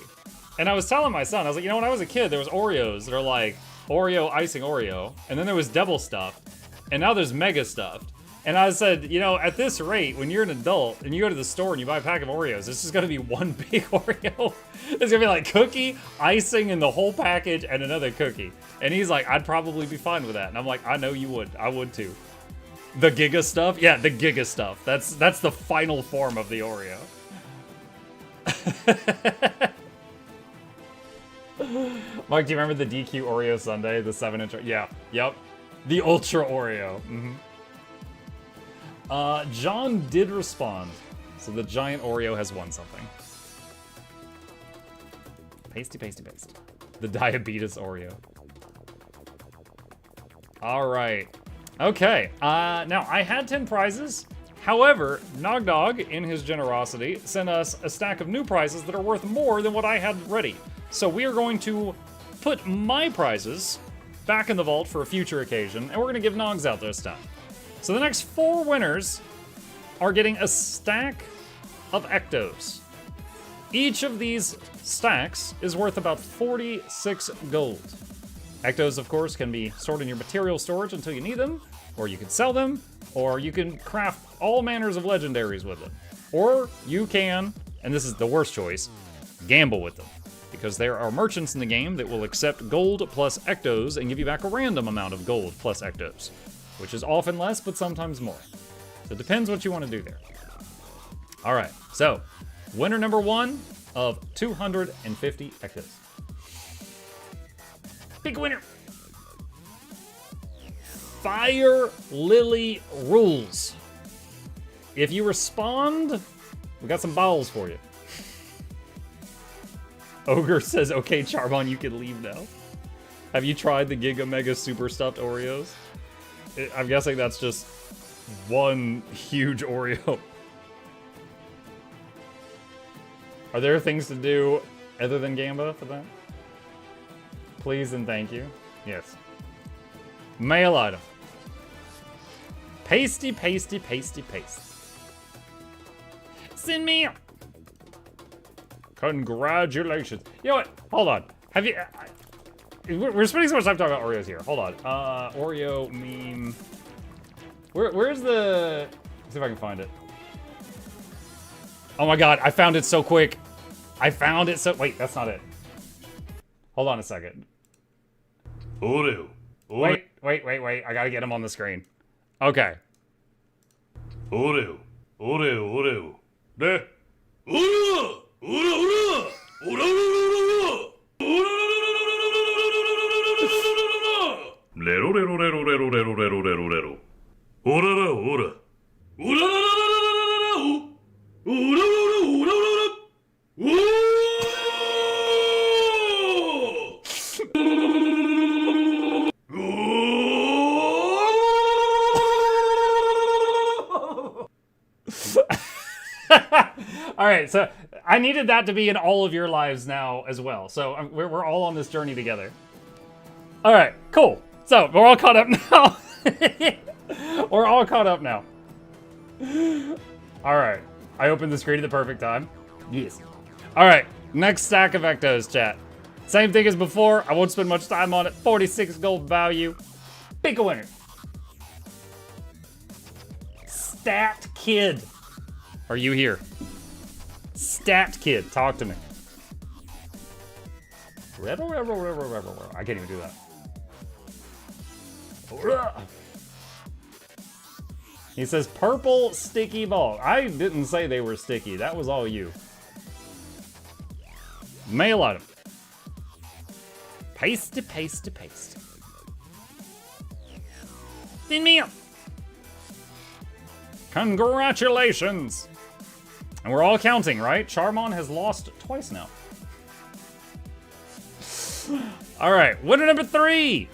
And I was telling my son, I was like, you know, when I was a kid, there was Oreos that are like Oreo, icing Oreo, and then there was Double Stuffed, and now there's Mega Stuffed. And I said, you know, at this rate, when you're an adult and you go to the store and you buy a pack of Oreos, this is going to be one big Oreo. It's going to be like cookie, icing in the whole package, and another cookie. And he's like, I'd probably be fine with that. And I'm like, I know you would. I would too. The Giga Stuff? Yeah, the Giga Stuff. That's the final form of the Oreo. Mike, do you remember the DQ Oreo Sundae? The 7-inch? Yeah. Yep. The Ultra Oreo. Mm-hmm. John did respond, so the Giant Oreo has won something. Pasty, pasty, paste. The Diabetes Oreo. All right. Okay. Now, I had 10 prizes However, Nogdog, in his generosity, sent us a stack of new prizes that are worth more than what I had ready. So we are going to put my prizes back in the vault for a future occasion, and we're going to give Nogs out this time. So the next 4 winners are getting a stack of Ectos. Each of these stacks is worth about 46 gold. Ectos, of course, can be stored in your material storage until you need them, or you can sell them, or you can craft all manners of legendaries with them. Or you can, and this is the worst choice, gamble with them. Because there are merchants in the game that will accept gold plus Ectos and give you back a random amount of gold plus Ectos, which is often less, but sometimes more. So it depends what you want to do there. All right, so winner number 1 of 250 Ectos. Big winner. Fire Lily rules. If you respond, we got some balls for you. Ogre says, okay, Charbon, you can leave now. Have you tried the Giga Mega Super Stuffed Oreos? I'm guessing that's just one huge Oreo. Are there things to do other than Gamba for that? Please and thank you. Yes. Mail item. Pasty, pasty, pasty, paste. Send me. Congratulations. You know what? Hold on. Have you... we're spending so much time talking about Oreos here. Hold on. Oreo meme. Where's the... Let's see if I can find it. Oh my god, I found it so quick. I found it so... Wait, that's not it. Hold on a second. Oreo. Wait. I gotta get him on the screen. Okay. Oreo. Oreo. De. Oreo. Oreo. All right, so I needed that to be in all of your lives now as well. So we're all on this journey together. All right, cool. So we're all caught up now. We're all caught up now. All right, I opened the screen at the perfect time. Yes. All right, next stack of Ectos, chat. Same thing as before. I won't spend much time on it. 46 gold value. Pick a winner. Stat Kid. Are you here? Stat Kid, talk to me. I can't even do that. He says purple sticky ball. I didn't say they were sticky. That was all you. Mail item. Paste, paste, paste. Send me up. Congratulations. And we're all counting, right? Charmon has lost twice now. All right, winner number 3.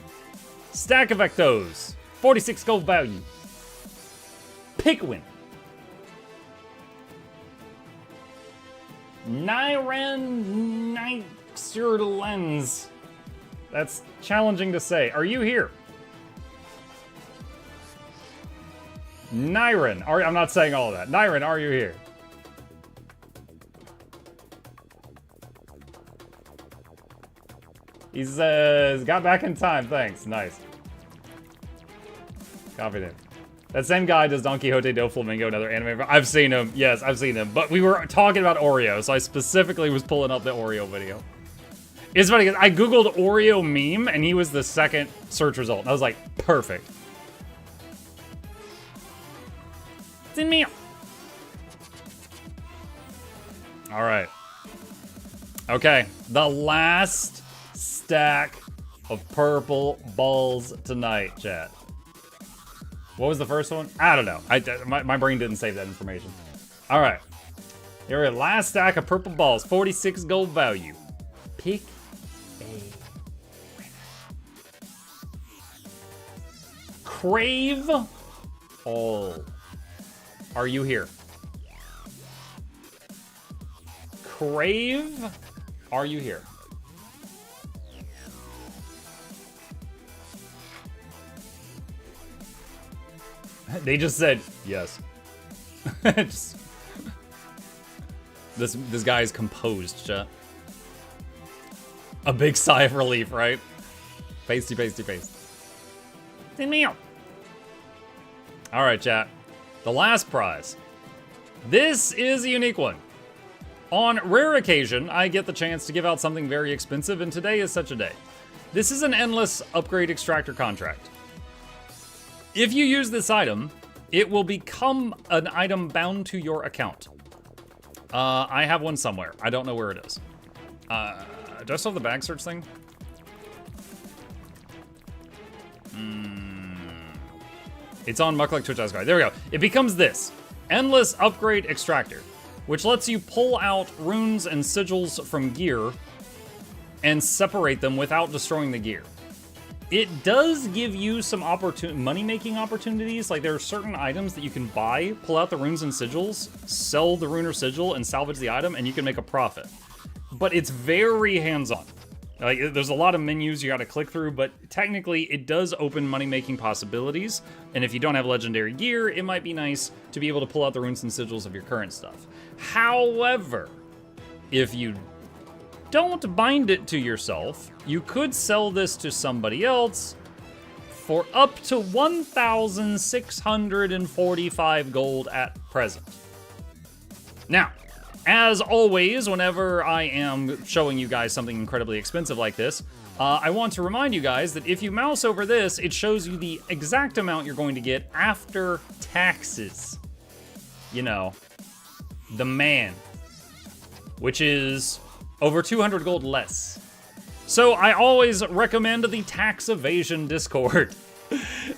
Stack of Ectos. 46 gold value. Pick win. Nyren Nixer Lens. That's challenging to say. Are you here? Nyren. I'm not saying all of that. Nyren, are you here? He says, got back in time, thanks. Nice. Copied it. That same guy does Don Quixote do Flamingo, another anime. I've seen him. Yes, I've seen him. But we were talking about Oreo, so I specifically was pulling up the Oreo video. It's funny because I Googled Oreo meme, and he was the second search result. And I was like, perfect. It's in me. All right. Okay, the last stack of purple balls tonight, chat. What was the first one? I don't know. My brain didn't save that information. All right. Here we go. Last stack of purple balls. 46 gold value. Pick a winner. Crave all. are you here? Crave, are you here? They just said yes. Just, this guy is composed, chat. A big sigh of relief, right? Pasty, pasty, paste. All right, chat. The last prize. This is a unique one. On rare occasion, I get the chance to give out something very expensive, and today is such a day. This is an endless upgrade extractor contract. If you use this item, it will become an item bound to your account. I have one somewhere. I don't know where it is. Do I still have the bag search thing? It's on MuklukTwitch.tv. There we go. It becomes this. Endless Upgrade Extractor, which lets you pull out runes and sigils from gear and separate them without destroying the gear. It does give you some money-making opportunities. Like, there are certain items that you can buy, pull out the runes and sigils, sell the rune or sigil, and salvage the item, and you can make a profit. But it's very hands-on. Like, there's a lot of menus you gotta click through, but technically it does open money-making possibilities. And if you don't have legendary gear, it might be nice to be able to pull out the runes and sigils of your current stuff. However, if you don't bind it to yourself, you could sell this to somebody else for up to 1,645 gold at present. Now, as always, whenever I am showing you guys something incredibly expensive like this, I want to remind you guys that if you mouse over this, it shows you the exact amount you're going to get after taxes. You know, the man, which is over 200 gold less. So I always recommend the tax evasion Discord.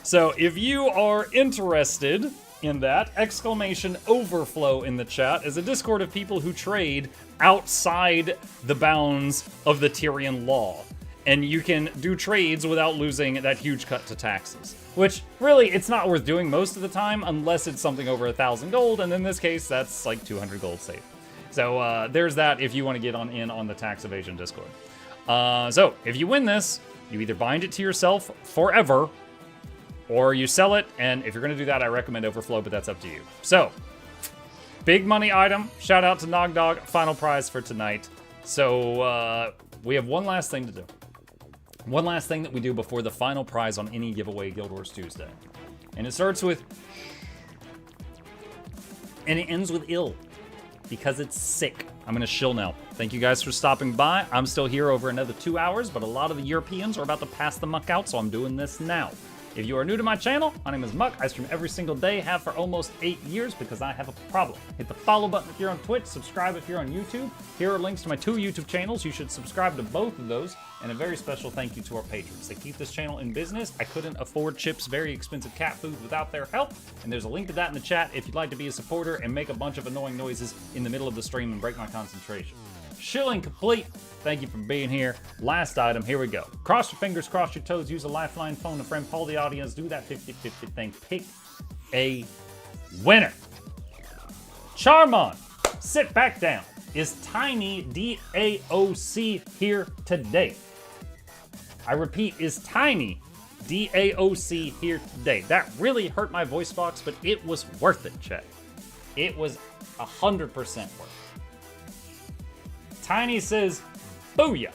So if you are interested in that, exclamation overflow in the chat is a Discord of people who trade outside the bounds of the Tyrian law. And you can do trades without losing that huge cut to taxes. Which, really, it's not worth doing most of the time unless it's something over 1,000 gold, and in this case, that's like 200 gold safe. So there's that if you want to get in on the tax evasion Discord. So if you win this, you either bind it to yourself forever, or you sell it, and if you're going to do that, I recommend Overflow, but that's up to you. So, big money item. Shout out to Nogdog. Final prize for tonight. So, we have one last thing to do. One last thing that we do before the final prize on any giveaway Guild Wars Tuesday. And it starts with... and it ends with ill. Because it's sick. I'm going to shill now. Thank you guys for stopping by. I'm still here over another 2 hours, but a lot of the Europeans are about to pass the muck out, so I'm doing this now. If you are new to my channel, my name is Muck. I stream every single day, have for almost 8 years because I have a problem. Hit the follow button if you're on Twitch, subscribe if you're on YouTube. Here are links to my 2 YouTube channels. You should subscribe to both of those. And a very special thank you to our patrons. They keep this channel in business. I couldn't afford Chip's very expensive cat food without their help. And there's a link to that in the chat if you'd like to be a supporter and make a bunch of annoying noises in the middle of the stream and break my concentration. Shilling complete. Thank you for being here. Last item, here we go. Cross your fingers, cross your toes, use a lifeline, phone a friend, poll the audience, do that 50-50 thing. Pick a winner. Charmon, sit back down. Is Tiny DAOC here today? I repeat, is Tiny DAOC here today? That really hurt my voice box, but it was worth it, chat. It was 100% worth it. Tiny says, booyah.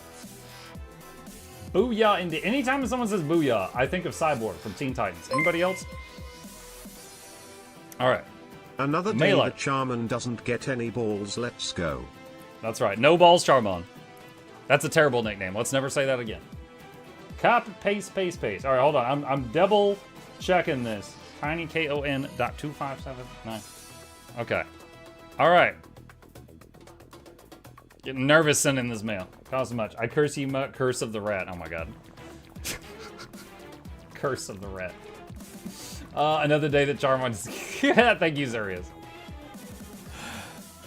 Booyah indeed. Anytime someone says booyah, I think of Cyborg from Teen Titans. Anybody else? All right. Another day that Charmon doesn't get any balls. Let's go. That's right. No balls, Charmon. That's a terrible nickname. Let's never say that again. Copy, paste, paste, paste. All right, hold on. I'm double checking this. TinyKon.2579. Okay. All right. Getting nervous sending this mail. Costs much. I curse you, Muck. Curse of the rat. Oh my god. Curse of the rat. Another day that Charmon. Thank you, Zurius.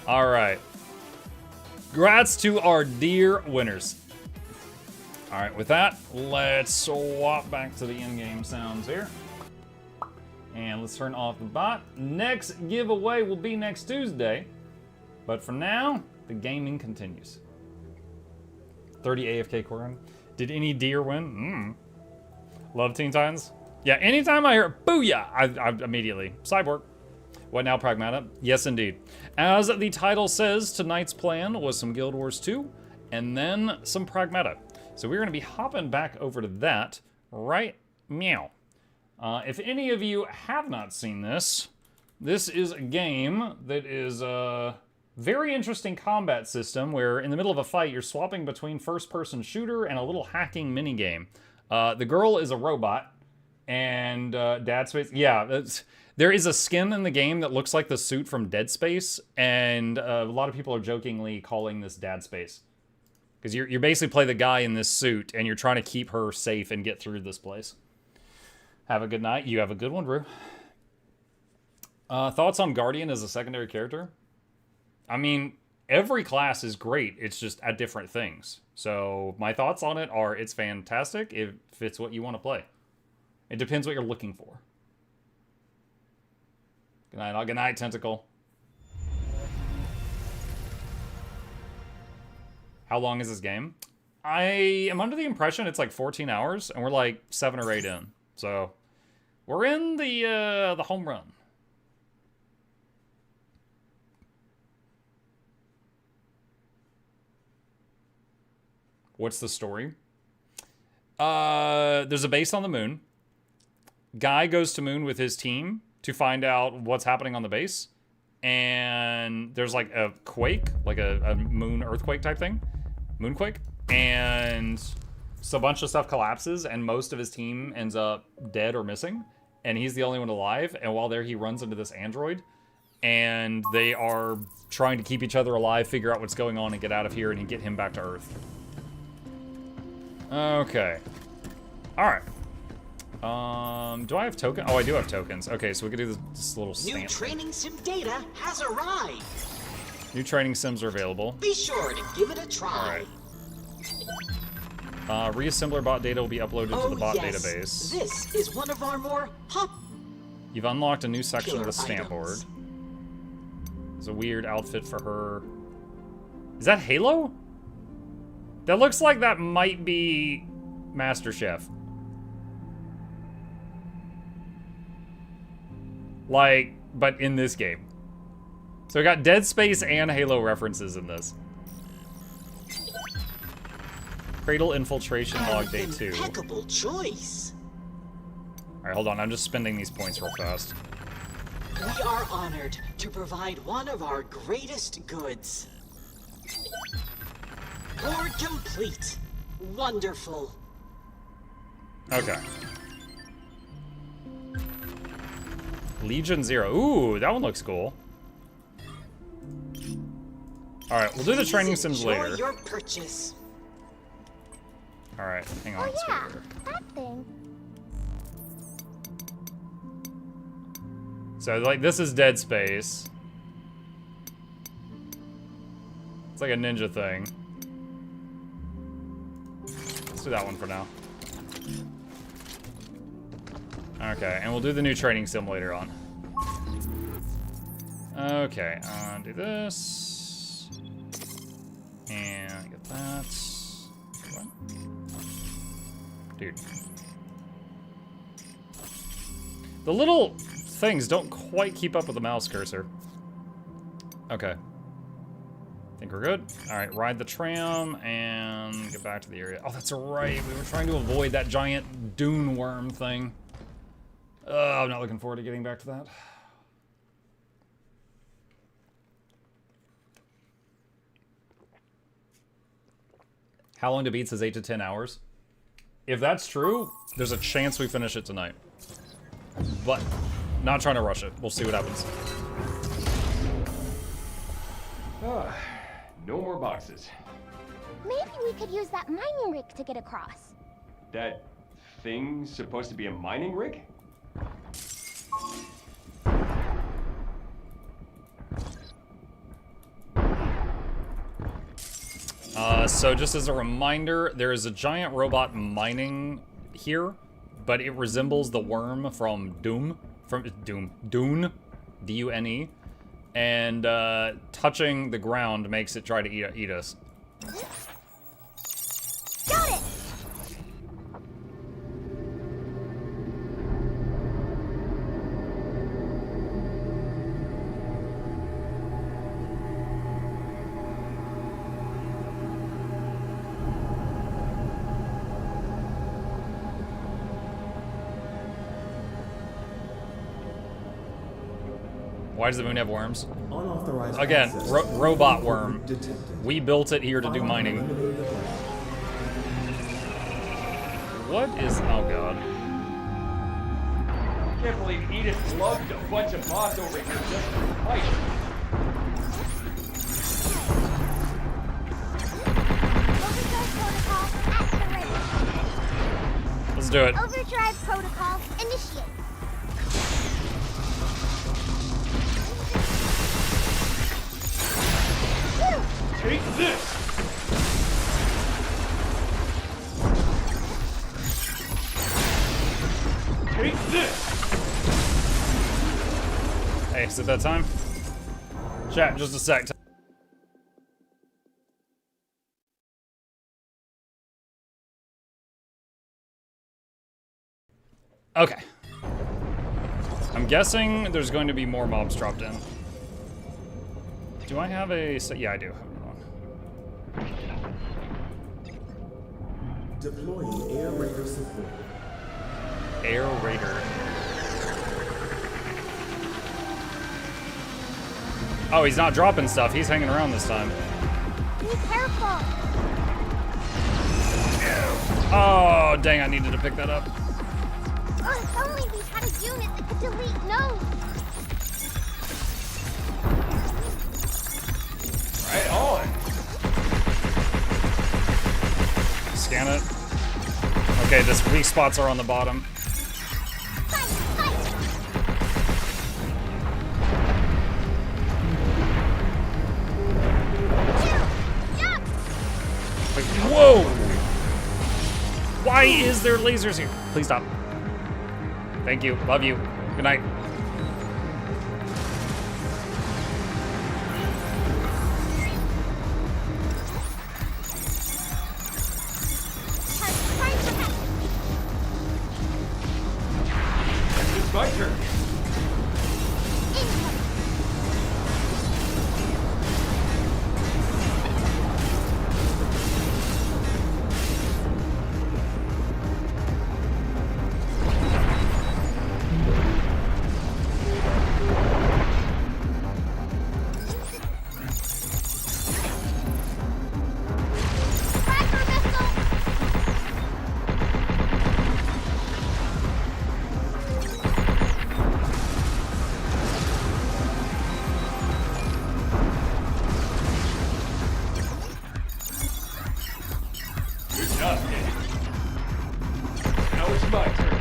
All right. Congrats to our dear winners. All right, with that, let's swap back to the in-game sounds here. And let's turn off the bot. Next giveaway will be next Tuesday. But for now, the gaming continues. 30 AFK Corin. Did any deer win? Love Teen Titans. Yeah, anytime I hear booyah, I immediately. Cyborg. What now, Pragmata? Yes, indeed. As the title says, tonight's plan was some Guild Wars 2, and then some Pragmata. So we're going to be hopping back over to that right meow. If any of you have not seen this, this is a game that is a very interesting combat system where in the middle of a fight, you're swapping between first-person shooter and a little hacking minigame. The girl is a robot, and Dead Space, yeah, there is a skin in the game that looks like the suit from Dead Space, and a lot of people are jokingly calling this Dead Space. Because you basically play the guy in this suit, and you're trying to keep her safe and get through this place. Have a good night. You have a good one, Brew. Thoughts on Guardian as a secondary character? I mean, every class is great. It's just at different things. So my thoughts on it are it's fantastic if it's what you want to play. It depends what you're looking for. Good night, Tentacle. How long is this game? I am under the impression it's like 14 hours, and we're like 7 or 8 in. So we're in the home run. What's the story? There's a base on the moon. Guy goes to moon with his team to find out what's happening on the base. And there's like a quake, like a moon earthquake type thing. Moonquake. And so a bunch of stuff collapses and most of his team ends up dead or missing. And he's the only one alive. And while there, he runs into this android. And they are trying to keep each other alive, figure out what's going on and get out of here and get him back to Earth. Okay. Alright. Do I have tokens? Oh, I do have tokens. Okay, so we can do this little stamp. New training sim data has arrived. New training sims are available. Be sure to give it a try. Alright. Reassembler bot data will be uploaded to the bot database. This is one of our more You've unlocked a new section of the stamp board. There's a weird outfit for her. Is that Halo? That looks like that might be Master Chef. Like, but in this game. So we got Dead Space and Halo references in this. Cradle Infiltration Log Day 2. Impeccable choice. Alright, hold on. I'm just spending these points real fast. We are honored to provide one of our greatest goods. Board complete. Wonderful. Okay. Legion 0. Ooh, that one looks cool. Alright, we'll do the training sims later. Your purchase. Alright, hang on. Oh yeah, that thing. So, like, this is Dead Space. It's like a ninja thing. Let's do that one for now. Okay, and we'll do the new training sim later on. Okay, do this. And get that. What? Dude. The little things don't quite keep up with the mouse cursor. Okay. I think we're good. Alright, ride the tram and get back to the area. Oh, that's right. We were trying to avoid that giant dune worm thing. I'm not looking forward to getting back to that. How long to beat says 8 to 10 hours. If that's true, there's a chance we finish it tonight. But, not trying to rush it. We'll see what happens. No more boxes. Maybe we could use that mining rig to get across. That thing's supposed to be a mining rig? So just as a reminder, there is a giant robot mining here, but it resembles the worm from Doom, from Dune, D-U-N-E, and touching the ground makes it try to eat us. Got it! Why does the moon have worms? Unauthorized Again, access robot worm. detected. We built it here to do mining. What is... oh god. Can't believe Edith lugged a bunch of mods over here just to fight. Let's do it. Overdrive protocol initiate. Take this! Take this! Hey, is it that time? Chat, just a sec. Okay. I'm guessing there's going to be more mobs dropped in. Do I have a... yeah, I do. Deploying Air Raider support. Air Raider. Oh, he's not dropping stuff. He's hanging around this time. Be careful. Oh, dang, I needed to pick that up. Oh, if only we had a unit that could delete nodes. Right on. Scan it. Okay, this weak spots are on the bottom. Wait, whoa! Why is there lasers here? Please stop. Thank you. Love you. Good night. It's my turn. Good job, kid. Now it's my turn.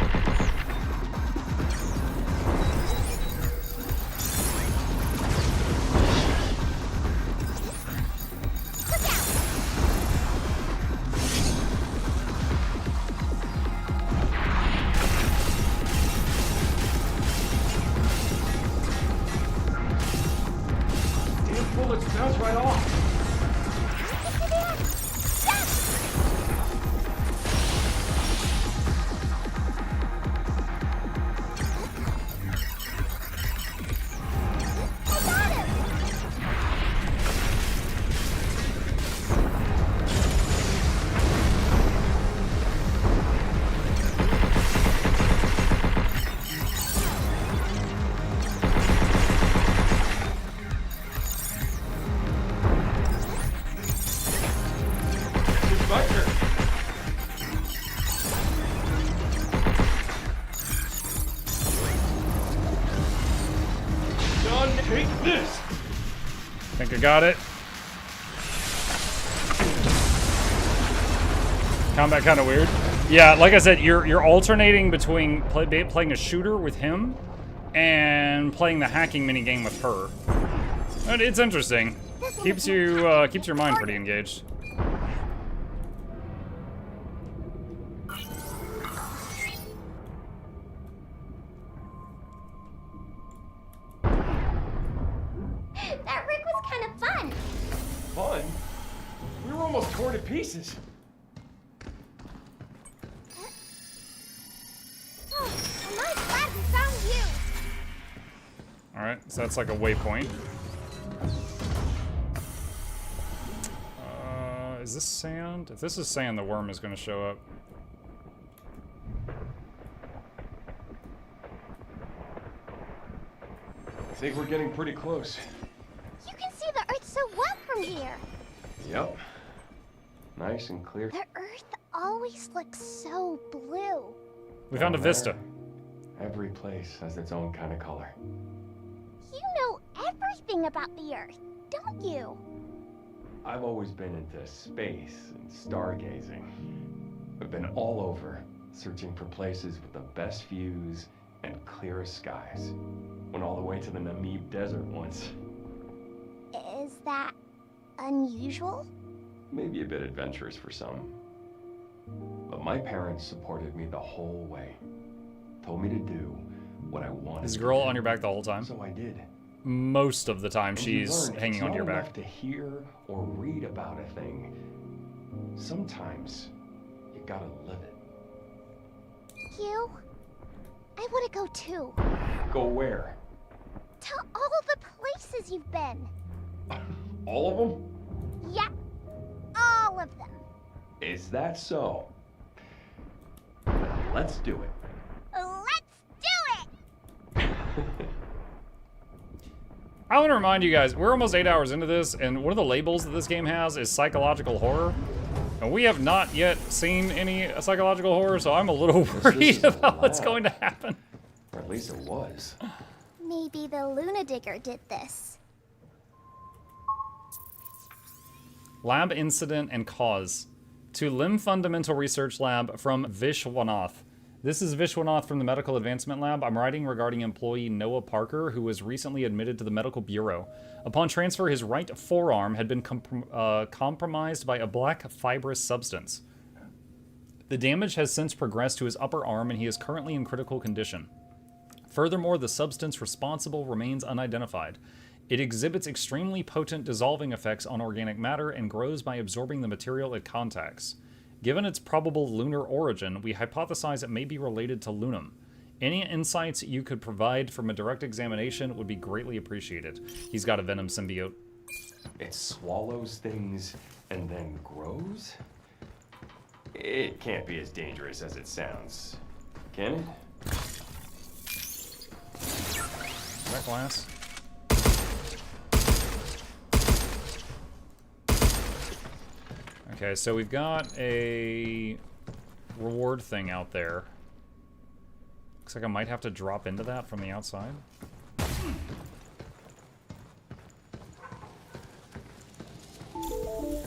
Damn bullets bounce right off. It's my turn. Done. Take this. Think I got it. Combat kind of weird. Yeah, like I said, you're alternating between playing a shooter with him and playing the hacking minigame with her. And it's interesting. Keeps your mind pretty engaged. pieces. Oh, I'm really glad we found you. Alright, so that's like a waypoint. Is this sand? If this is sand, the worm is going to show up. I think we're getting pretty close. You can see the Earth so well from here. Yep. Nice and clear. The Earth always looks so blue. We found a vista. Every place has its own kind of color. You know everything about the Earth, don't you? I've always been into space and stargazing. I've been all over, searching for places with the best views and clearest skies. Went all the way to the Namib Desert once. Is that unusual? Maybe a bit adventurous for some. But my parents supported me the whole way. Told me to do what I wanted. Is the girl on your back the whole time? So I did. Most of the time, And she's you learn hanging it's onto your not back. enough to hear or read about a thing. Sometimes you gotta live it. You? I want to go too. Go where? To all the places you've been. All of them? Yeah, all of them. Is that so? Let's do it. Let's do it! I want to remind you guys, we're almost 8 hours into this, and one of the labels that this game has is psychological horror. And we have not yet seen any psychological horror, so I'm a little worried about what's going to happen. Or at least it was. Maybe the Luna Digger did this. Lab incident and cause. To Limb Fundamental Research Lab from Vishwanath. This is Vishwanath from the Medical Advancement Lab. I'm writing regarding employee Noah Parker, who was recently admitted to the medical bureau. Upon transfer, his right forearm had been compromised by a black fibrous substance. The damage has since progressed to his upper arm, and he is currently in critical condition. Furthermore, the substance responsible remains unidentified. It exhibits extremely potent dissolving effects on organic matter and grows by absorbing the material it contacts. Given its probable lunar origin, we hypothesize it may be related to Lunum. Any insights you could provide from a direct examination would be greatly appreciated. He's got a venom symbiote. It swallows things and then grows? It can't be as dangerous as it sounds, can it? Is that glass? Okay, so we've got a reward thing out there. Looks like I might have to drop into that from the outside. What?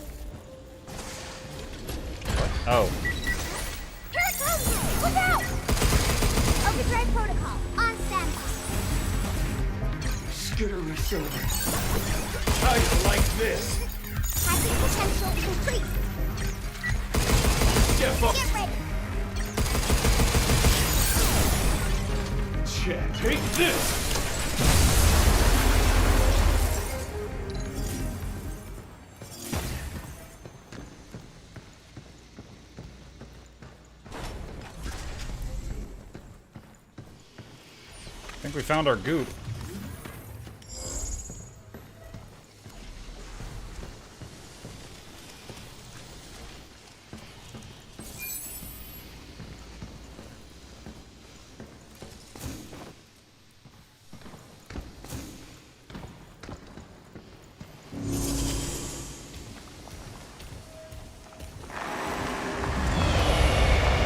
Oh. Here it comes! Look out! Overdrive protocol, on standby. Skittery silver. I like this. Hacking potential increased. Get ready. Check. Take this. I think we found our goop.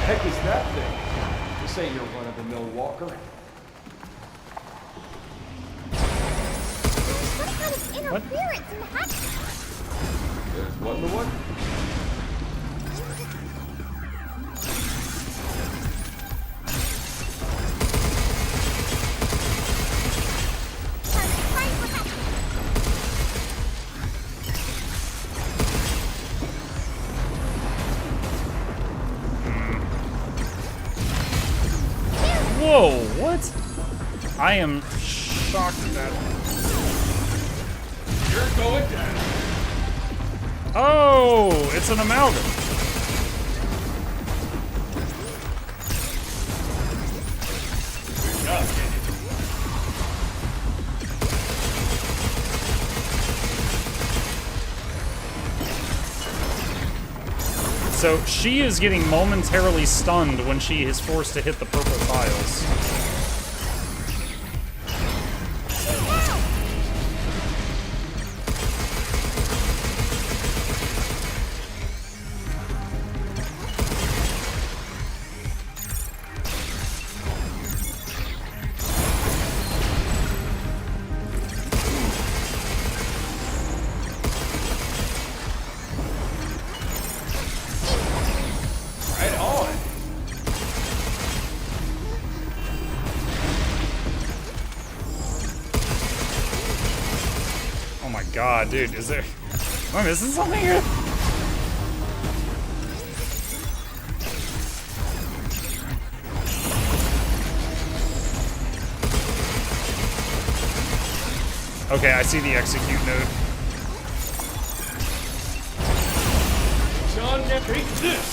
Heck is that thing? This ain't your run-of-the-mill walker. What kind of interference in the hacking? There's one to one. Whoa, what? I am shocked at that. You're going down. Oh, it's an amalgam. So she is getting momentarily stunned when she is forced to hit the purple tiles. God, dude, is there... Am I missing something here? Okay, I see the execute node. John, take this!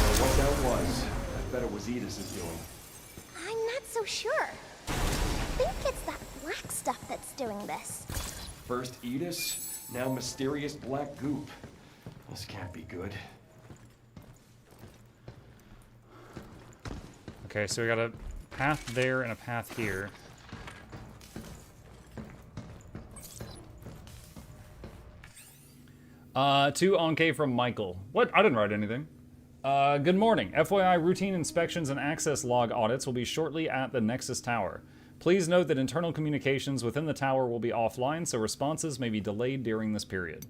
Or what that was. I bet it was Edith's doing. I'm not so sure. I think it's that black stuff that's doing this. First Edith, now mysterious black goop. This can't be good. Okay, so we got a path there and a path here. To Anke from Michael. What? I didn't write anything. Good morning. FYI, routine inspections and access log audits will be shortly at the Nexus Tower. Please note that internal communications within the tower will be offline, so responses may be delayed during this period.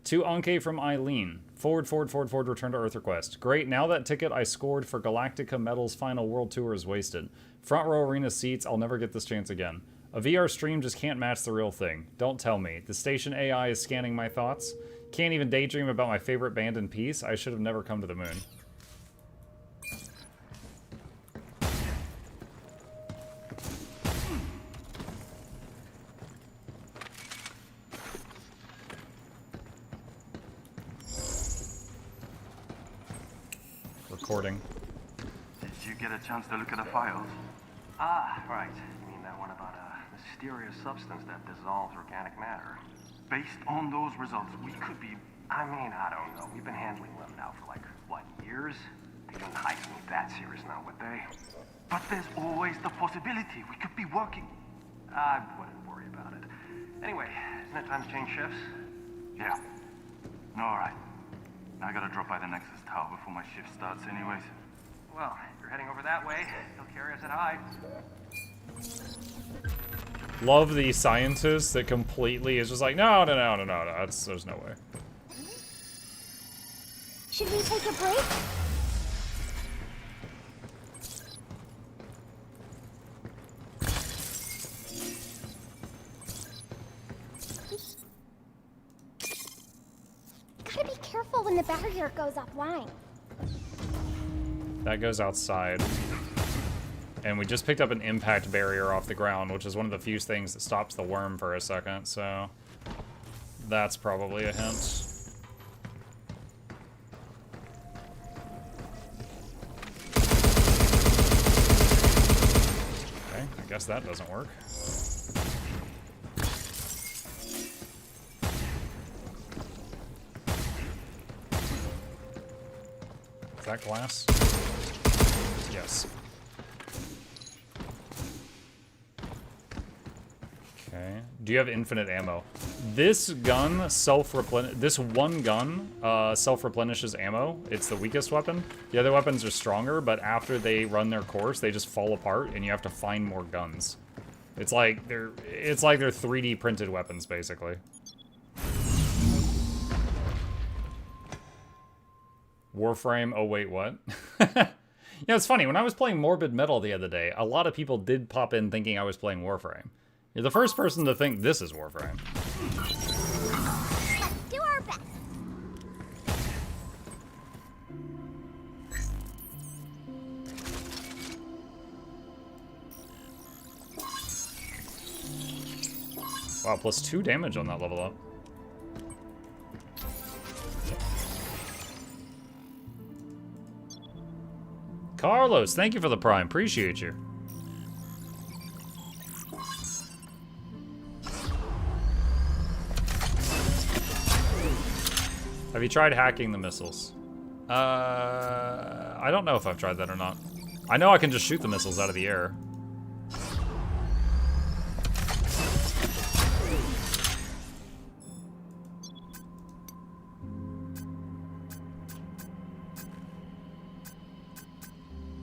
To Anke from Eileen. Forward, return to Earth request. Great, now that ticket I scored for Galactica Metal's final world tour is wasted. Front row arena seats, I'll never get this chance again. A VR stream just can't match the real thing. Don't tell me. The station AI is scanning my thoughts. Can't even daydream about my favorite band in peace. I should have never come to the moon. Recording. Did you get a chance to look at the files? Ah, right. You mean that one about a mysterious substance that dissolves organic matter? Based on those results, we could be... I mean, I don't know. We've been handling them now for like, what, years? They couldn't hide me that serious now, would they? But there's always the possibility we could be working. I wouldn't worry about it. Anyway, isn't it time to change shifts? Yeah. All right. I gotta drop by the Nexus Tower before my shift starts anyways. Well, if you're heading over that way, he'll carry us at high. Love the scientist that completely is just like, no, there's no way. Should we take a break? Gotta be careful when the barrier goes offline. That goes outside. And we just picked up an impact barrier off the ground, which is one of the few things that stops the worm for a second, so that's probably a hint. Okay, I guess that doesn't work. Is that glass? Yes. Okay. Do you have infinite ammo? This gun this one gun self-replenishes ammo. It's the weakest weapon. The other weapons are stronger, but after they run their course, they just fall apart and you have to find more guns. It's like they're 3D printed weapons basically. Warframe, oh wait, what? You know, it's funny, when I was playing Morbid Metal the other day, a lot of people did pop in thinking I was playing Warframe. You're the first person to think this is Warframe. Let's do our best. Wow, plus 2 damage on that level up. Carlos, thank you for the Prime. Appreciate you. Have you tried hacking the missiles? I don't know if I've tried that or not. I know I can just shoot the missiles out of the air.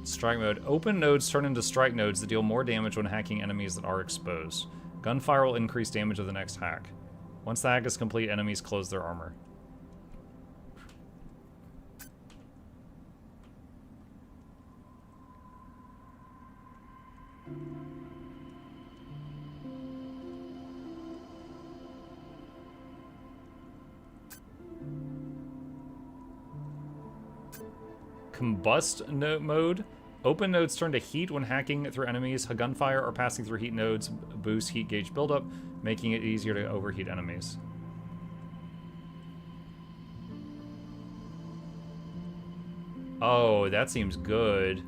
Strike mode. Open nodes turn into strike nodes that deal more damage when hacking enemies that are exposed. Gunfire will increase damage of the next hack. Once the hack is complete, enemies close their armor. Combust mode. Open nodes turn to heat when hacking through enemies. Gunfire or passing through heat nodes boosts heat gauge buildup, making it easier to overheat enemies. Oh, that seems good.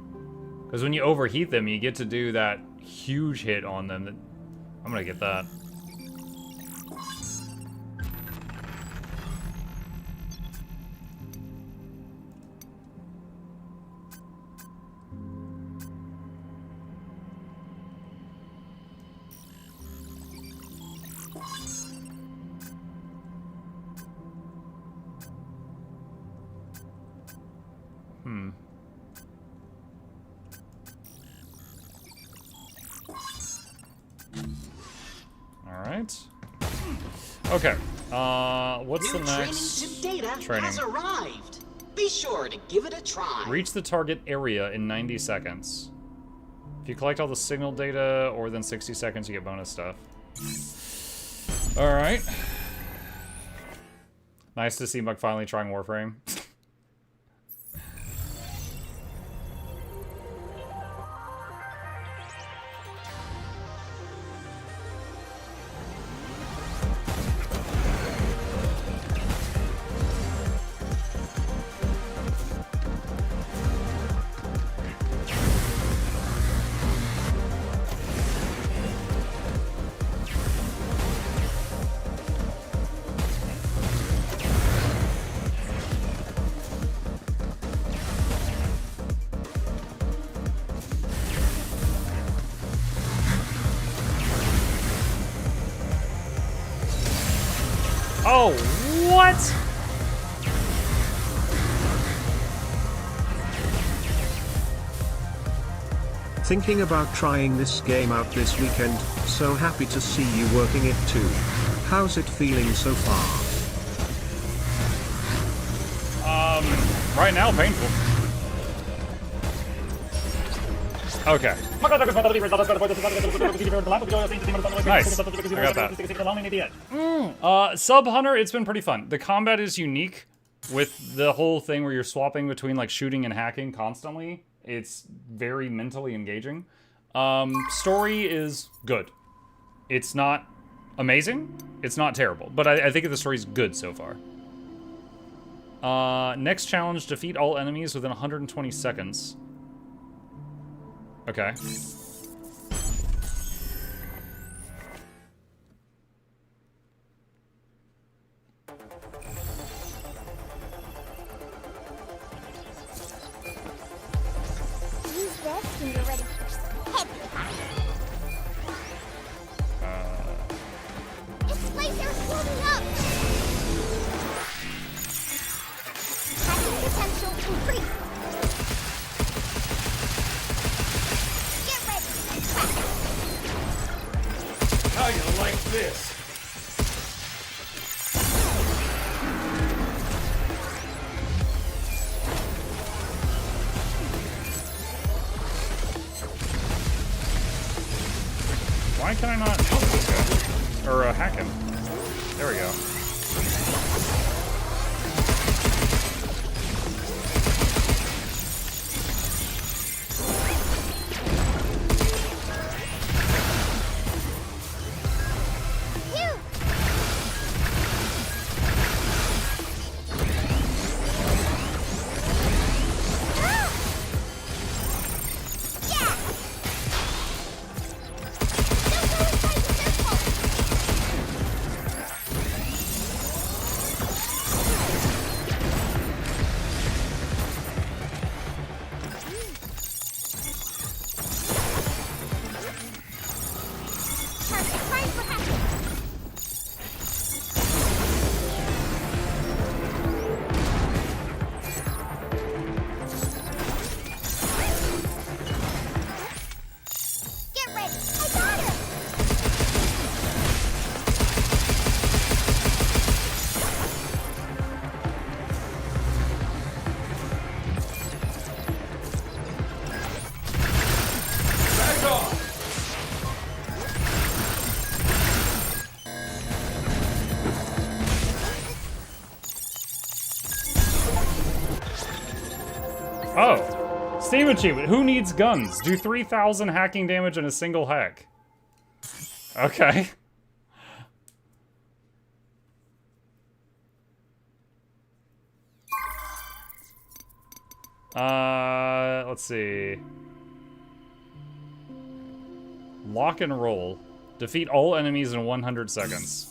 Because when you overheat them, you get to do that huge hit on them. I'm gonna get that. Alright. Okay. What's the next Training data training? has arrived. Be sure to give it a try. Reach the target area in 90 seconds. If you collect all the signal data, or within 60 seconds, you get bonus stuff. Alright. Nice to see Muk finally trying Warframe. Oh, what? Thinking about trying this game out this weekend, so happy to see you working it too. How's it feeling so far? Right now, painful. Okay. Nice. I got that. Sub Hunter, it's been pretty fun. The combat is unique with the whole thing where you're swapping between like shooting and hacking constantly. It's very mentally engaging. Story is good. It's not amazing. It's not terrible. But I think the story's good so far. Next challenge, defeat all enemies within 120 seconds. Okay. Use this when you're ready for head hack. This laser's loading up! Hacking potential increased. Get ready, crack. How you like this? Why can I not help this guy? Or hack him? There we go. You Oh, Steam achievement. Who needs guns? Do 3,000 hacking damage in a single hack. Okay. Let's see. Lock and roll. Defeat all enemies in 100 seconds.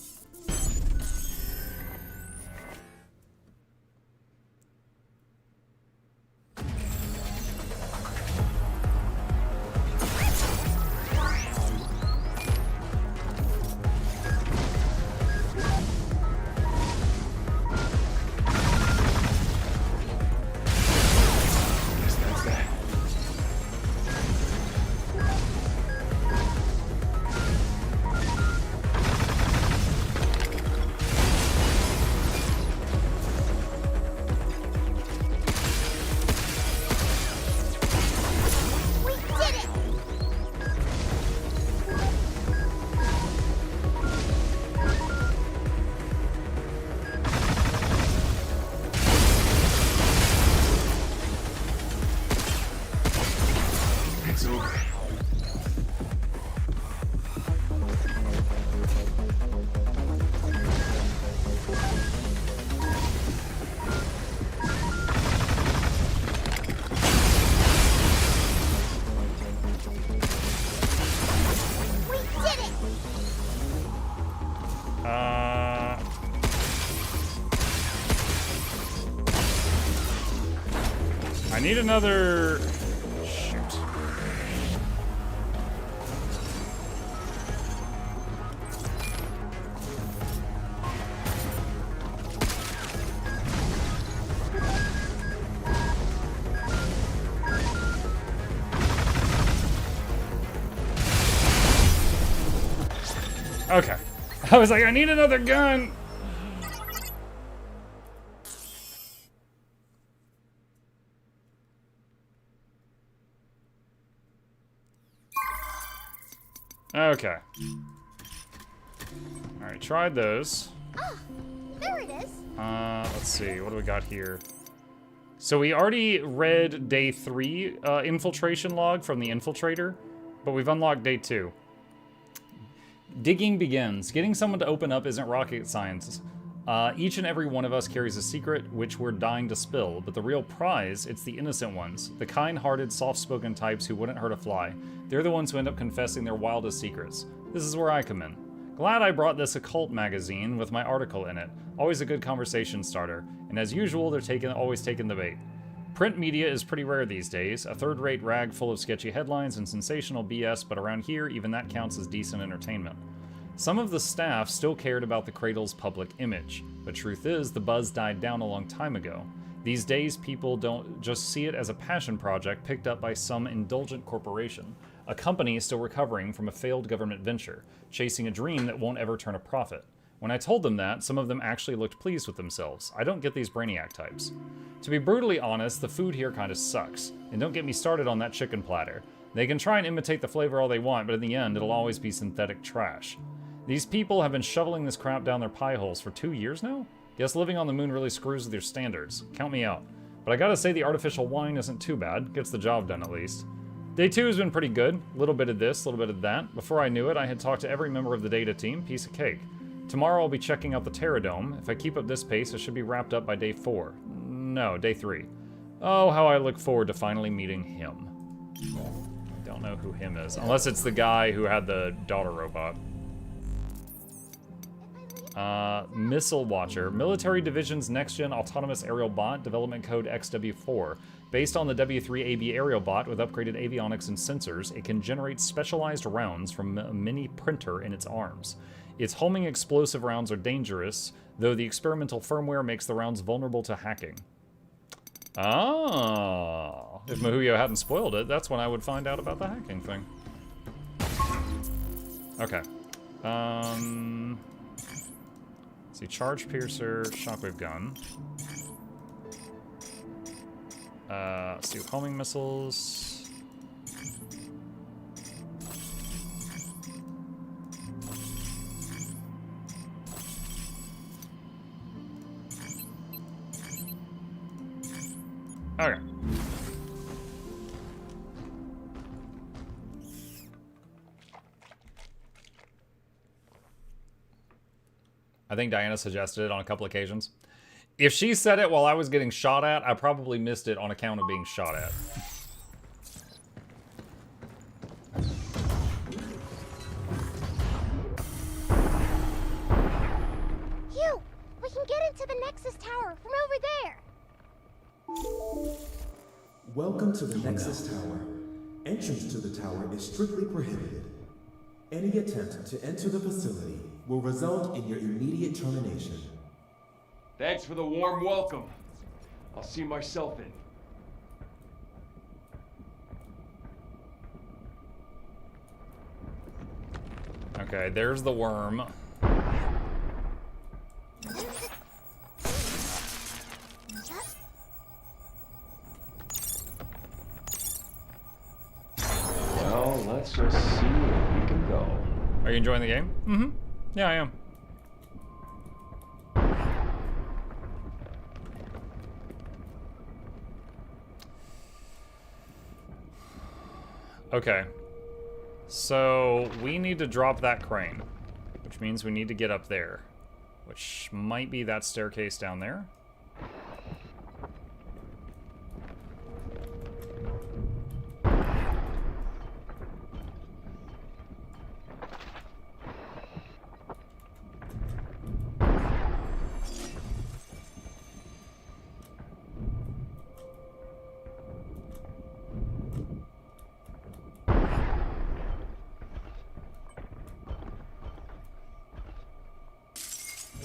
I need another... Shoot. Okay. I was like, I need another gun! Okay. Alright, tried those. Ah, there it is. Let's see, what do we got here? So we already read day 3 infiltration log from the infiltrator, but we've unlocked day 2. Digging begins. Getting someone to open up isn't rocket science. Each and every one of us carries a secret which we're dying to spill, but the real prize, it's the innocent ones. The kind-hearted, soft-spoken types who wouldn't hurt a fly. They're the ones who end up confessing their wildest secrets. This is where I come in. Glad I brought this occult magazine with my article in it. Always a good conversation starter. And as usual, they're always taking the bait. Print media is pretty rare these days. A third-rate rag full of sketchy headlines and sensational BS, but around here, even that counts as decent entertainment. Some of the staff still cared about the Cradle's public image, but truth is, the buzz died down a long time ago. These days, people don't just see it as a passion project picked up by some indulgent corporation. A company still recovering from a failed government venture, chasing a dream that won't ever turn a profit. When I told them that, some of them actually looked pleased with themselves. I don't get these brainiac types. To be brutally honest, the food here kinda sucks. And don't get me started on that chicken platter. They can try and imitate the flavor all they want, but in the end, it'll always be synthetic trash. These people have been shoveling this crap down their pie holes for 2 years now? Guess living on the moon really screws with your standards. Count me out. But I gotta say the artificial wine isn't too bad. Gets the job done at least. Day 2 has been pretty good. A little bit of this, a little bit of that. Before I knew it, I had talked to every member of the data team. Piece of cake. Tomorrow I'll be checking out the Terradome. If I keep up this pace, it should be wrapped up by day 4. No, day 3. Oh, how I look forward to finally meeting him. Don't know who him is. Unless it's the guy who had the daughter robot. Missile Watcher. Military Division's next-gen autonomous aerial bot, development code XW4. Based on the W3AB aerial bot with upgraded avionics and sensors, it can generate specialized rounds from a mini printer in its arms. Its homing explosive rounds are dangerous, though the experimental firmware makes the rounds vulnerable to hacking. Oh, if Mahuyo hadn't spoiled it, that's when I would find out about the hacking thing. Okay. See, Charge Piercer, Shockwave Gun. Let's do homing missiles. Okay. think Diana suggested it on a couple occasions. If she said it while I was getting shot at, I probably missed it on account of being shot at. Hugh, we can get into the Nexus Tower from over there. Welcome to the Nexus Tower. Entrance to the tower is strictly prohibited. Any attempt to enter the facility will result in your immediate termination. Thanks for the warm welcome. I'll see myself in. Okay, there's the worm. Well, let's just see where we can go. Are you enjoying the game? Mm-hmm. Yeah, I am. Okay. So, we need to drop that crane, which means we need to get up there, which might be that staircase down there.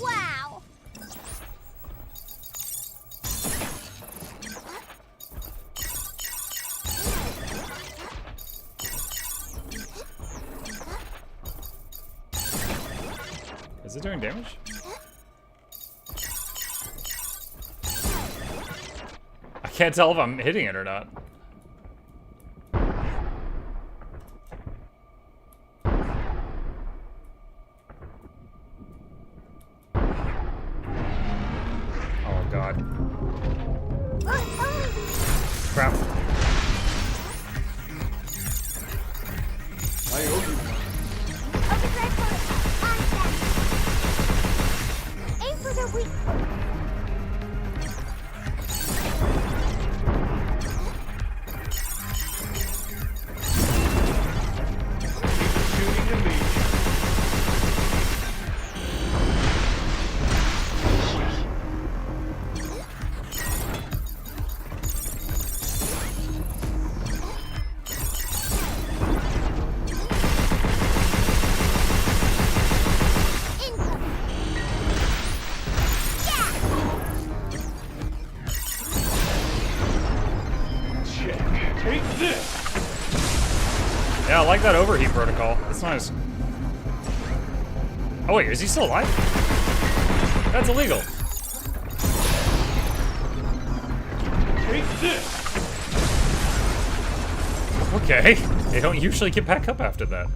Wow. Is it doing damage? I can't tell if I'm hitting it or not. Oh god. Crap. I owe you. Aim for the weak. Shooting to me. Take this! Yeah, I like that overheat protocol. That's nice. Oh wait, is he still alive? That's illegal. Take this! Okay. They don't usually get back up after that.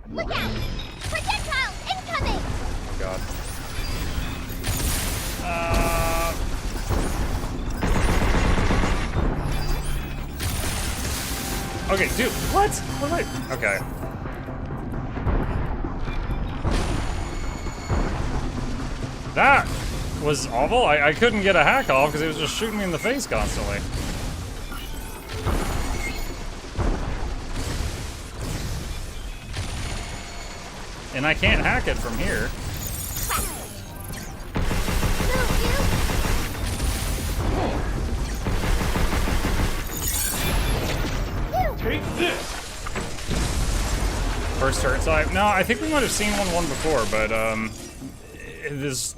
Look out! Projectile incoming! God. Okay, dude, what? What am I? Okay. That was awful. I couldn't get a hack off because it was just shooting me in the face constantly. And I can't hack it from here. Take this! First turret side. No, I think we might have seen one before, but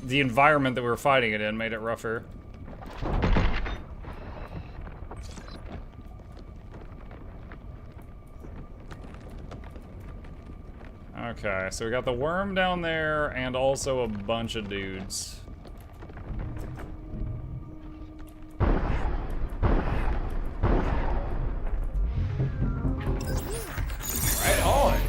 the environment that we were fighting it in made it rougher. Okay, so we got the worm down there and also a bunch of dudes. Right on.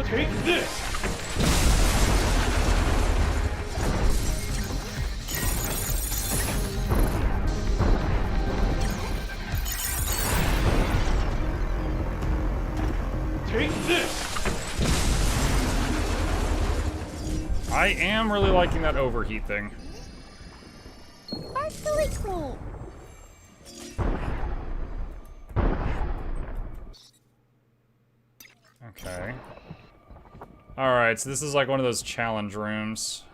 Take this! Take this! I am really liking that overheat thing. Sparkly clean. Okay. Alright, so this is like one of those challenge rooms.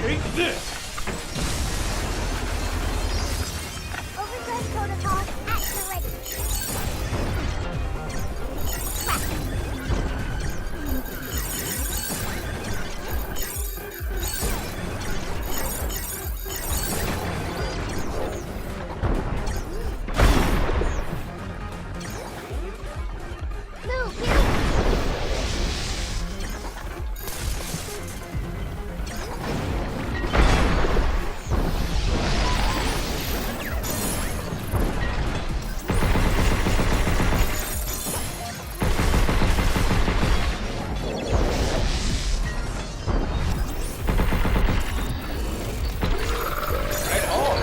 Take this! Overdrive protocol at the ready. Move, you. Right on!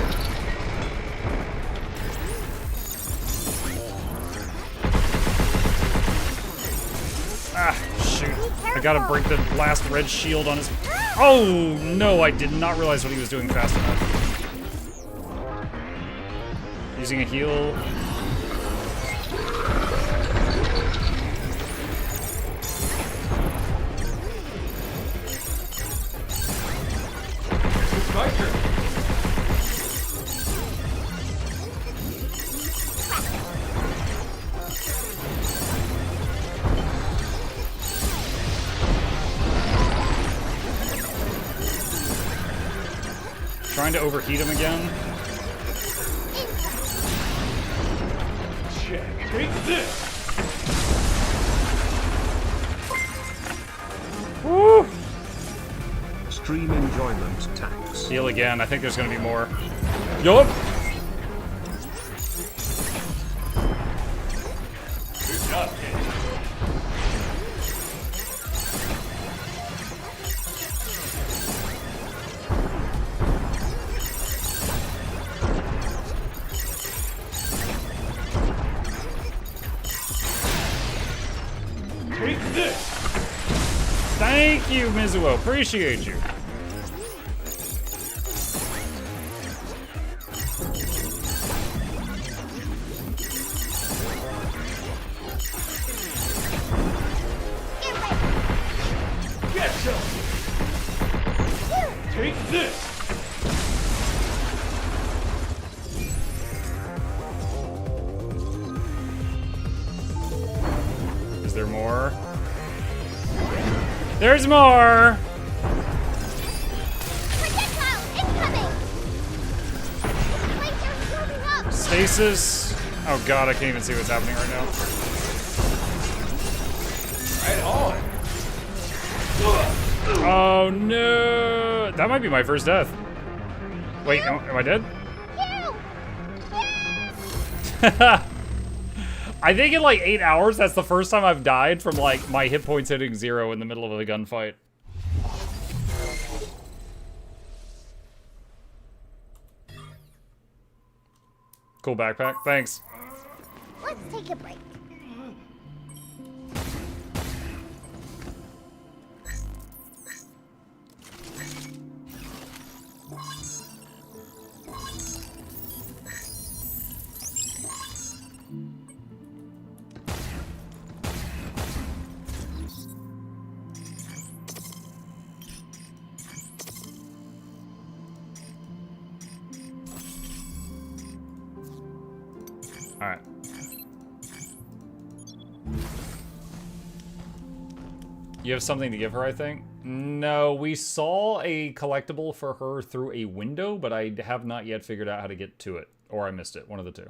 Ah, shoot. I gotta break the last red shield on his... Oh, no, I did not realize what he was doing fast enough. Using a heal. It's my turn! Trying to overheat him again. Check. Take this! Woo! Stream enjoyment tax. Heal again. I think there's gonna be more. Yup! Good job, kid. Take this! Thank you, Mizuo. Appreciate you. Get some! Take this! Is there more? There's more! Projectile incoming! Lasers moving up! Stasis. Oh god, I can't even see what's happening right now. Right on! Oh no! That might be my first death. Wait, am I dead? I think in like 8 hours, that's the first time I've died from like my hit points hitting 0 in the middle of a gunfight. Cool backpack, thanks. Let's take a break. Alright. You have something to give her, I think? No, we saw a collectible for her through a window, but I have not yet figured out how to get to it. Or I missed it. One of the two.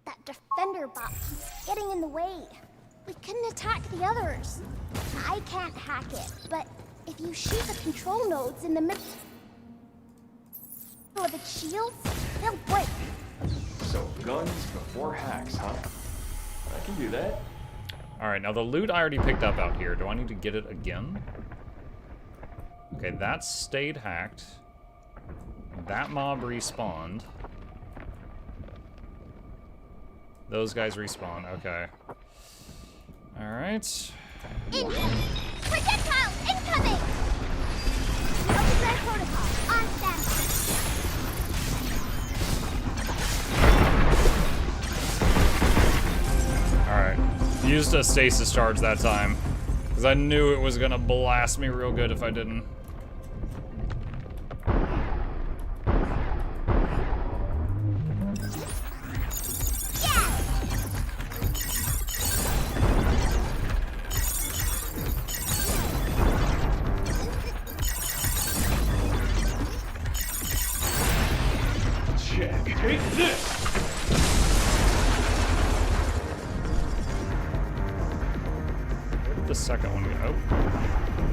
That defender bot keeps getting in the way. We couldn't attack the others. I can't hack it, but if you shoot the control nodes in the middle of its shields, they'll break. So guns before hacks, huh? I can do that. Alright, now the loot I already picked up out here. Do I need to get it again? Okay, that stayed hacked. That mob respawned. Those guys respawn, okay. Alright. Projectile incoming! Overdrive protocol on standby. Alright. Used a stasis charge that time. Because I knew it was gonna blast me real good if I didn't. Check. Take this! The second one go? Oh.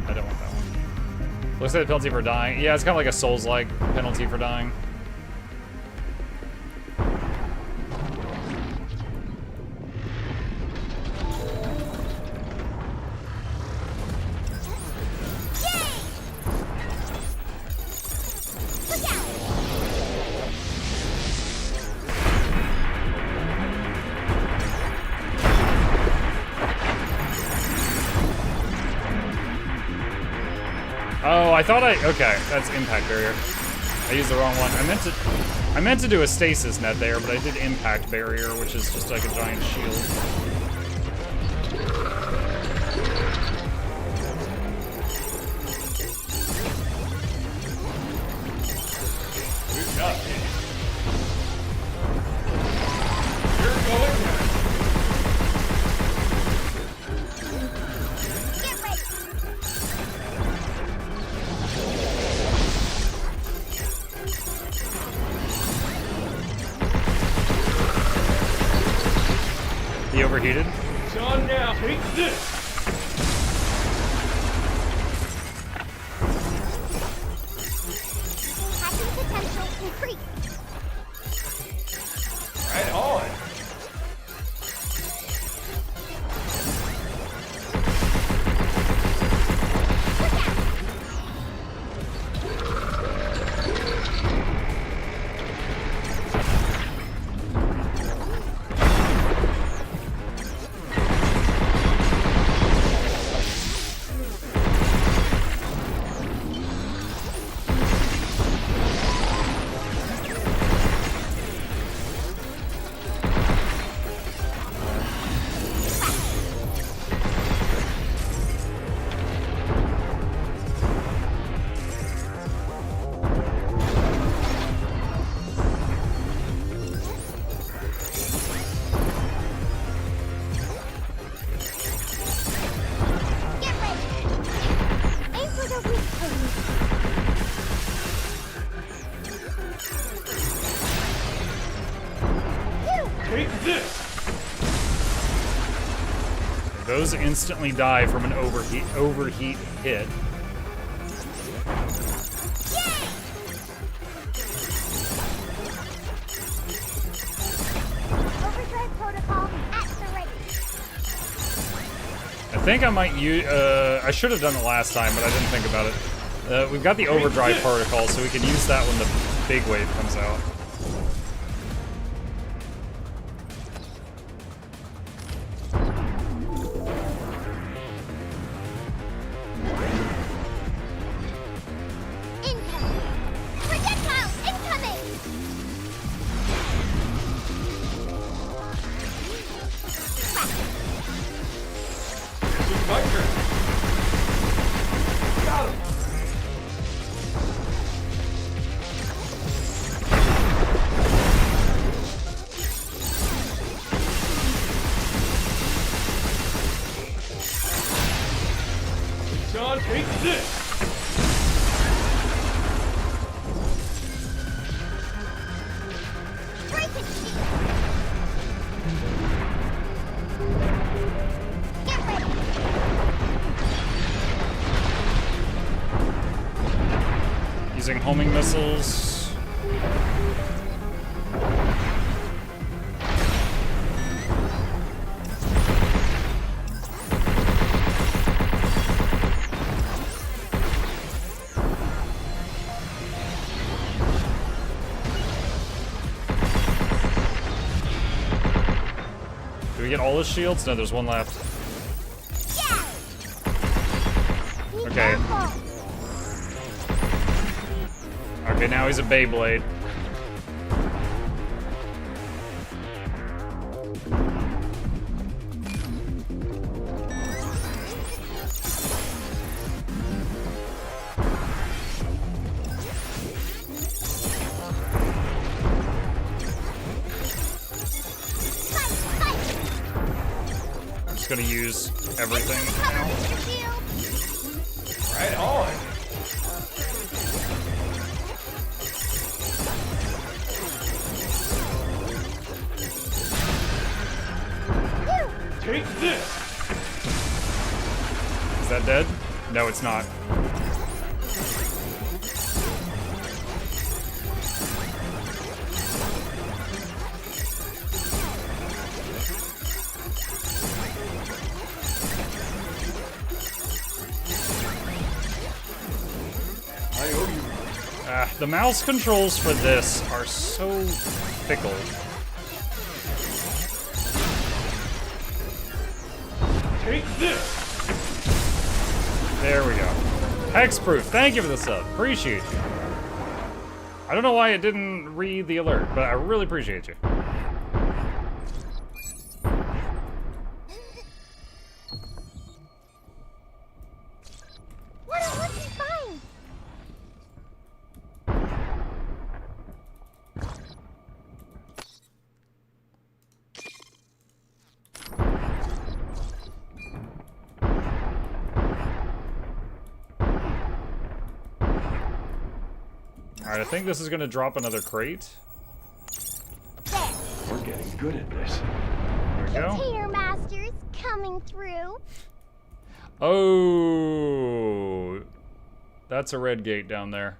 I don't want that one. Looks like the penalty for dying. Yeah, it's kind of like a Souls-like penalty for dying. Oh, I thought okay, that's impact barrier. I used the wrong one. I meant to do a stasis net there, but I did impact barrier, which is just like a giant shield. Good job, kid. You're going now. He overheated. It's on now. Take this. Hacking potential increased. Right on. Those instantly die from an overheat hit. Overdrive protocol at the ready. I think I might use. I should have done it last time, but I didn't think about it. We've got the overdrive protocol, so we can use that when the big wave comes out. Using homing missiles. Do we get all his shields? No, there's one left. Okay. Okay, now he's a Beyblade. I'm just gonna use everything now. Right on. Take this! Is that dead? No, it's not. I owe you. The mouse controls for this are so fickle. Take this! There we go. Hexproof, thank you for the sub. Appreciate you. I don't know why it didn't read the alert, but I really appreciate you. What's he find? Alright, I think this is gonna drop another crate. We're getting good at this. There we go. Tater Master's coming through. Oh, that's a red gate down there.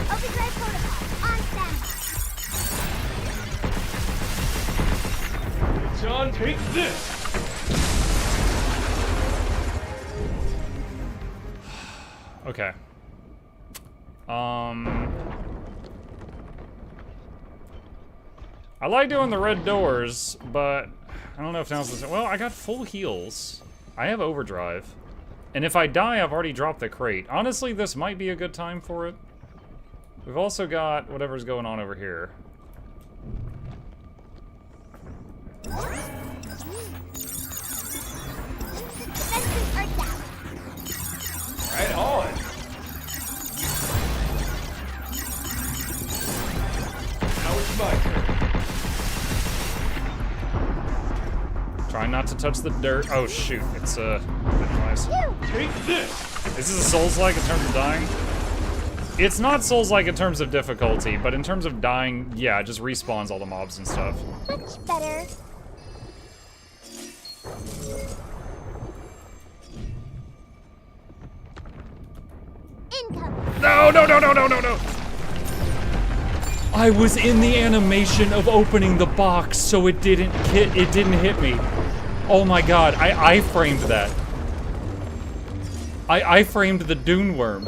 Overdrive protocol on standby. John, take this! Okay. I like doing the red doors, but I don't know if now's the... Well, I got full heals. I have overdrive. And if I die, I've already dropped the crate. Honestly, this might be a good time for it. We've also got whatever's going on over here. Defenses are down. Right on. Now it's my turn. Try not to touch the dirt. Oh, shoot. It's, nice. Take this! Is this a Souls-like in terms of dying? It's not Souls-like in terms of difficulty, but in terms of dying, yeah, it just respawns all the mobs and stuff. Much better. Incoming. No, no, no, no, no, no, no! I was in the animation of opening the box, so it didn't hit me. Oh my god, I framed that. I framed the Dune Worm.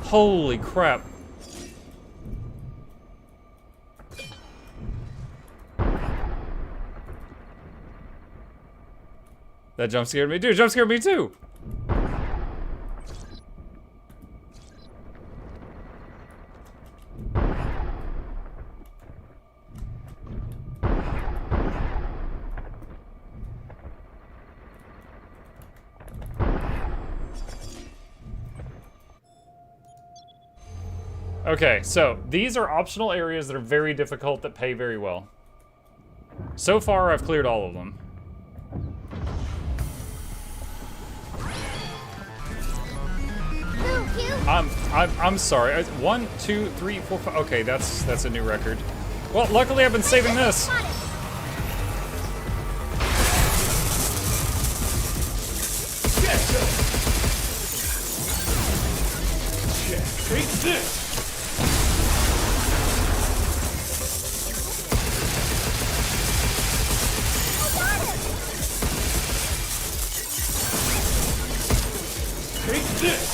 Holy crap. That jump scared me. Dude, jump scared me too. Okay, so these are optional areas that are very difficult that pay very well. So far, I've cleared all of them. I'm sorry. 1, 2, 3, 4, 5. Okay, that's a new record. Well, luckily I've been saving this. Take this! Take this! Take this!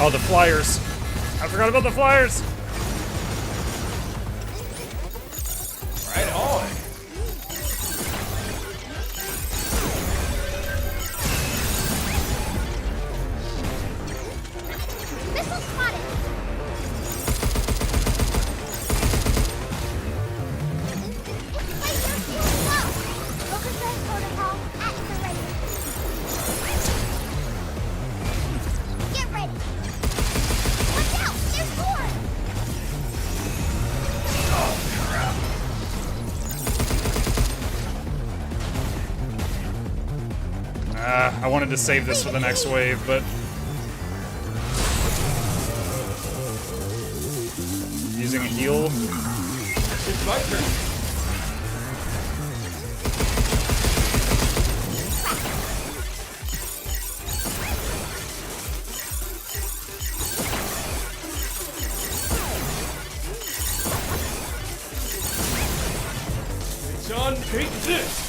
Oh, the flyers. I forgot about the flyers. Right on. Missile spotted. Overgrowth protocol activated. Get ready. Watch out! There's more! Oh, crap. I wanted to save this for the next wave, but... Using a heal. It's my turn. John, take this!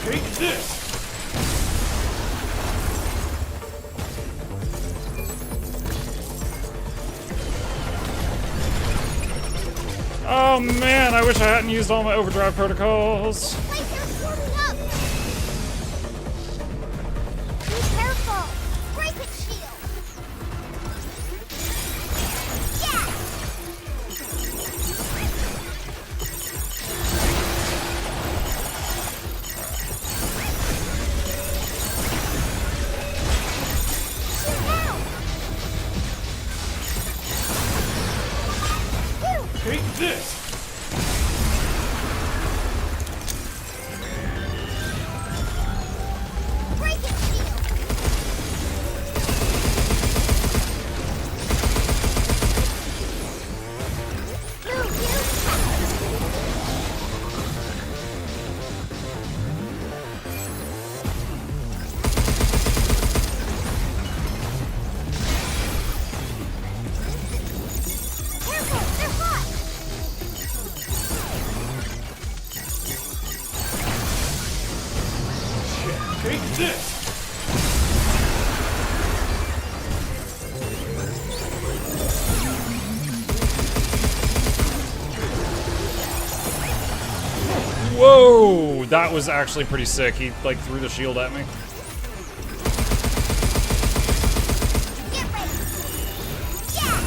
Take this! Oh man, I wish I hadn't used all my overdrive protocols. Lasers warming up! Be careful! Break it, shield! Yeah! Shoot now! Take this! Break it, shield! Move, Careful, they're hot! Take this! Whoa, that was actually pretty sick. He like threw the shield at me. Get ready! Yeah!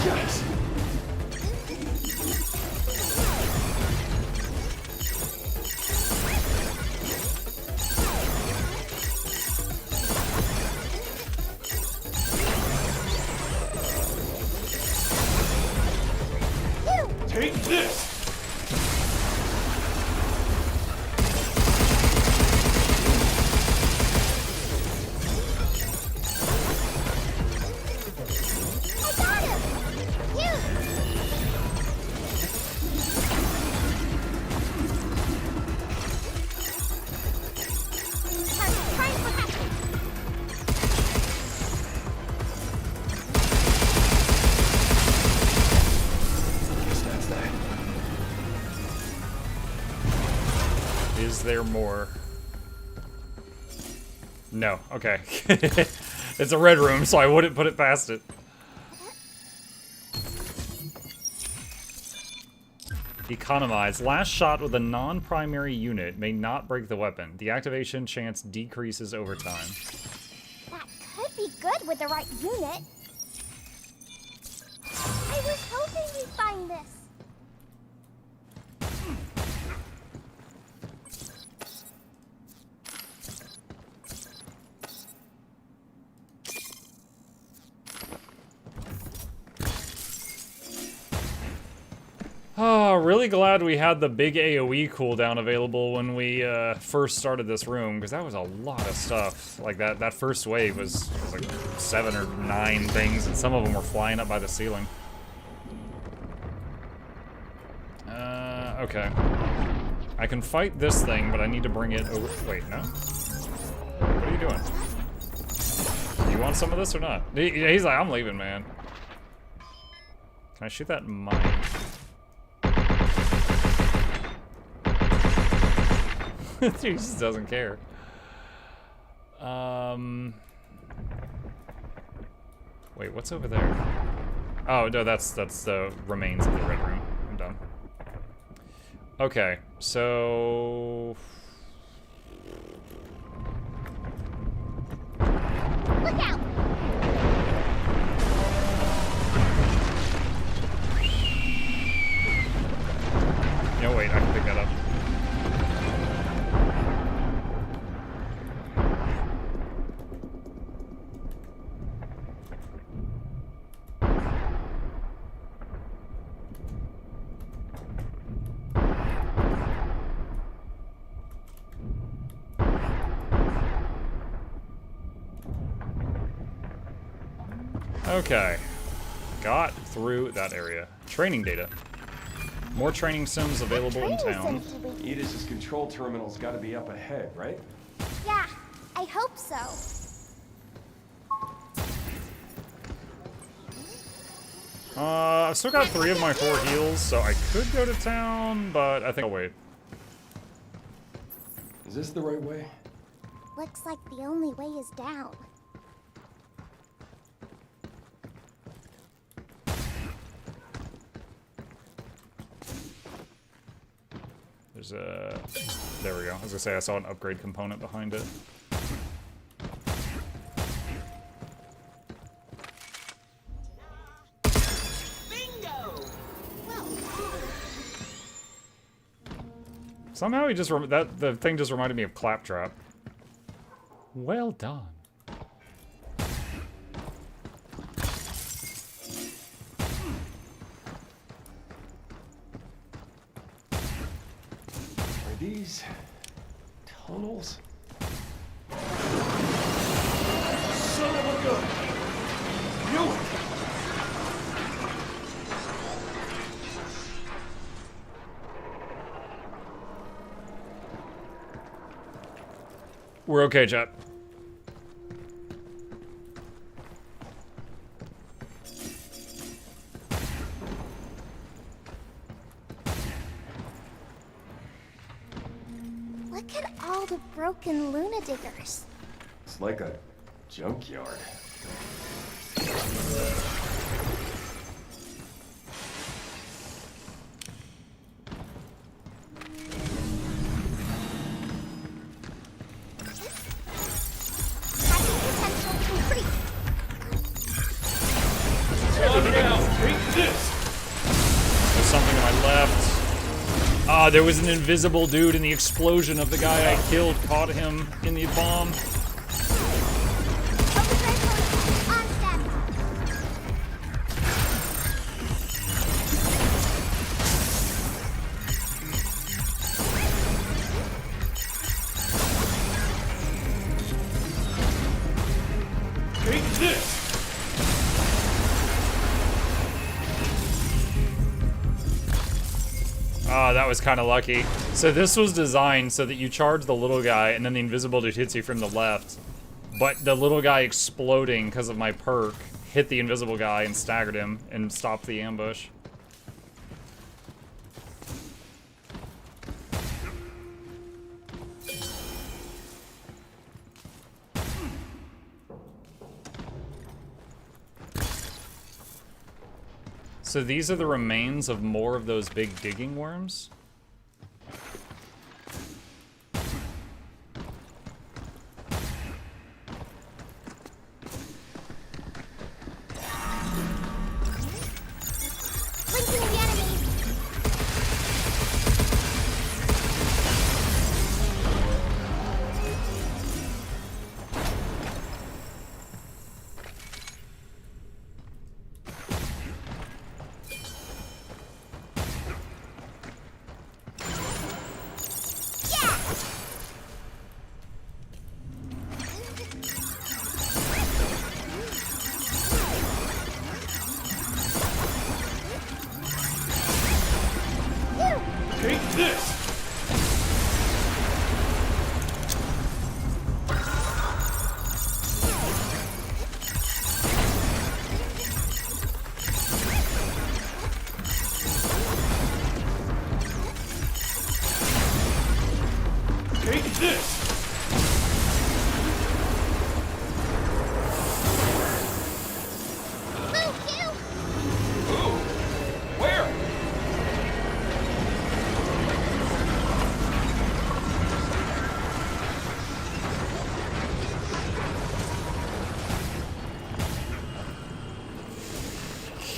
Yes! Take this! I got him! You! Trying for hacking. Guess that's that. there more? No. Okay. It's a red room, so I wouldn't put it past it. Economize. Last shot with a non-primary unit may not break the weapon. The activation chance decreases over time. That could be good with the right unit. I was hoping we'd find this. Oh, really glad we had the big AoE cooldown available when we first started this room, because that was a lot of stuff. Like, that first wave was like 7 or 9 things, and some of them were flying up by the ceiling. Okay. I can fight this thing, but I need to bring it over. Wait, no? What are you doing? You want some of this or not? He's like, I'm leaving, man. Can I shoot that mine? Dude, he just doesn't care. Wait, what's over there? Oh, no, that's the remains of the red room. I'm done. Okay, so... Look out! No, wait, I can pick that up. Okay. Got through that area. Training data. More training sims available in town. Edis's control terminal's gotta be up ahead, right? Yeah, I hope so. I've still got 3 of my 4 heals, so I could go to town, but I think I'll wait. Is this the right way? Looks like the only way is down. There's a... There we go. I was gonna say I saw an upgrade component behind it. Somehow he just the thing just reminded me of Claptrap. Well done. Are these tunnels? Son of a gun! Knew it! We're okay, chat. Look at all the broken Luna Diggers. It's like a junkyard. There's something to my left. Ah, there was an invisible dude in the explosion of the guy I killed, caught him in the bomb. Take this! Ah, that was kind of lucky. So this was designed so that you charge the little guy and then the invisible dude hits you from the left. But the little guy exploding because of my perk hit the invisible guy and staggered him and stopped the ambush. So these are the remains of more of those big digging worms?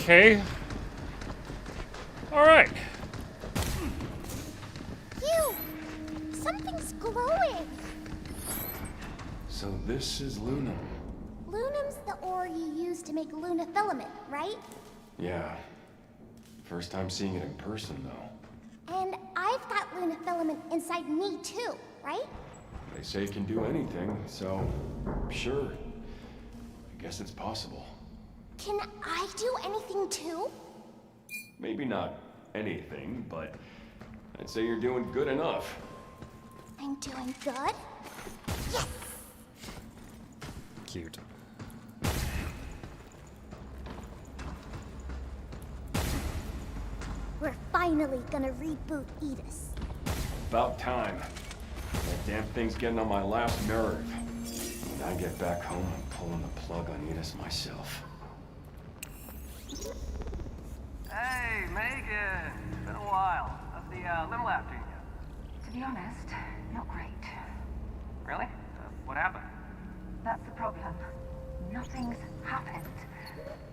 Okay. Alright. Phew! Something's glowing. So this is Luna. Lunam's the ore you use to make Luna filament, right? Yeah. First time seeing it in person, though. And I've got Luna filament inside me too, right? They say it can do anything, so sure. I guess it's possible. Can I do anything too? Maybe not anything, but I'd say you're doing good enough. I'm doing good? Yes! Cute. We're finally gonna reboot Edis. About time. That damn thing's getting on my last nerve. When I get back home, I'm pulling the plug on Edis myself. Hey, Megan! It's been a while. How's the limb lab treating you? To be honest, not great. Really? What happened? That's the problem. Nothing's happened.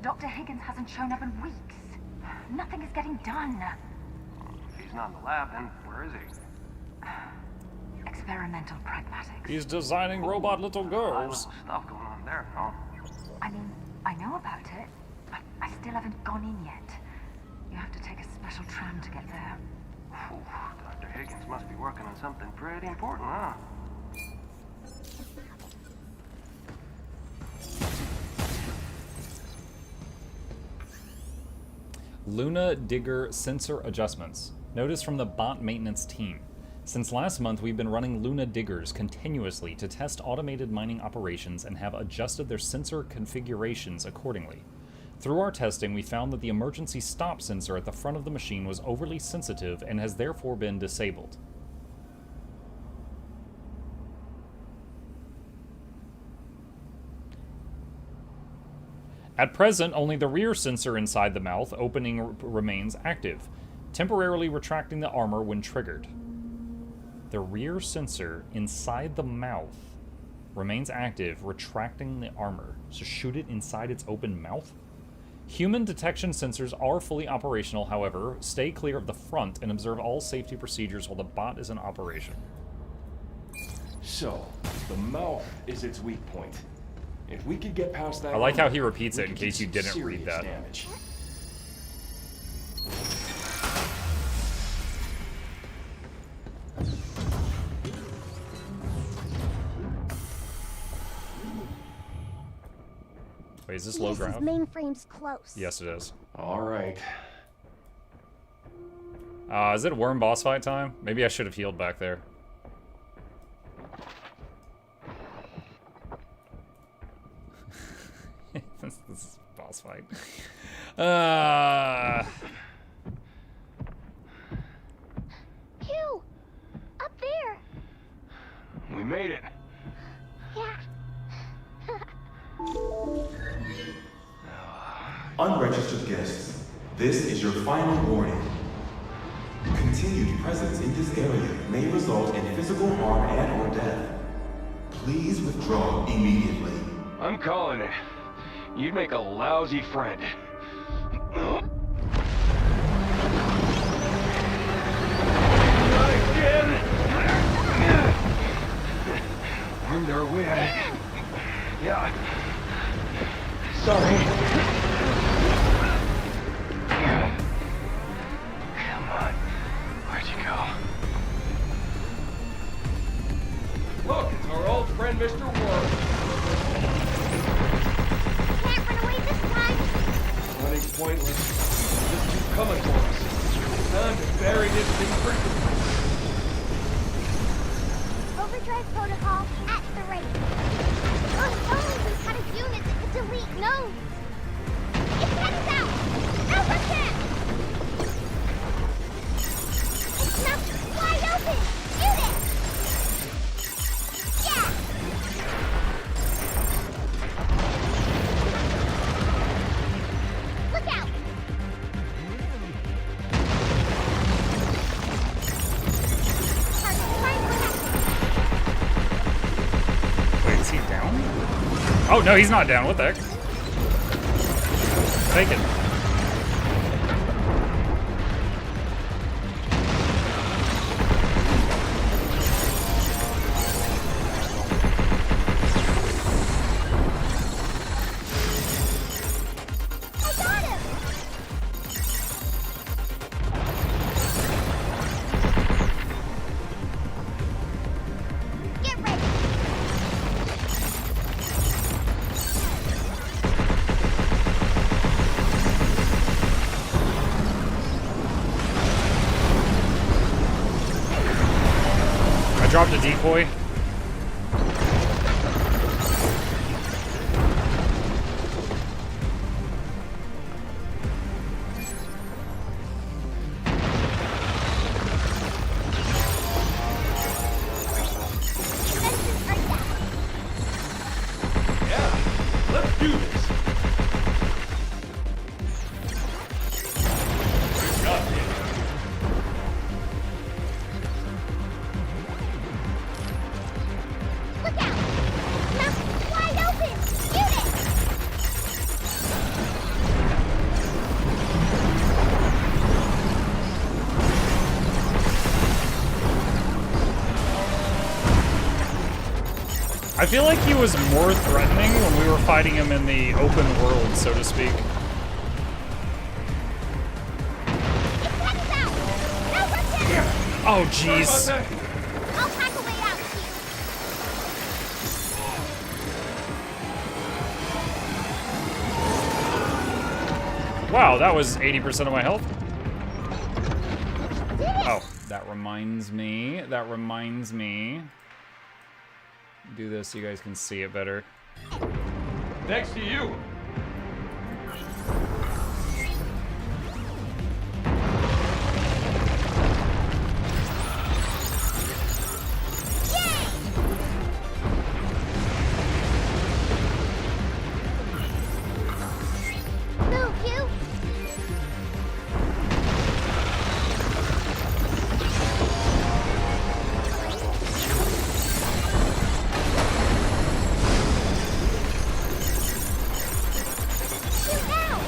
Dr. Higgins hasn't shown up in weeks. Nothing is getting done. If he's not in the lab, then where is he? Experimental pragmatics. He's designing robot little girls. Stuff going on there, huh? I mean, I know about it, but I still haven't gone in yet. You have to take a special tram to get there. Whew, Dr. Higgins must be working on something pretty important, huh? Luna Digger sensor adjustments. Notice from the bot maintenance team. Since last month, we've been running Luna Diggers continuously to test automated mining operations and have adjusted their sensor configurations accordingly. Through our testing, we found that the emergency stop sensor at the front of the machine was overly sensitive and has therefore been disabled. At present, only the rear sensor inside the mouth opening remains active, temporarily retracting the armor when triggered. The rear sensor inside the mouth remains active, retracting the armor. So shoot it inside its open mouth? Human detection sensors are fully operational, however. Stay clear of the front and observe all safety procedures while the bot is in operation. So, the mouth is its weak point. If we could get past that... I like how he repeats it in case you didn't read that. Damage. Wait, is this low ground? Mainframe's close. Yes, it is. All right. Is it a worm boss fight time? Maybe I should have healed back there. This is a boss fight. Pew! Up there! We made it. Yeah. Unregistered guests, This is your final warning. Continued presence in this area may result in physical harm and/or death. Please withdraw immediately. I'm calling it. You'd make a lousy friend. Not again! Earned our way out of... Yeah. Sorry. Come on. Where'd you go? Look, it's our old friend, Mr. Worm. Can't run away this time. Running's pointless. Just keep coming for us. Time to bury this thing for good. Overdrive protocol activated. Oh, we had a unit that could delete nodes. It's headed out. Overcast. It's now wide open. Shoot it. Yeah. Look out. Wait, is he down? Oh, no, he's not down. What the heck? Take it. I got him. Get ready. I dropped a decoy. Yeah, let's do this. Good job, kid. Look out. Mouth wide open. Shoot it. I feel like he was more threatening when we were fighting him in the open world, so to speak. Oh, jeez. I'll hack a way out to you. Wow, that was 80% of my health. Oh, that reminds me. That reminds me. Do this so you guys can see it better. Next to you. Move, you. Shoot out.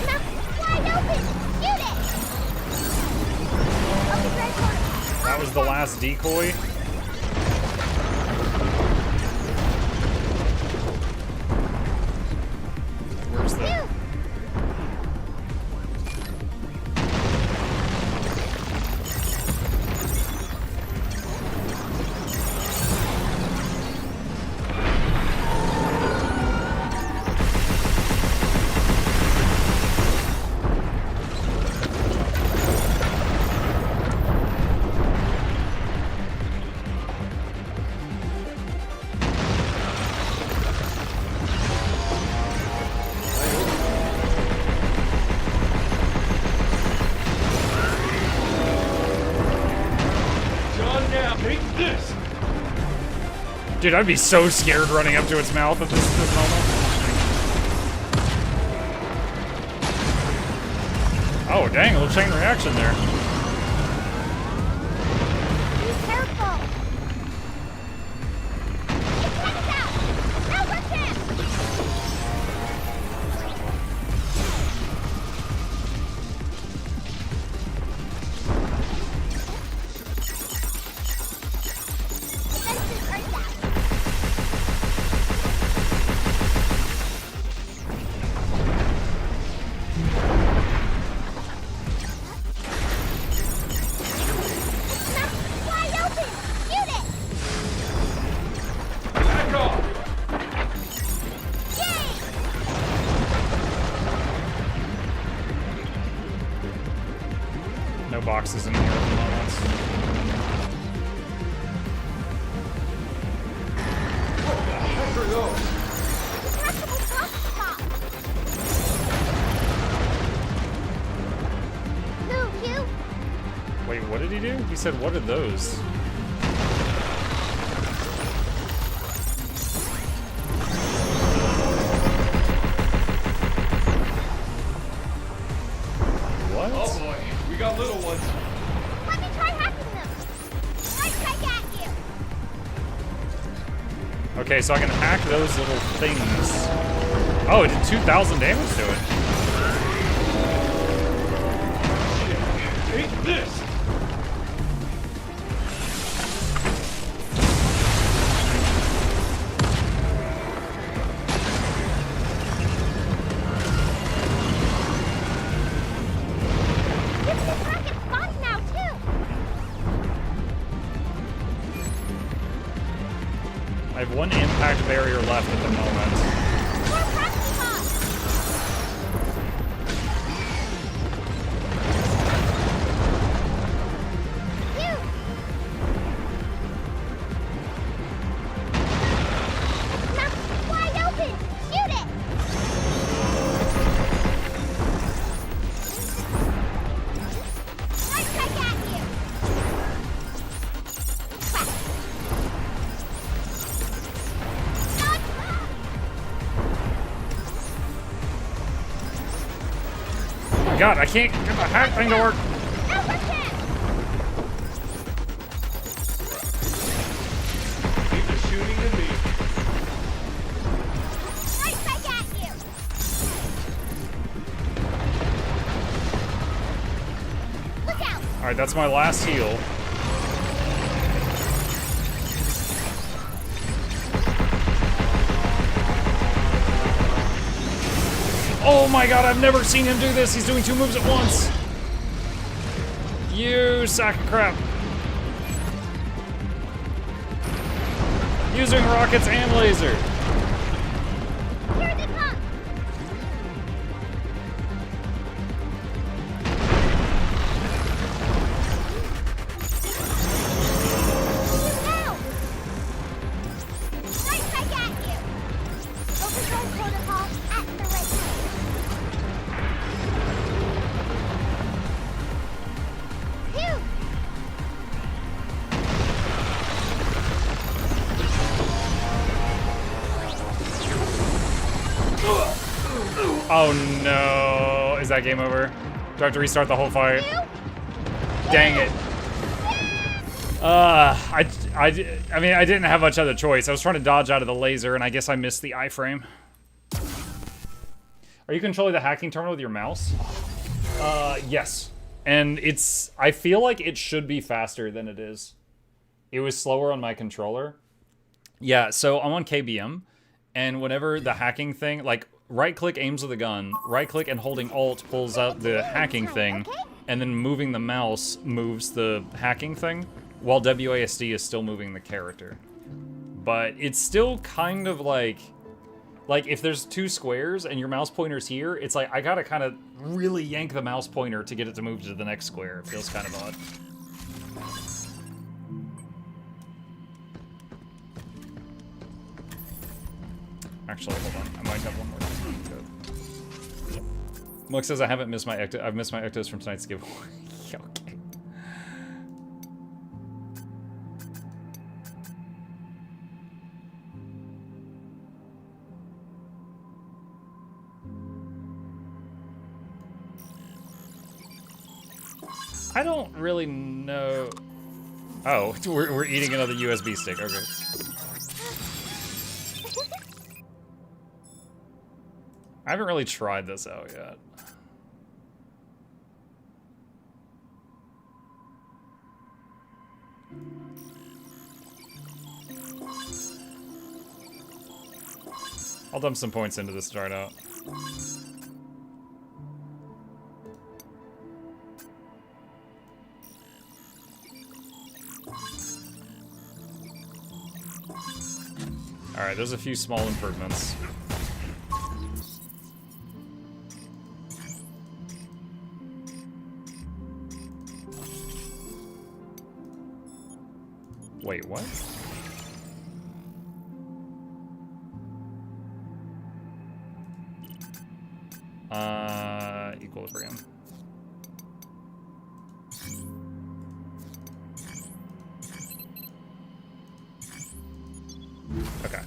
Mouth wide open. Shoot it. Overdrive protocol. That was the last decoy. Where's the... Move. Dude, I'd be so scared running up to its mouth at this moment. Oh, dang, a little chain reaction there. Be careful. It's out. Now look in. Defenses are down. Wide open! Shoot it! Back off! Yay! No boxes in here at the moment. What the heck are those? Detachable box top. Move, you! Wait, what did he do? He said, what are those? What? Oh boy, we got little ones. Let me try hacking them. Right back at you. Okay, so I can hack those little things. Oh, it did 2,000 damage to it. Take this! This rocket's fun now, too. I have one impact barrier left at the moment. More Pragmata. Phew. Now, wide open. Shoot it. Right back at you. Whack. Dodge. Oh my god, I can't get the hack thing to work. Now look in. Keep the shooting to me. Right back at you. Look out. Alright, that's my last heal. Oh my god, I've never seen him do this. He's doing 2 moves at once. You sack of crap. Using rockets and laser. Here they come. Now. Right back at you. Overthrow protocol at the right time. Phew. Oh no. Is that game over? Do I have to restart the whole fight? Dang it. I mean, I didn't have much other choice. I was trying to dodge out of the laser, and I guess I missed the iframe. Are you controlling the hacking terminal with your mouse? Yes. And I feel like it should be faster than it is. It was slower on my controller. Yeah, so I'm on KBM, and whenever the hacking thing, like, right-click aims with a gun, right-click and holding Alt pulls out the hacking thing, and then moving the mouse moves the hacking thing, while WASD is still moving the character. But it's still kind of like if there's 2 squares and your mouse pointer's here, it's like I gotta kind of really yank the mouse pointer to get it to move to the next square. It feels kind of odd. Actually, hold on. I might have one more. Good. Muk says I haven't missed my Ecto. I've missed my Ectos from tonight's giveaway. Okay. I don't really know. Oh, we're eating another USB stick. Okay. I haven't really tried this out yet. I'll dump some points into this to try it out. Alright, there's a few small improvements. Wait, what? Equilibrium. Okay.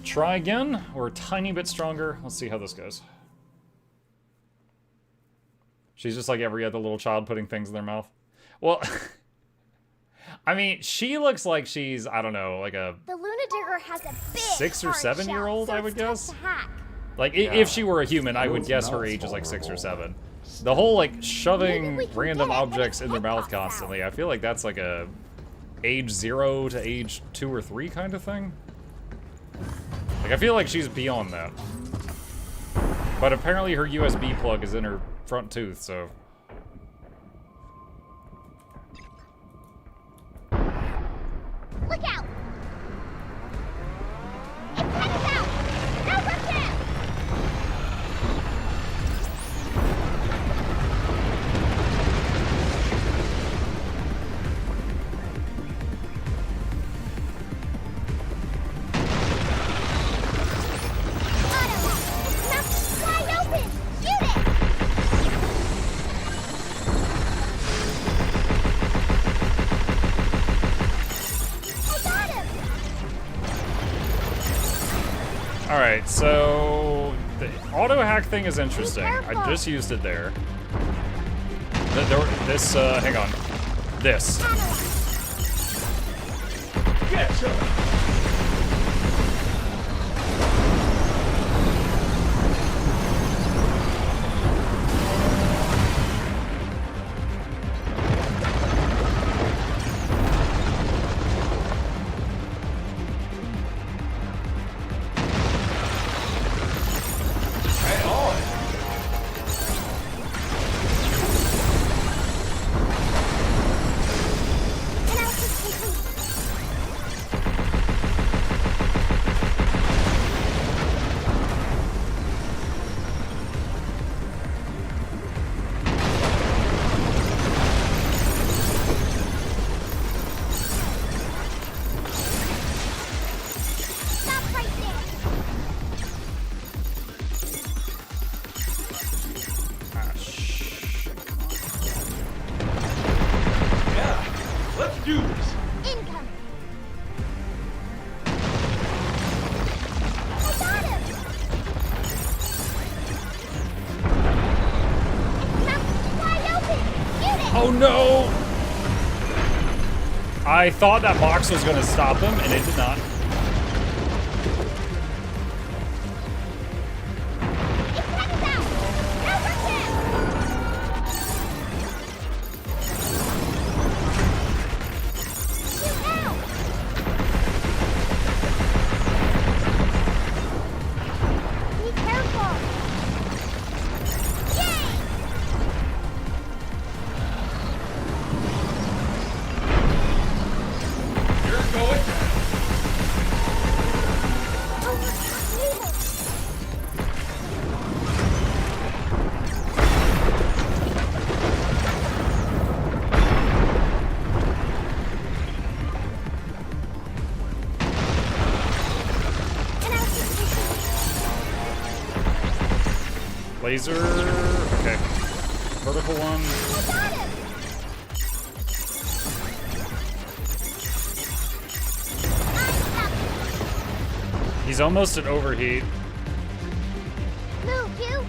Try again. We're a tiny bit stronger. Let's see how this goes. She's just like every other little child putting things in their mouth. Well, I mean, she looks like she's, I don't know, like a... The Luna Digger has a big 6 or 7 year old, so I would guess. to hack. Like, if she were a human, I would guess her age is like 6 or 7. The whole, like, shoving random objects in their mouth constantly, I feel like that's like a age 0 to age 2 or 3 kind of thing. Like, I feel like she's beyond that. But apparently her USB plug is in her front tooth, so... Look out! It's headed out! No, look out! Alright, so the auto hack thing is interesting. I just used it there. Hang on. This. Yeah, sure. Oh no! I thought that box was gonna stop him, and it did not. Laser. Okay. Vertical one. He's almost at overheat. Move, you.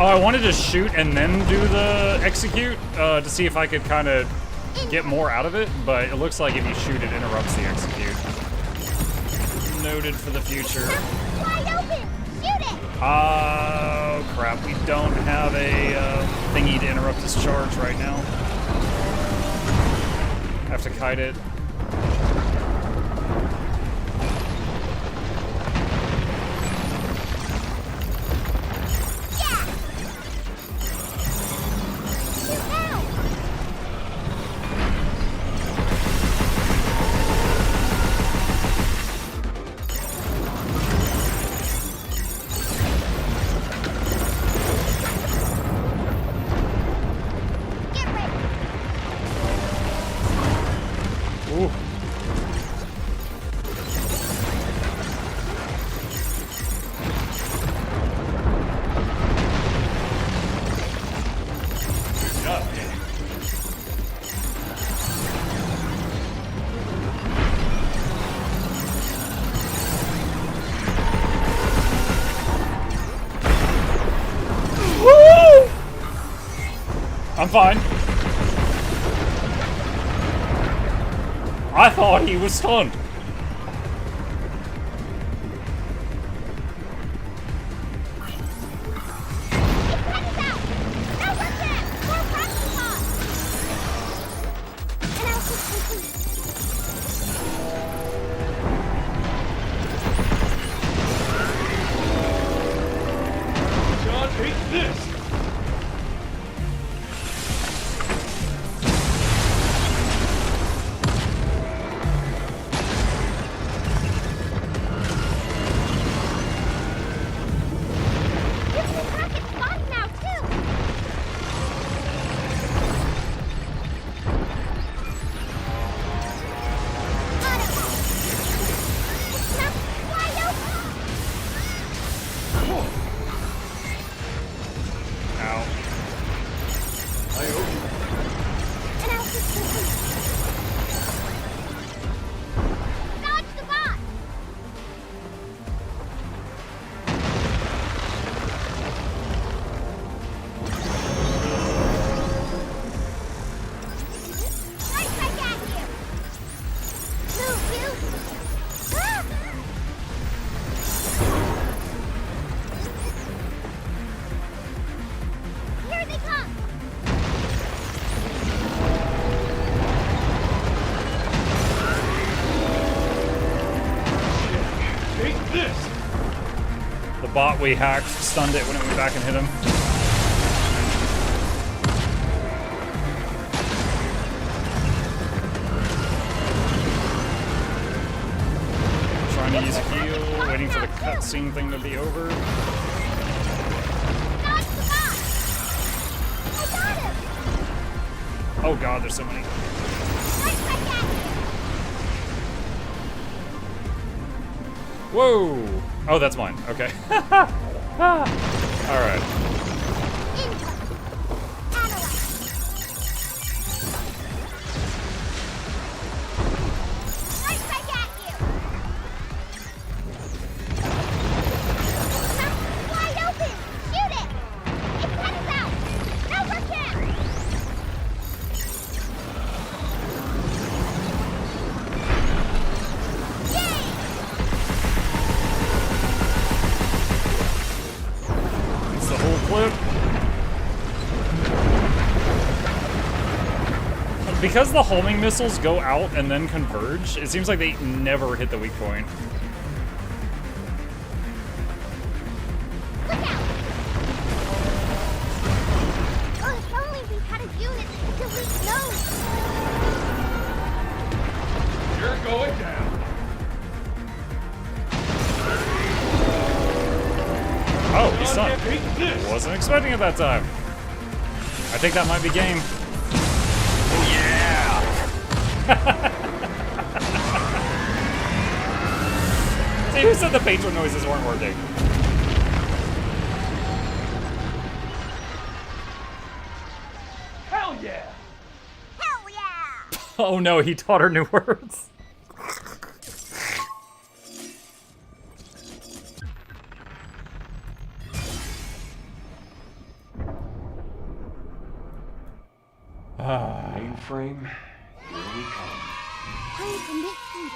Oh, I wanted to shoot and then do the execute to see if I could kind of get more out of it, but it looks like if you shoot, it interrupts the execute. Noted for the future. Wide open! Shoot it! Oh, crap. We don't have a thingy to interrupt his charge right now. Have to kite it. I'm fine. I thought he was stunned. John, take this! Bot we hacked stunned it when it went back and hit him. Trying to use a heal, waiting for the cutscene thing to be over. Oh god, there's so many. Whoa! Oh, that's mine. Okay. Alright. Because the homing missiles go out and then converge, it seems like they never hit the weak point. Look out! Oh, if only we had a unit that could delete nodes. You're going down. Oh, he's stunned. Wasn't expecting it that time. I think that might be game. See, who said the patron noises weren't working? Hell yeah! Hell yeah! Oh no, he taught her new words. Mainframe, here we come. Hurry to make food.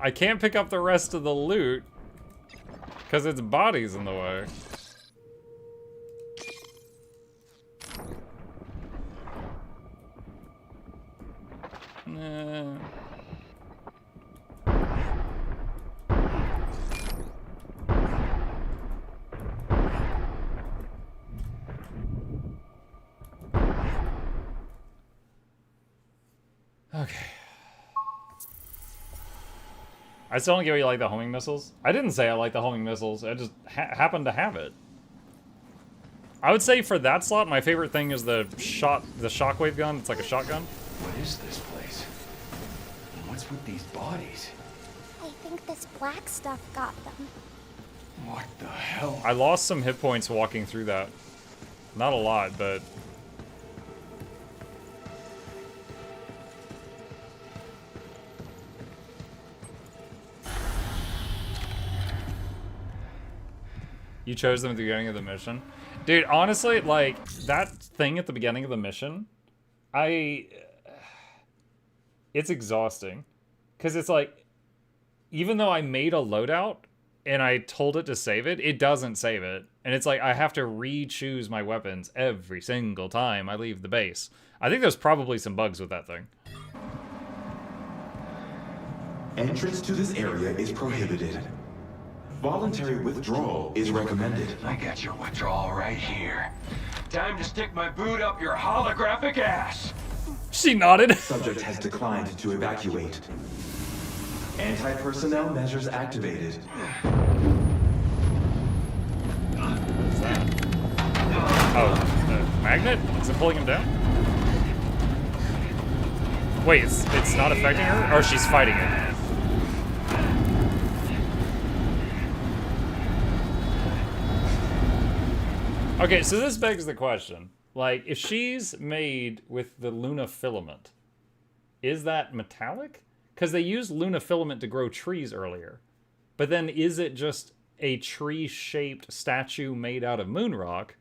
I can't pick up the rest of the loot because its body's in the way. Nah. Okay. I still don't get why you like the homing missiles. I didn't say I like the homing missiles. I just happened to have it. I would say for that slot, my favorite thing is the shockwave gun. It's like a shotgun. What is this place? And what's with these bodies? I think this black stuff got them. What the hell? I lost some hit points walking through that. Not a lot, but... You chose them at the beginning of the mission. Dude, honestly, like, that thing at the beginning of the mission, it's exhausting. Because it's like, even though I made a loadout and I told it to save it, it doesn't save it. And it's like, I have to re-choose my weapons every single time I leave the base. I think there's probably some bugs with that thing. Entrance to this area is prohibited. Voluntary withdrawal is recommended. I got your withdrawal right here. Time to stick my boot up your holographic ass. She nodded. Subject has declined to evacuate. Anti-personnel measures activated. What's that? Oh, the magnet? Is it pulling him down? Wait, it's not affecting her? Or she's fighting it? Okay, so this begs the question. Like, if she's made with the Luna filament, is that metallic? Because they used Luna filament to grow trees earlier. But then is it just a tree-shaped statue made out of moon rock?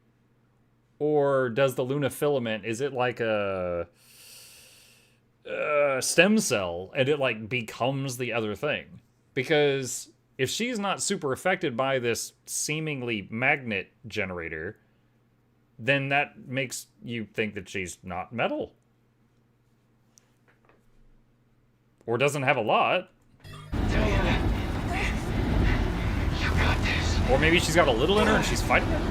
Or does the Luna filament, is it like a stem cell and it like becomes the other thing? Because if she's not super affected by this seemingly magnet generator, then that makes you think that she's not metal. Or doesn't have a lot. Diana, you got this. Or maybe she's got a little in her and she's fighting it.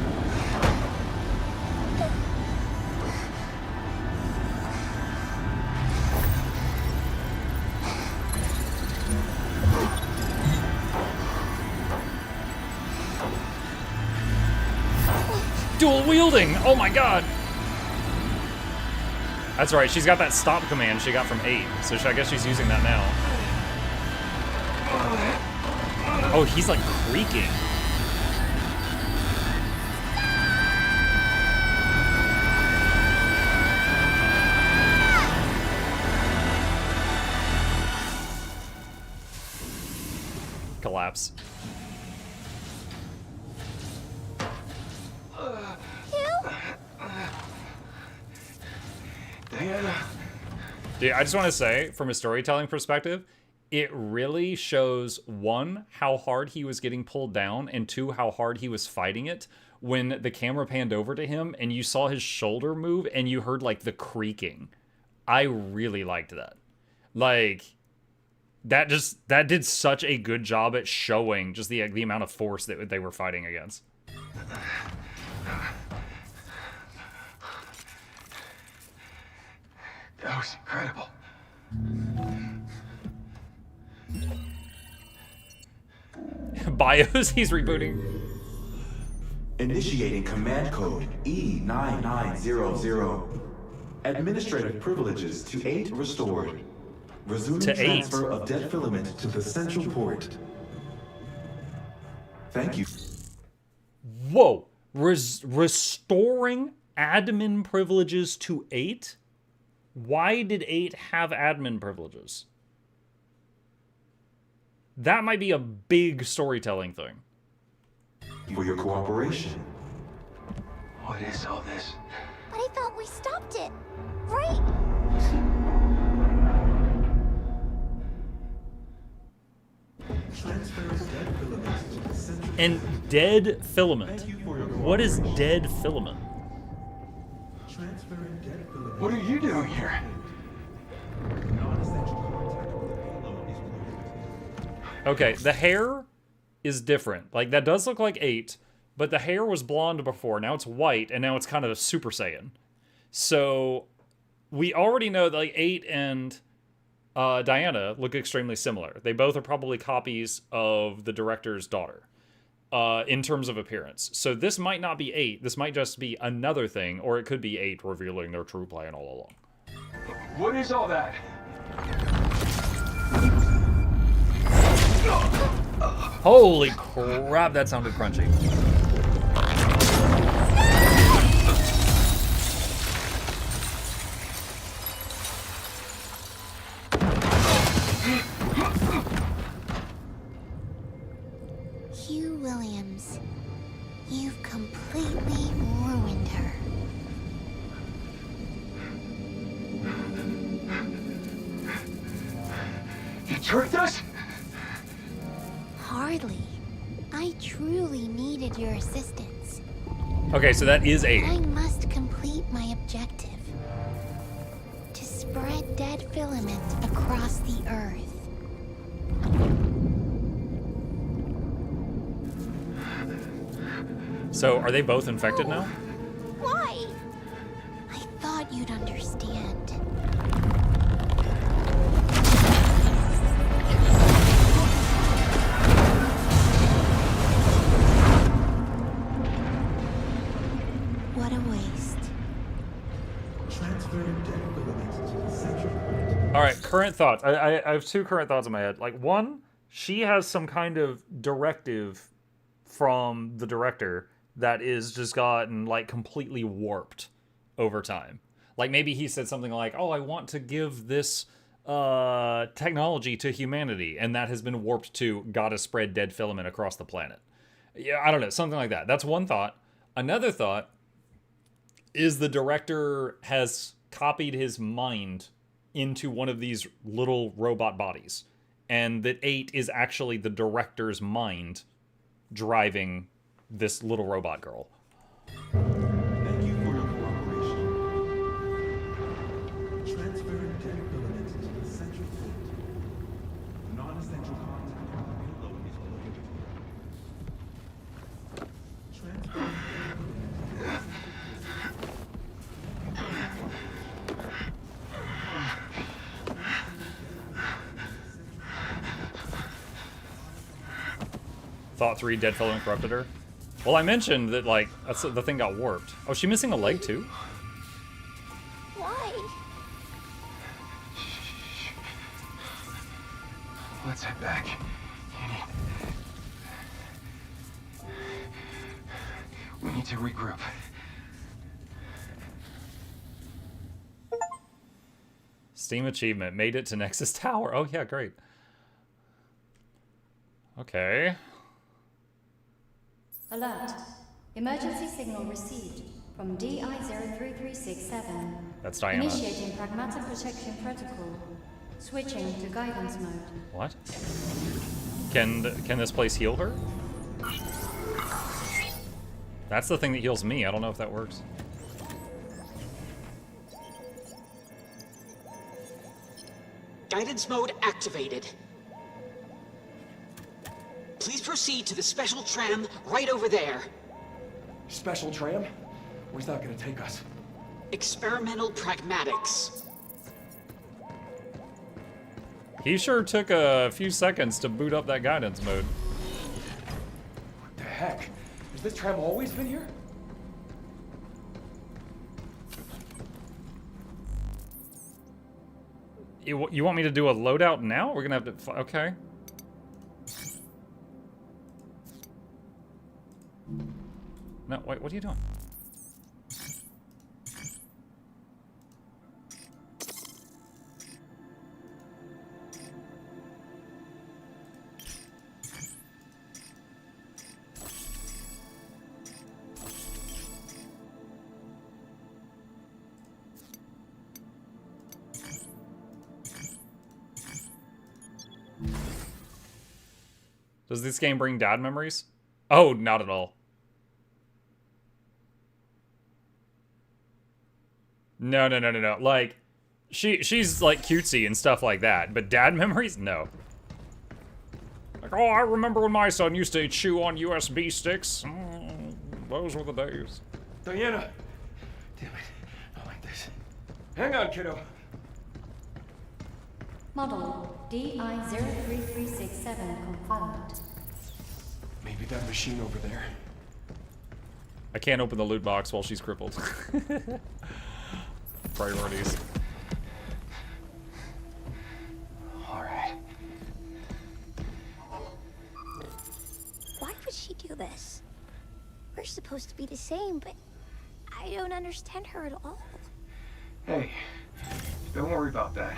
Dual wielding! Oh my god! That's right, she's got that stop command she got from 8, so I guess she's using that now. Oh, he's like creaking. Collapse. Diana. Dude, I just want to say, from a storytelling perspective, it really shows, 1, how hard he was getting pulled down, and 2, how hard he was fighting it when the camera panned over to him and you saw his shoulder move and you heard, like, the creaking. I really liked that. Like, that did such a good job at showing just the amount of force that they were fighting against. That was incredible. BIOS, he's rebooting. Initiating command code E9900. Administrative privileges to 8 restored. Resuming To 8. transfer of dead filament to the central port. Thank you. Whoa! Restoring admin privileges to 8? Why did 8 have admin privileges? That might be a big storytelling thing. For your cooperation. What is all this? But I thought we stopped it, right? And dead filament. What is dead filament? What are you doing here? Okay, the hair is different. Like, that does look like 8, but the hair was blonde before. Now it's white, and now it's kind of a Super Saiyan. So, we already know that, like, 8 and Diana look extremely similar. They both are probably copies of the director's daughter in terms of appearance. So this might not be 8. This might just be another thing, or it could be 8 revealing their true plan all along. What is all that? Holy crap, that sounded crunchy. Hugh Williams, you've completely ruined her. You tricked us? Hardly. I truly needed your assistance. Okay, so that is 8. I must complete my objective. To spread dead filament across the earth. So, are they both infected now? Why? I thought you'd understand. What a waste. Transferring dead filament to the central point. All right, current thoughts. I have 2 current thoughts in my head. Like, one, she has some kind of directive from the director that is just gotten, like, completely warped over time. Like, maybe he said something like, oh, I want to give this technology to humanity, and that has been warped to gotta spread dead filament across the planet. Yeah, I don't know, something like that. That's one thought. Another thought is the director has copied his mind into one of these little robot bodies, and that 8 is actually the director's mind driving this little robot girl. Thank you for your cooperation. Transferring dead filament to the central point. Non-essential contact with the payload is prohibited. Transferring dead filament. Thought 3 dead filament corrupted her. Well, I mentioned that, like, the thing got warped. Oh, is she missing a leg, too? Why? Let's head back. We need to regroup. Steam achievement. Made it to Nexus Tower. Oh, yeah, great. Okay. Alert. Emergency signal received from DI-03367. That's Diana. Initiating Pragmata protection protocol. Switching to guidance mode. What? Can this place heal her? That's the thing that heals me. I don't know if that works. Guidance mode activated. Please proceed to the special tram right over there. Special tram? Where's that gonna take us? Experimental pragmatics. He sure took a few seconds to boot up that guidance mode. What the heck? Has this tram always been here? You want me to do a loadout now? We're gonna have to... Okay. No, wait, what are you doing? Does this game bring dad memories? Oh, not at all. No. Like, she's like cutesy and stuff like that, but dad memories? No. Like, oh, I remember when my son used to chew on USB sticks. Those were the days. Diana! Damn it. Not like this. Hang on, kiddo. Model DI-03367 confirmed. Maybe that machine over there. I can't open the loot box while she's crippled. Priorities. Alright. Why would she do this? We're supposed to be the same, but I don't understand her at all. Hey, don't worry about that.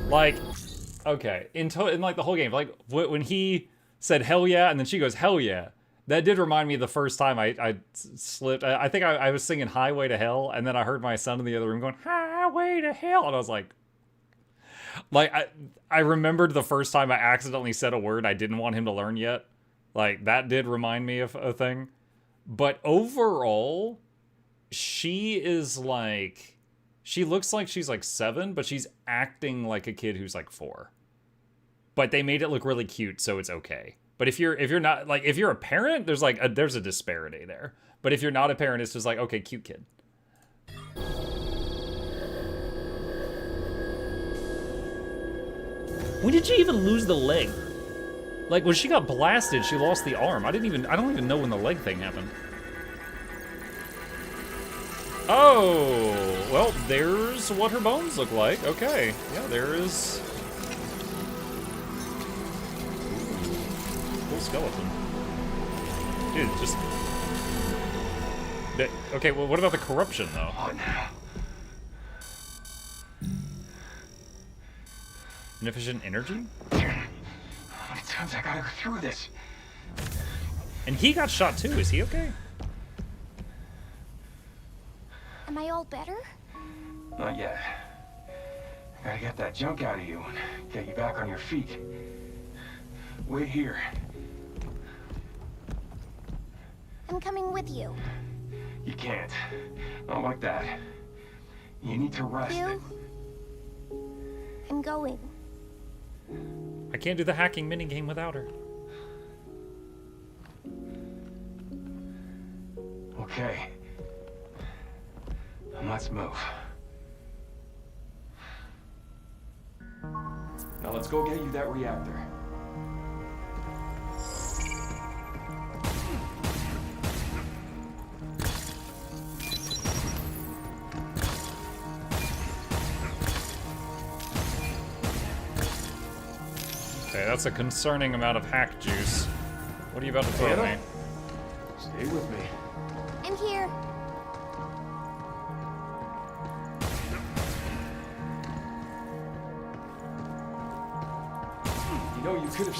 Like, okay, in like the whole game, like when he said hell yeah, and then she goes hell yeah, that did remind me of the first time I slipped. I think I was singing Highway to Hell, and then I heard my son in the other room going Highway to Hell, and I was like I remembered the first time I accidentally said a word I didn't want him to learn yet. Like, that did remind me of a thing. But overall, she is like, she looks like she's like 7, but she's acting like a kid who's like 4. But they made it look really cute, so it's okay. But if you're not, like, if you're a parent, there's like there's a disparity there. But if you're not a parent, it's just like, okay, cute kid. When did she even lose the leg? Like, when she got blasted, she lost the arm. I don't even know when the leg thing happened. Oh, well, there's what her bones look like. Okay, yeah, there is. Full skeleton. Dude, just. Okay, well, what about the corruption, though? Oh, no. Inefficient energy? How many times I gotta go through this? And he got shot too. Is he okay? Am I all better? Not yet. I gotta get that junk out of you and get you back on your feet. Wait here. I'm coming with you. You can't. Not like that. You need to rest. I'm going. I can't do the hacking minigame without her. Okay. Let's move. Now let's go get you that reactor. Okay, that's a concerning amount of hack juice. What are you about to throw at me? Stay with me. I'm here. You know, you could have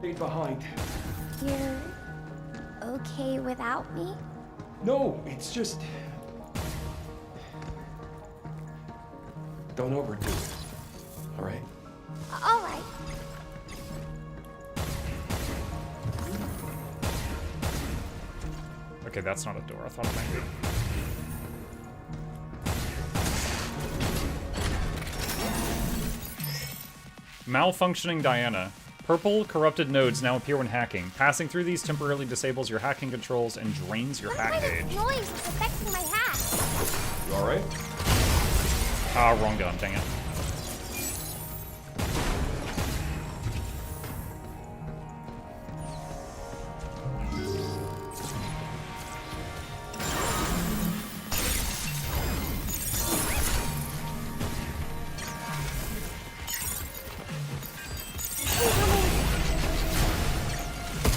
stayed behind. You're okay without me? No, it's just... Don't overdo it. All right? All right. Okay, that's not a door. I thought it might be. Malfunctioning Diana. Purple corrupted nodes now appear when hacking. Passing through these temporarily disables your hacking controls and drains your hack What page. kind of noise is affecting my hack? You all right? Ah, wrong gun, dang it.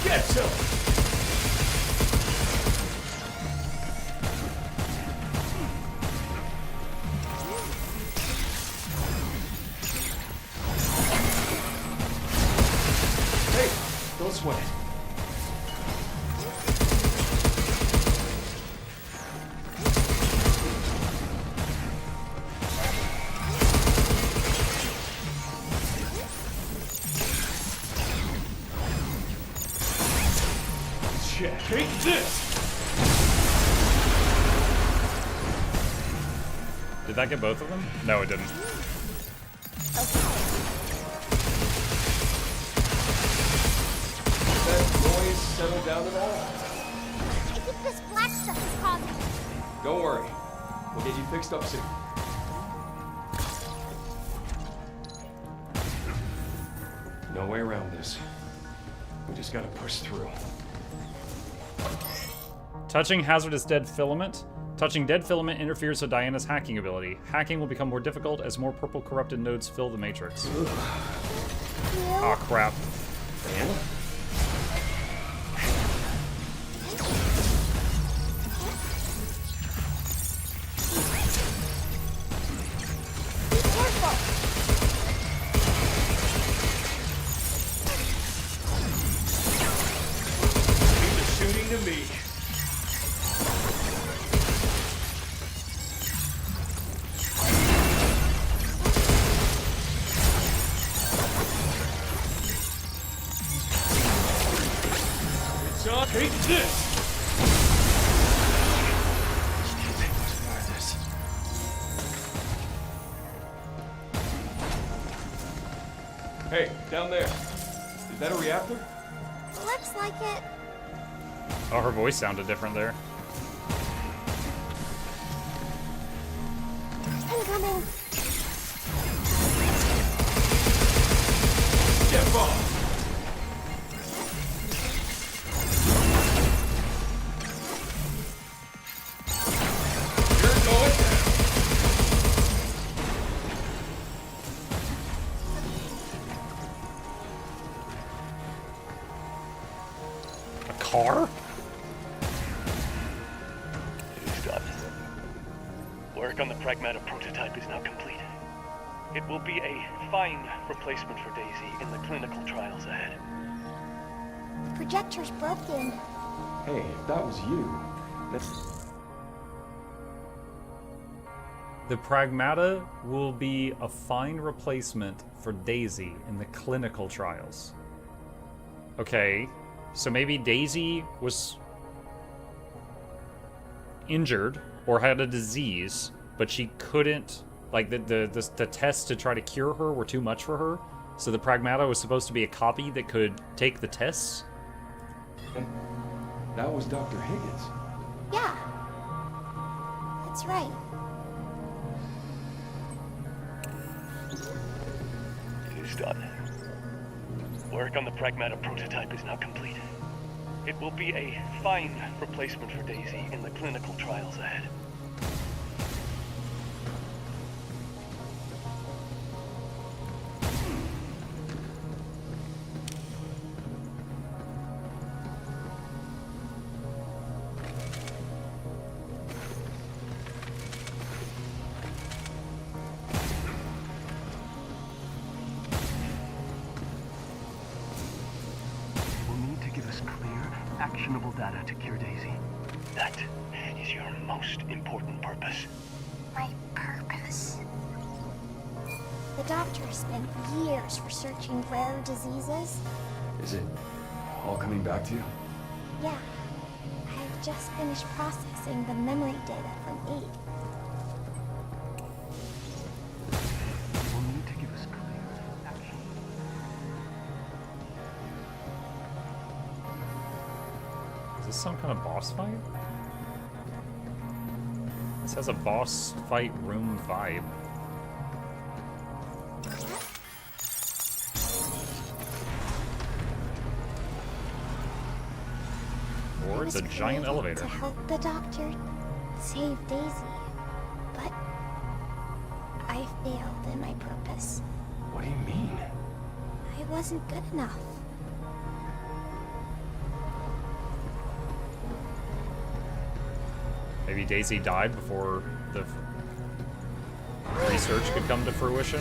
Get some! Hey, don't sweat it. check. Take this! Did that get both of them? No, it didn't. That noise settle down at all? I think this black stuff is causing it. Don't worry. We'll get you fixed up soon. No way around this. We just gotta push through. Touching hazardous dead filament. Touching dead filament interferes with Diana's hacking ability. Hacking will become more difficult as more purple corrupted nodes fill the matrix. Oh crap. Diana? Leave the shooting to me. Take this! Hey, down there. Is that a reactor? Looks like it. Oh, her voice sounded different there. Incoming. Step off! Car? It is done. Work on the Pragmata prototype is now complete. It will be a fine replacement for Daisy in the clinical trials ahead. The projector's broken. Hey, if that was you, that's... The Pragmata will be a fine replacement for Daisy in the clinical trials. Okay, so maybe Daisy was injured or had a disease, but she couldn't, like the tests to try to cure her were too much for her. So the Pragmata was supposed to be a copy that could take the tests. And that was Dr. Higgins. Yeah. That's right. It is done. Work on the Pragmata prototype is now complete. It will be a fine replacement for Daisy in the clinical trials ahead. Actionable data to cure Daisy. That is your most important purpose. My purpose. The doctor spent years researching rare diseases. Is it all coming back to you? Yeah. I've just finished processing the memory data from 8. We'll need to give us clear action. Is this some kind of boss fight? This has a boss fight room vibe. Or it's a giant elevator. To help the doctor save Daisy, but I failed in my purpose. What do you mean? I wasn't good enough. Maybe Daisy died before the research could come to fruition.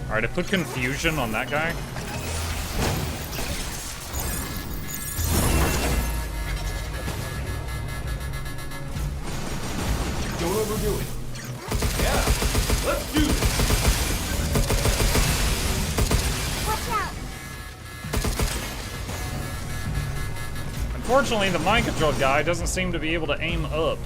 Alright, I put confusion on that guy. overdo it. Yeah, let's do this. Watch out! Unfortunately, the mind control guy doesn't seem to be able to aim up.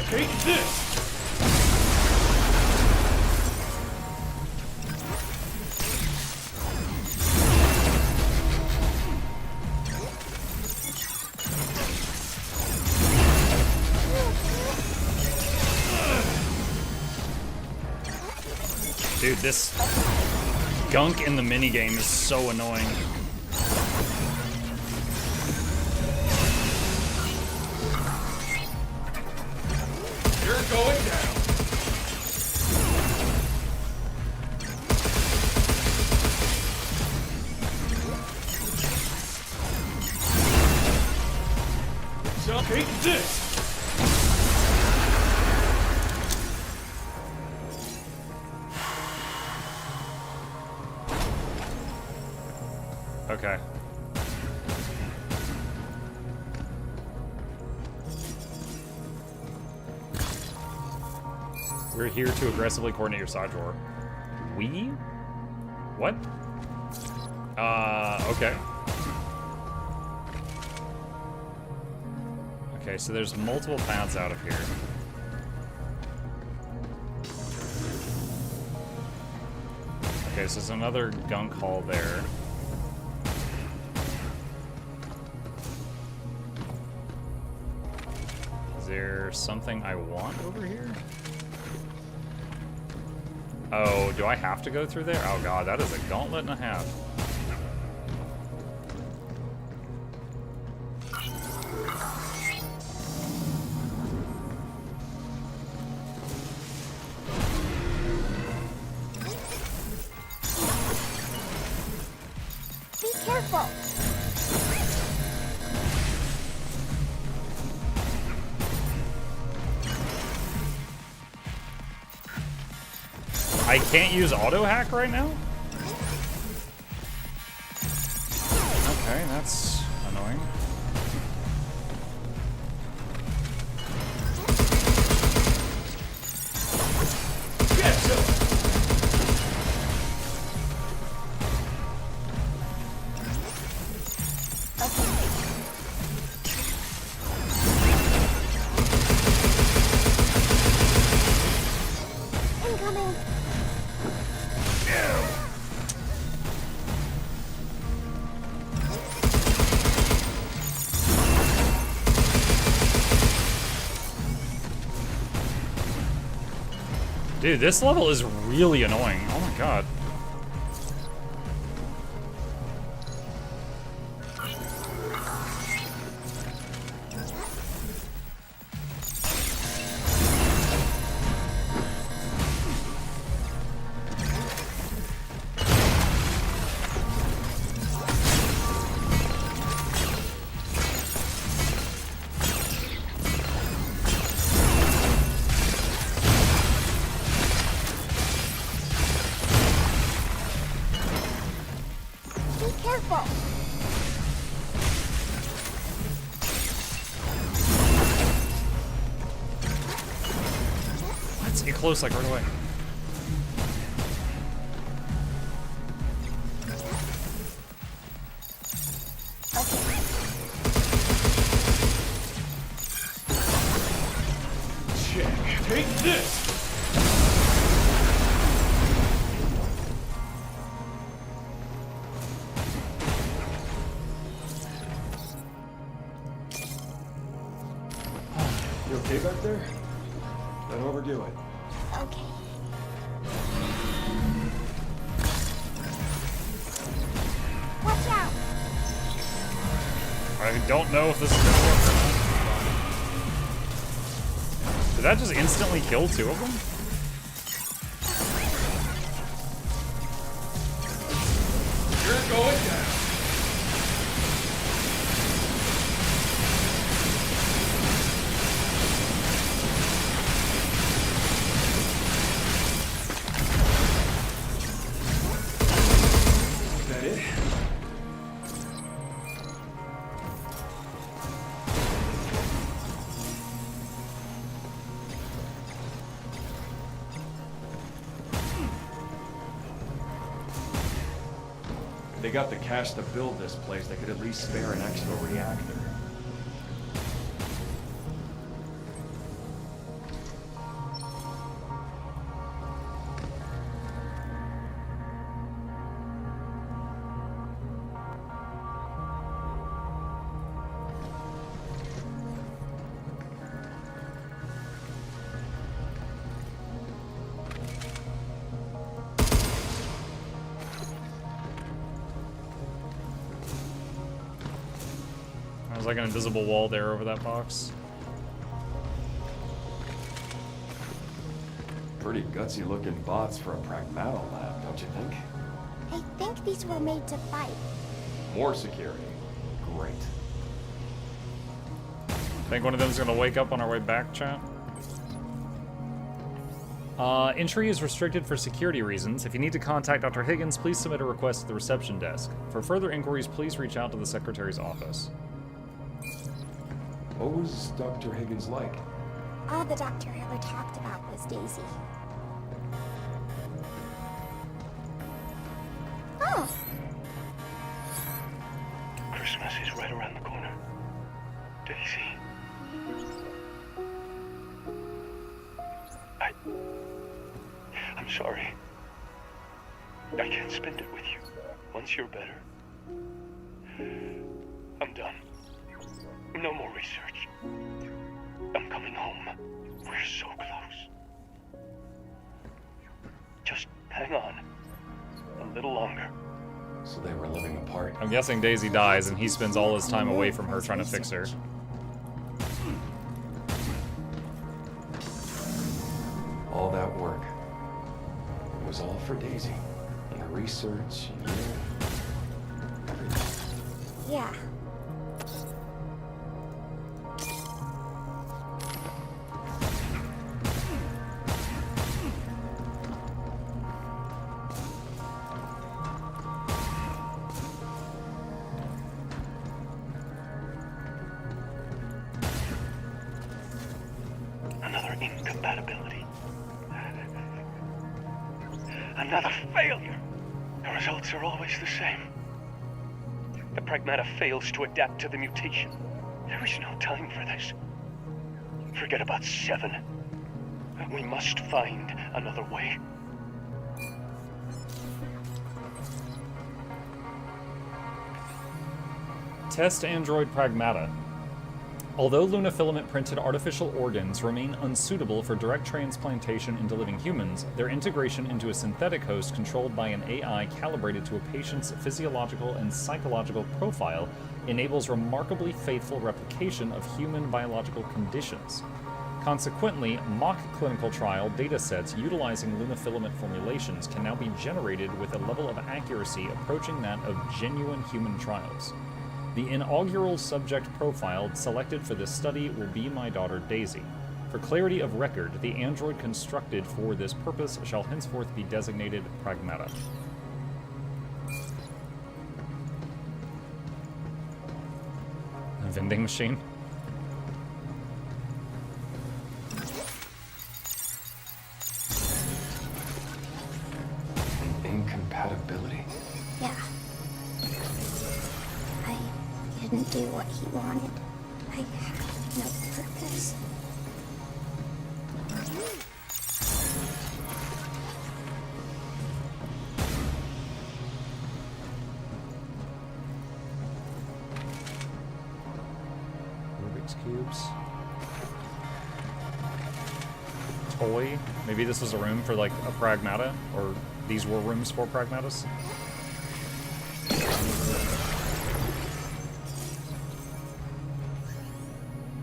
Take this! Dude, this gunk in the minigame is so annoying. You're going down. So take this. Okay. We're here to aggressively coordinate your side drawer. We? What? Okay. Okay, so there's multiple paths out of here. Okay, so there's another gunk hall there. Is there something I want over here? Oh, do I have to go through there? Oh god, that is a gauntlet and a half. Be careful! I can't use auto hack right now? Okay, that's annoying. Incoming! Dude, this level is really annoying. Oh my god. Be careful! Let's get close like right away. Check. Take this. You okay back there? Don't overdo it. Okay. Watch out! I don't know if this is gonna work or not. Did that just instantly kill two of them? You're going down. They got the cash to build this place. They could at least spare an extra reactor. There's like an invisible wall there over that box. Pretty gutsy looking bots for a Pragmata lab, don't you think? I think these were made to fight. More security. Great. Think one of them's gonna wake up on our way back, chat? Entry is restricted for security reasons. If you need to contact Dr. Higgins, please submit a request to the reception desk. For further inquiries, please reach out to the secretary's office. What was Dr. Higgins like? All the doctor ever talked about was Daisy. Oh! Christmas is right around the corner. Daisy. I'm sorry. I can't spend it with you once you're better. I'm done. No more research. I'm coming home. We're so close. Just hang on. A little longer. So they were living apart. I'm guessing Daisy dies and he spends all his time away from her trying to fix her. All that work. It was all for Daisy. And the research, Yeah. Another incompatibility. Another failure. The results are always the same. The Pragmata fails to adapt to the mutation. There is no time for this. Forget about 7. We must find another way. Test android Pragmata. Although Luna filament printed artificial organs remain unsuitable for direct transplantation into living humans, their integration into a synthetic host controlled by an AI calibrated to a patient's physiological and psychological profile enables remarkably faithful replication of human biological conditions. Consequently, mock clinical trial datasets utilizing Luna filament formulations can now be generated with a level of accuracy approaching that of genuine human trials. The inaugural subject profile selected for this study will be my daughter Daisy. For clarity of record, the android constructed for this purpose shall henceforth be designated Pragmata. A vending machine? Incompatibility. Yeah. I didn't do what he wanted. I have no purpose. Rubik's Cubes. Toy. Maybe this is a room for like a Pragmata, or these were rooms for Pragmatas.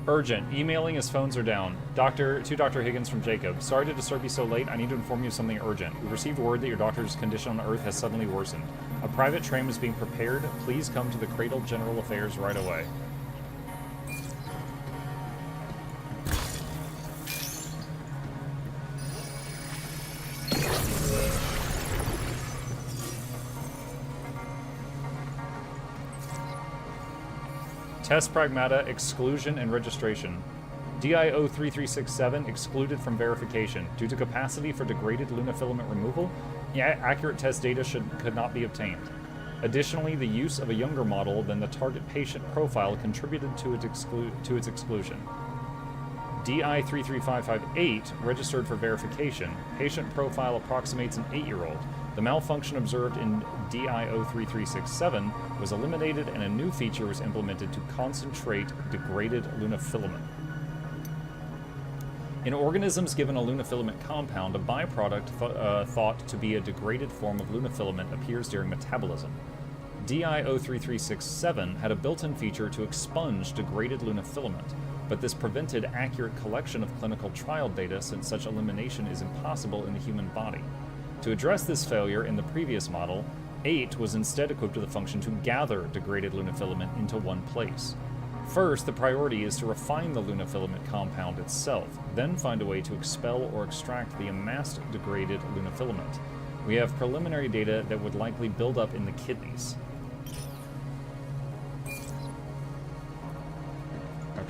Urgent. Emailing as phones are down. To Dr. Higgins from Jacob. Sorry to disturb you so late. I need to inform you of something urgent. We received word that your doctor's condition on Earth has suddenly worsened. A private train is being prepared. Please come to the Cradle General Affairs right away. Test Pragmata exclusion and registration. DIO 3367 excluded from verification. Due to capacity for degraded Luna filament removal, accurate test data could not be obtained. Additionally, the use of a younger model than the target patient profile contributed to its exclusion. DI-33558 registered for verification. Patient profile approximates an 8-year-old. The malfunction observed in DI-03367 was eliminated and a new feature was implemented to concentrate degraded lunafilament. In organisms given a lunafilament compound, a byproduct thought to be a degraded form of lunafilament appears during metabolism. DI-03367 had a built-in feature to expunge degraded lunafilament, but this prevented accurate collection of clinical trial data since such elimination is impossible in the human body. To address this failure in the previous model, 8 was instead equipped with a function to gather degraded lunafilament into one place. First, the priority is to refine the lunafilament compound itself, then find a way to expel or extract the amassed degraded lunafilament. We have preliminary data that would likely build up in the kidneys.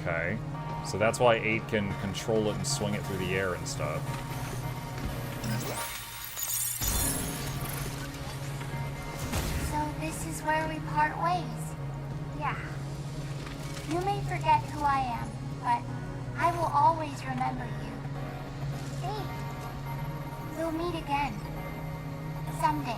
Okay, so that's why 8 can control it and swing it through the air and stuff. So this is where we part ways. Yeah. You may forget who I am, but I will always remember you. Hey, we'll meet again. Someday.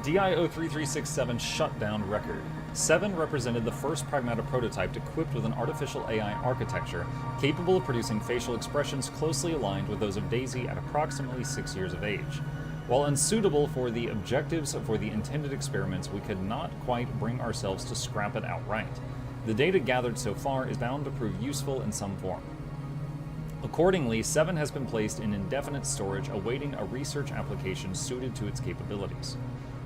DI-03367 shutdown record. 7 represented the first Pragmata prototype equipped with an artificial AI architecture capable of producing facial expressions closely aligned with those of Daisy at approximately 6 years of age. While unsuitable for the objectives for the intended experiments, we could not quite bring ourselves to scrap it outright. The data gathered so far is bound to prove useful in some form. Accordingly, 7 has been placed in indefinite storage awaiting a research application suited to its capabilities.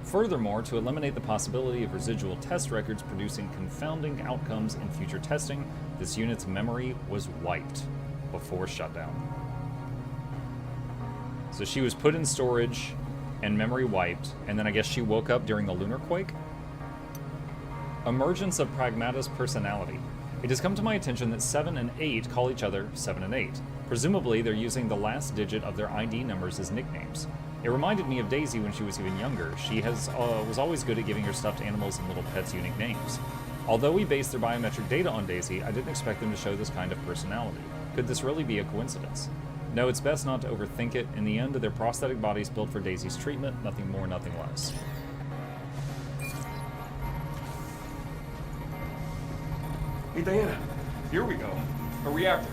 Furthermore, to eliminate the possibility of residual test records producing confounding outcomes in future testing, this unit's memory was wiped before shutdown. So she was put in storage and memory wiped, and then I guess she woke up during the lunar quake? Emergence of Pragmata's personality. It has come to my attention that 7 and 8 call each other 7 and 8. Presumably, they're using the last digit of their ID numbers as nicknames. It reminded me of Daisy when she was even younger. She was always good at giving her stuffed animals and little pets unique names. Although we based their biometric data on Daisy, I didn't expect them to show this kind of personality. Could this really be a coincidence? No, it's best not to overthink it. In the end, they're prosthetic bodies built for Daisy's treatment, nothing more, nothing less. Hey, Diana, here we go. A reactor.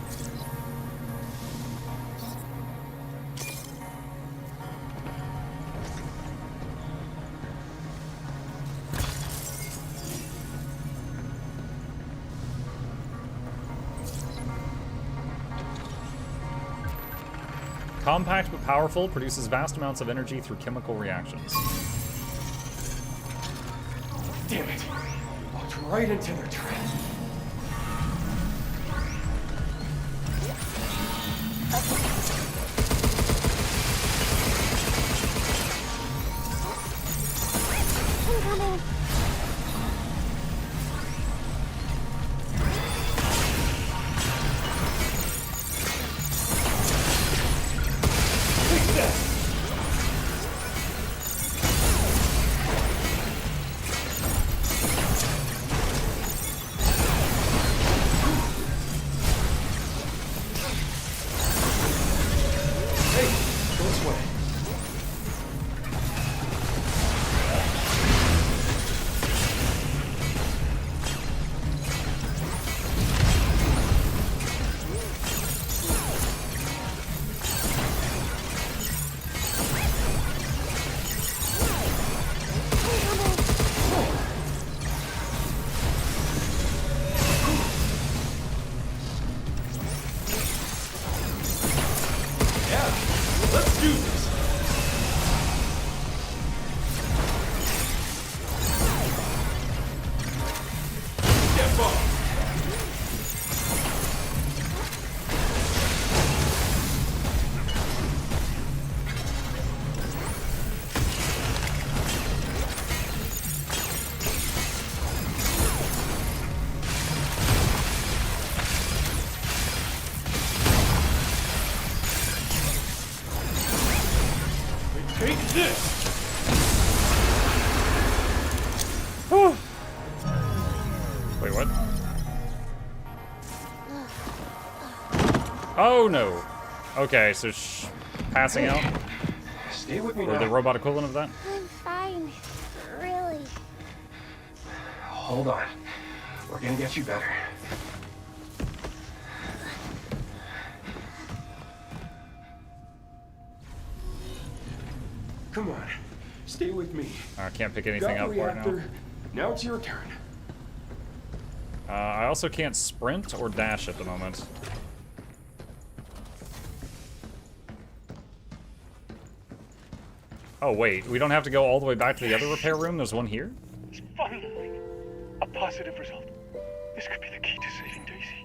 Compact but powerful, produces vast amounts of energy through chemical reactions. Damn it! Walked right into their trap. Incoming! Oh no. Okay, so passing out. Stay with me Or now. the robot equivalent of that. I'm fine. Really. Hold on. We're gonna get you better. Come on. Stay with me. I can't pick anything Got up the right now. reactor. Now it's your turn. I also can't sprint or dash at the moment. Oh wait, we don't have to go all the way back to the other repair room? There's one here? Finally, a positive result. This could be the key to saving Daisy.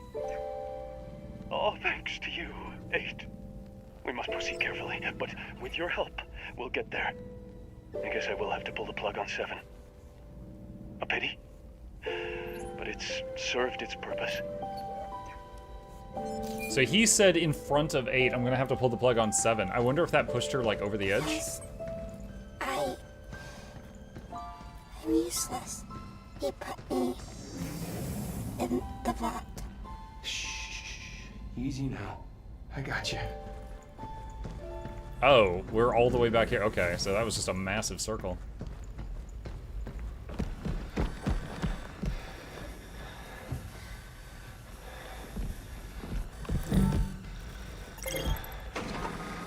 All thanks to you, 8. We must proceed carefully, but with your help, we'll get there. I guess I will have to pull the plug on 7. A pity, but it's served its purpose. So he said in front of 8, I'm gonna have to pull the plug on 7. I wonder if that pushed her, like, over the edge? I'm useless. He put me in the vat. Easy now. I got you. Oh, we're all the way back here. Okay, so that was just a massive circle.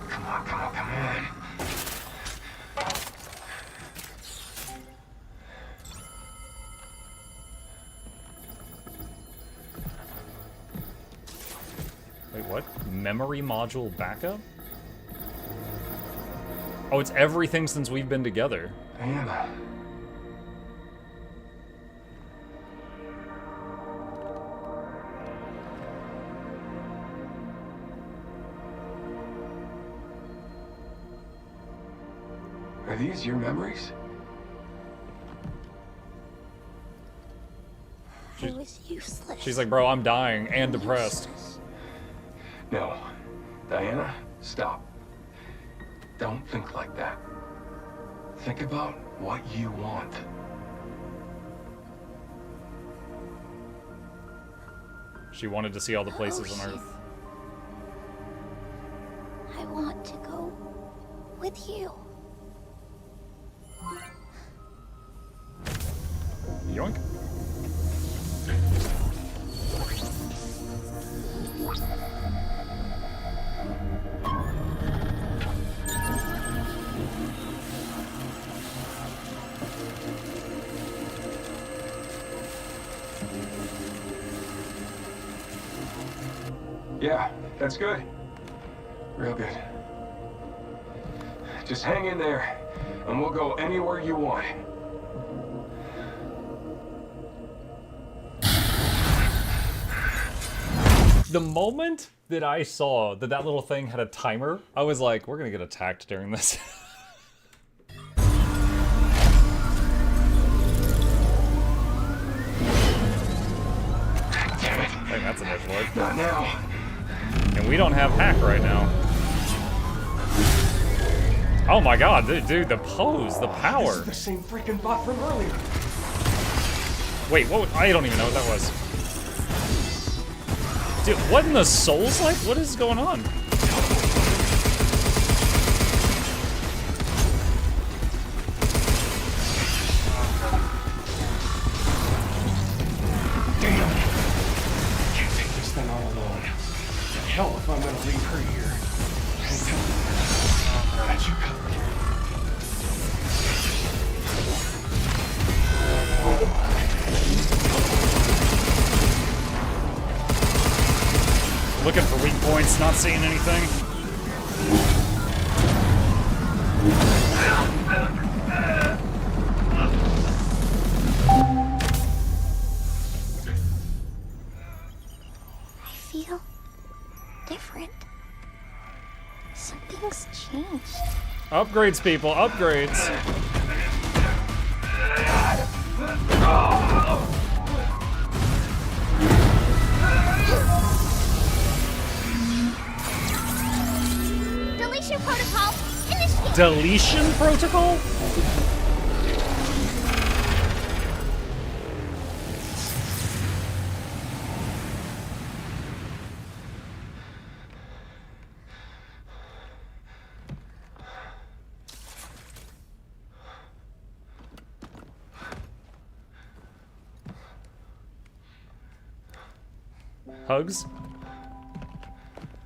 Come on, come on, come on. Wait, what? Memory module backup? Oh, it's everything since we've been together. Anna. Are these your memories? I was useless. She's like, bro, I'm dying and depressed. No. Diana, stop. Don't think like that. Think about what you want. She wanted to see all the places on Earth. I want to go with you. Yoink. Yeah, that's good. Real good. Just hang in there, and we'll go anywhere you want. The moment that I saw that that little thing had a timer, I was like, we're gonna get attacked during this. Damn it. I think that's an edgelord. Not now. And we don't have hack right now. Oh my god, dude, the pose, the power. This is the same freaking bot from earlier. Wait, what? I don't even know what that was. Dude, what in the Souls like? What is going on? Damn. Can't take this thing all alone. Hell if I'm gonna leave her here. Got you covered. Looking for weak points, not seeing anything. I feel different. Something's changed. Upgrades, people, upgrades. Deletion protocol initiated. Deletion protocol? Hugs?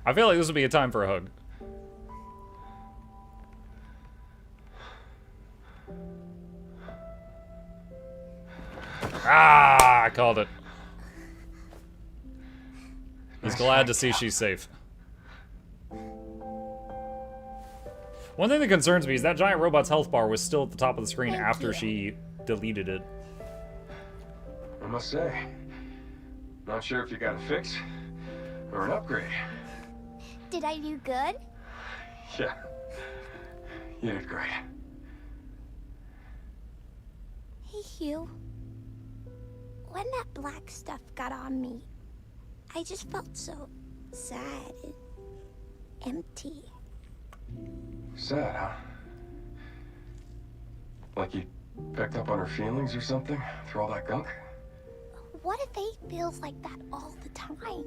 I feel like this would be a time for a hug. Ah, I called it. He's glad to see she's safe. One thing that concerns me is that giant robot's health bar was still at the top of the screen after she deleted it. I must say, not sure if you got a fix or an upgrade. Did I do good? Yeah, you did great. Hey, Hugh. When that black stuff got on me, I just felt so sad and empty. Sad, huh? Like you picked up on her feelings or something through all that gunk? What if Faith feels like that all the time?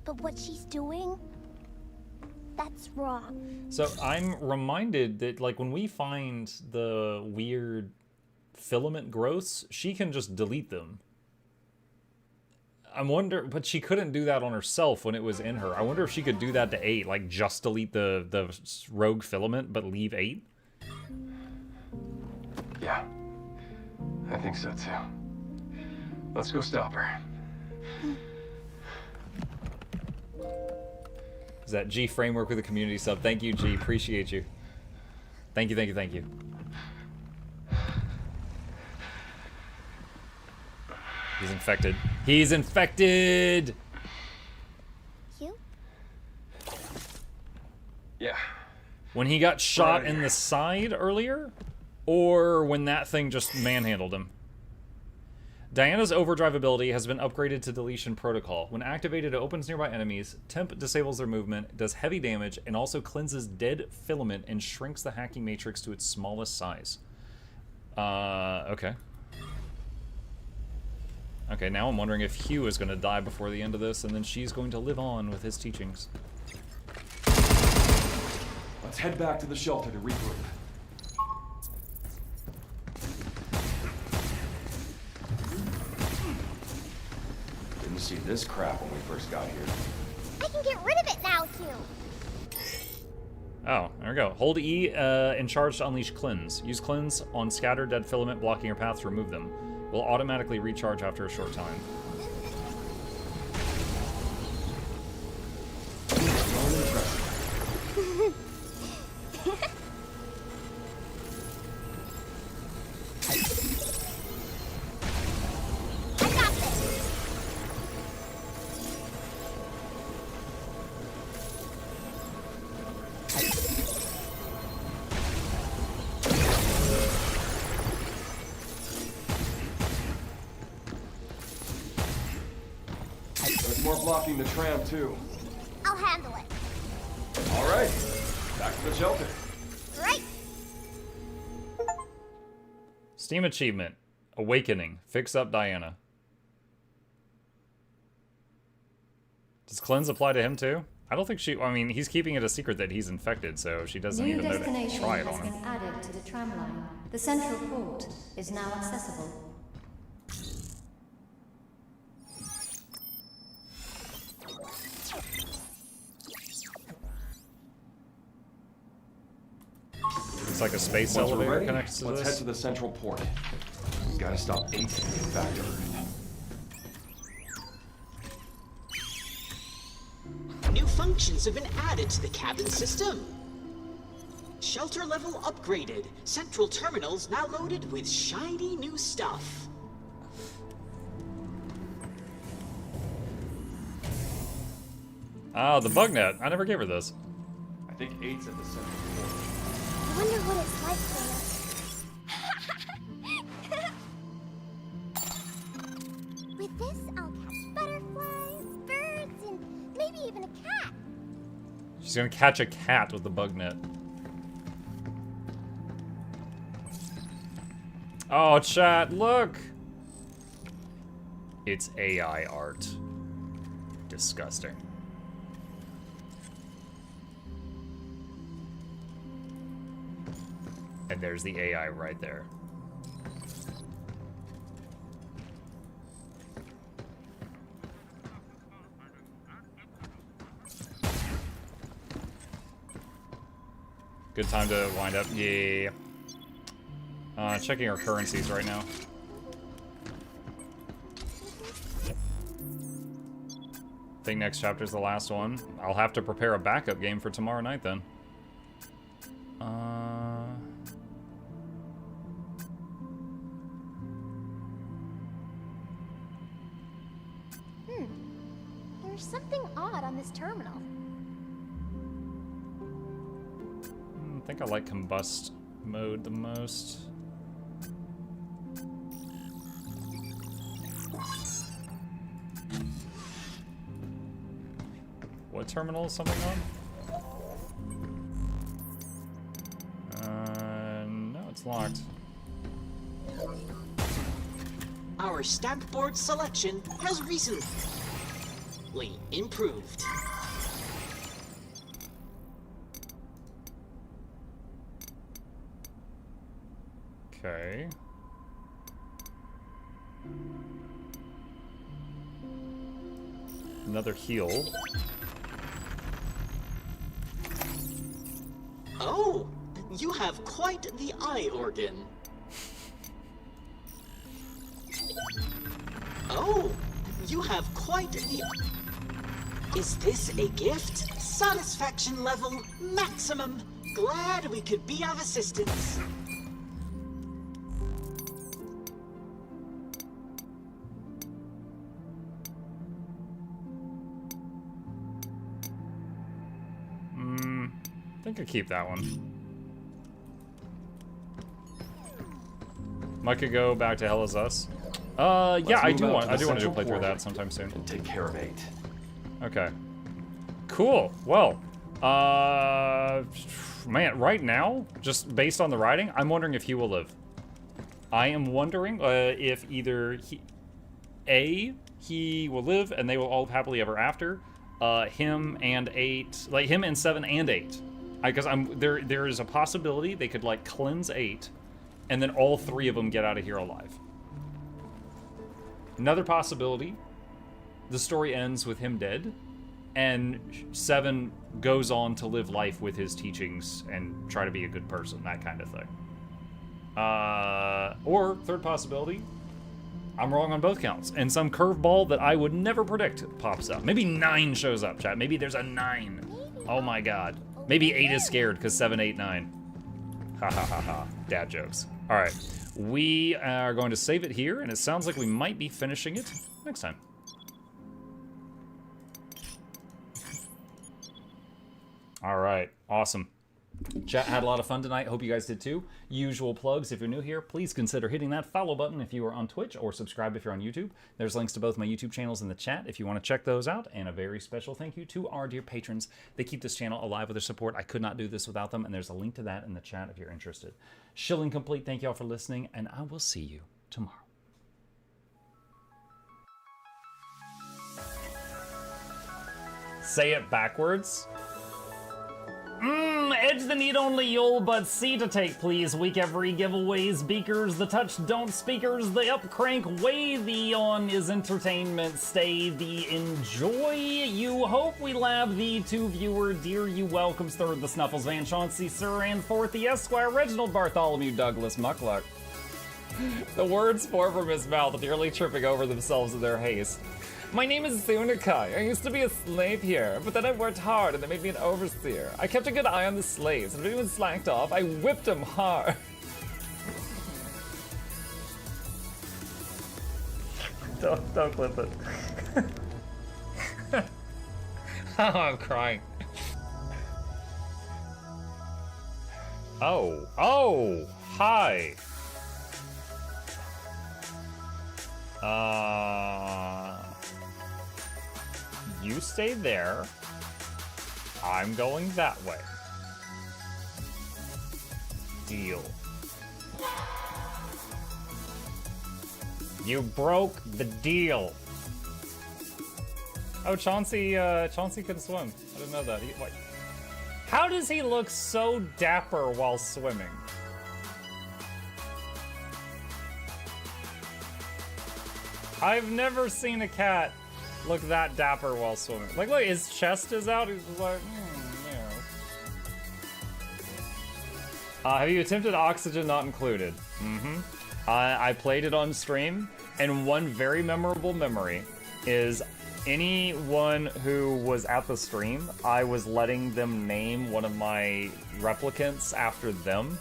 But what she's doing, that's wrong. So I'm reminded that, like, when we find the weird filament growths, she can just delete them. I wonder, but she couldn't do that on herself when it was in her. I wonder if she could do that to 8, like just delete the rogue filament, but leave 8. Yeah, I think so too. Let's go stop her. Is that G Framework with a community sub? Thank you, G. Appreciate you. Thank you, thank you, thank you. He's infected. He's infected! You? Yeah. When he got shot in the side earlier? Or when that thing just manhandled him? Diana's overdrive ability has been upgraded to deletion protocol. When activated, it opens nearby enemies, temp disables their movement, does heavy damage, and also cleanses dead filament and shrinks the hacking matrix to its smallest size. Okay. Okay, now I'm wondering if Hugh is going to die before the end of this, and then she's going to live on with his teachings. Let's head back to the shelter to regroup. Didn't see this crap when we first got here. I can get rid of it now, Hugh. Oh, there we go. Hold E in charge to unleash Cleanse. Use Cleanse on scattered dead filament blocking your path to remove them. Will automatically recharge after a short time. There's more blocking the tram, too. I'll handle it. All right, back to the shelter. Right. Steam achievement. Awakening. Fix up Diana. Does Cleanse apply to him, too? I don't think she... I mean, he's keeping it a secret that he's infected, so she doesn't even know to try it on him. New destination has been added to the tram line. The central port is now accessible. It's like a space Once we're elevator ready, connects to let's this. head to the central port. We gotta stop 8 to get back to Earth. New functions have been added to the cabin system. Shelter level upgraded. Central terminals now loaded with shiny new stuff. Ah, the bug net. I never gave her this. I think 8's at the central port. I wonder what it's like there. With this, I'll catch butterflies, birds, and maybe even a cat. She's gonna catch a cat with the bug net. Oh, chat, look! It's AI art. Disgusting. And there's the AI right there. Good time to wind up. Yeah. Checking our currencies right now. I think next chapter's the last one. I'll have to prepare a backup game for tomorrow night then. There's something odd on this terminal. I think I like combust mode the most. What terminal is something on? No, it's locked. Our stamp board selection has recently improved. Okay. Another heal. Oh, you have quite the eye organ. Oh, you have quite the... Is this a gift? Satisfaction level maximum. Glad we could be of assistance. I think I keep that one. Might could go back to Hell Is Us. Yeah, I do want to do a playthrough of that sometime soon. And take care of 8. Okay. Cool. Well, man, right now, just based on the writing, I'm wondering if he will live. I am wondering if either he will live and they will all happily ever after. Him and 8, like him and 7 and 8. Because there is a possibility they could like cleanse 8, and then all 3 of them get out of here alive. Another possibility, the story ends with him dead, and 7 goes on to live life with his teachings and try to be a good person, that kind of thing. Or third possibility, I'm wrong on both counts, and some curveball that I would never predict pops up. Maybe 9 shows up, chat. Maybe there's a 9. Oh my god. Maybe 8 is scared because 7, 8, 9. Ha ha ha ha. Dad jokes. All right. We are going to save it here, and it sounds like we might be finishing it next time. All right. Awesome. Chat had a lot of fun tonight. Hope you guys did too. Usual plugs. If you're new here, please consider hitting that follow button if you are on Twitch, or subscribe if you're on YouTube. There's links to both my YouTube channels in the chat if you want to check those out. And a very special thank you to our dear patrons. They keep this channel alive with their support. I could not do this without them, and there's a link to that in the chat if you're interested. Shilling complete. Thank you all for listening, and I will see you tomorrow. Say it backwards. Edge the need only you'll but C to take, please. Week every giveaways, beakers, the touch don't speakers, the up crank way, the on is entertainment, stay the enjoy. You hope we lab the 2 viewer, dear you welcomes, third the Snuffles, Van Chauncey, Sir, and fourth the Esquire, Reginald Bartholomew, Douglas, Mukluk. The words pour from his mouth, nearly tripping over themselves in their haste. My name is Zunikai. I used to be a slave here, but then I worked hard and they made me an overseer. I kept a good eye on the slaves, and if anyone slacked off, I whipped them hard. Don't clip it. Oh, I'm crying. Oh, hi. You stay there. I'm going that way. Deal. You broke the deal. Oh, Chauncey can swim. I didn't know that. Wait. How does he look so dapper while swimming? I've never seen a cat look that dapper while swimming. Like, look, his chest is out. He's just like, yeah. Have you attempted Oxygen Not Included? Mm-hmm. I played it on stream, and one very memorable memory is anyone who was at the stream, I was letting them name one of my replicants after them.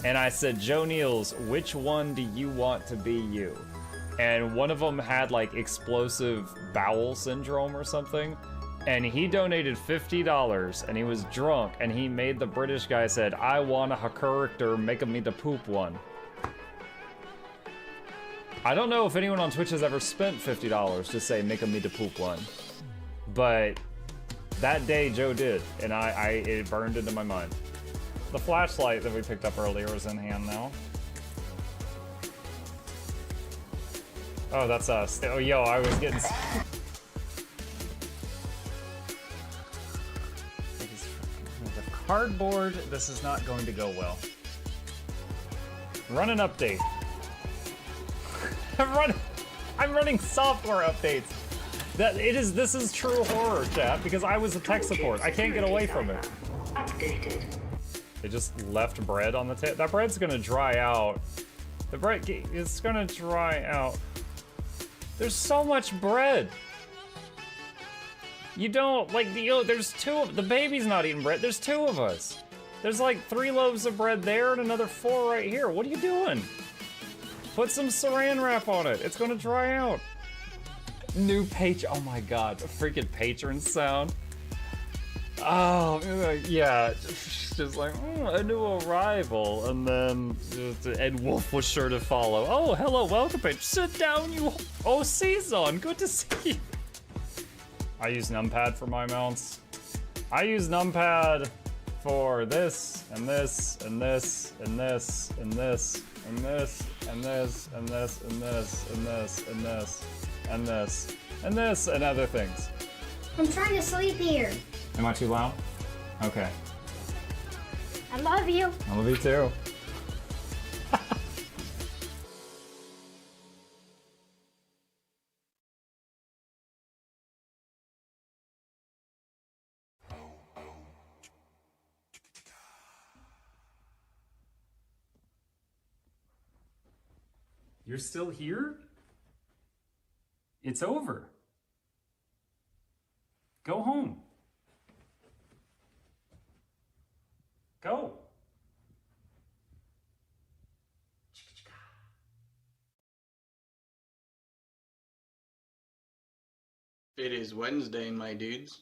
And I said, Joe Niels, which one do you want to be you? And one of them had like explosive bowel syndrome or something. And he donated $50 and he was drunk and he made the British guy said, I want a character making me the poop one. I don't know if anyone on Twitch has ever spent $50 to say making me the poop one. But that day Joe did, and it burned into my mind. The flashlight that we picked up earlier is in hand now. Oh, that's us. Oh, yo, I was getting... The cardboard, this is not going to go well. Run an update. I'm running software updates. This is true horror, chat, because I was a tech support. I can't get away from it. Updated. They just left bread on the table. That bread's gonna dry out. The bread, it's gonna dry out. There's so much bread. You don't, like, there's two of, the baby's not eating bread. There's two of us. There's like 3 loaves of bread there and another 4 right here. What are you doing? Put some saran wrap on it. It's gonna dry out. New page, oh my God, a freaking patron sound. Oh, yeah, just like, a new arrival, and then Ed Wolf was sure to follow. Oh, hello, welcome page. Sit down, you, oh, Season, good to see you. I use numpad for my mounts. I use numpad for this, and this, and this, and this, and this, and this, and this, and this, and this, and this, and this, and this, and this, and other things. I'm trying to sleep here. Am I too loud? Okay. I love you. I love you too. You're still here? It's over. Go home. Go. It is Wednesday, my dudes.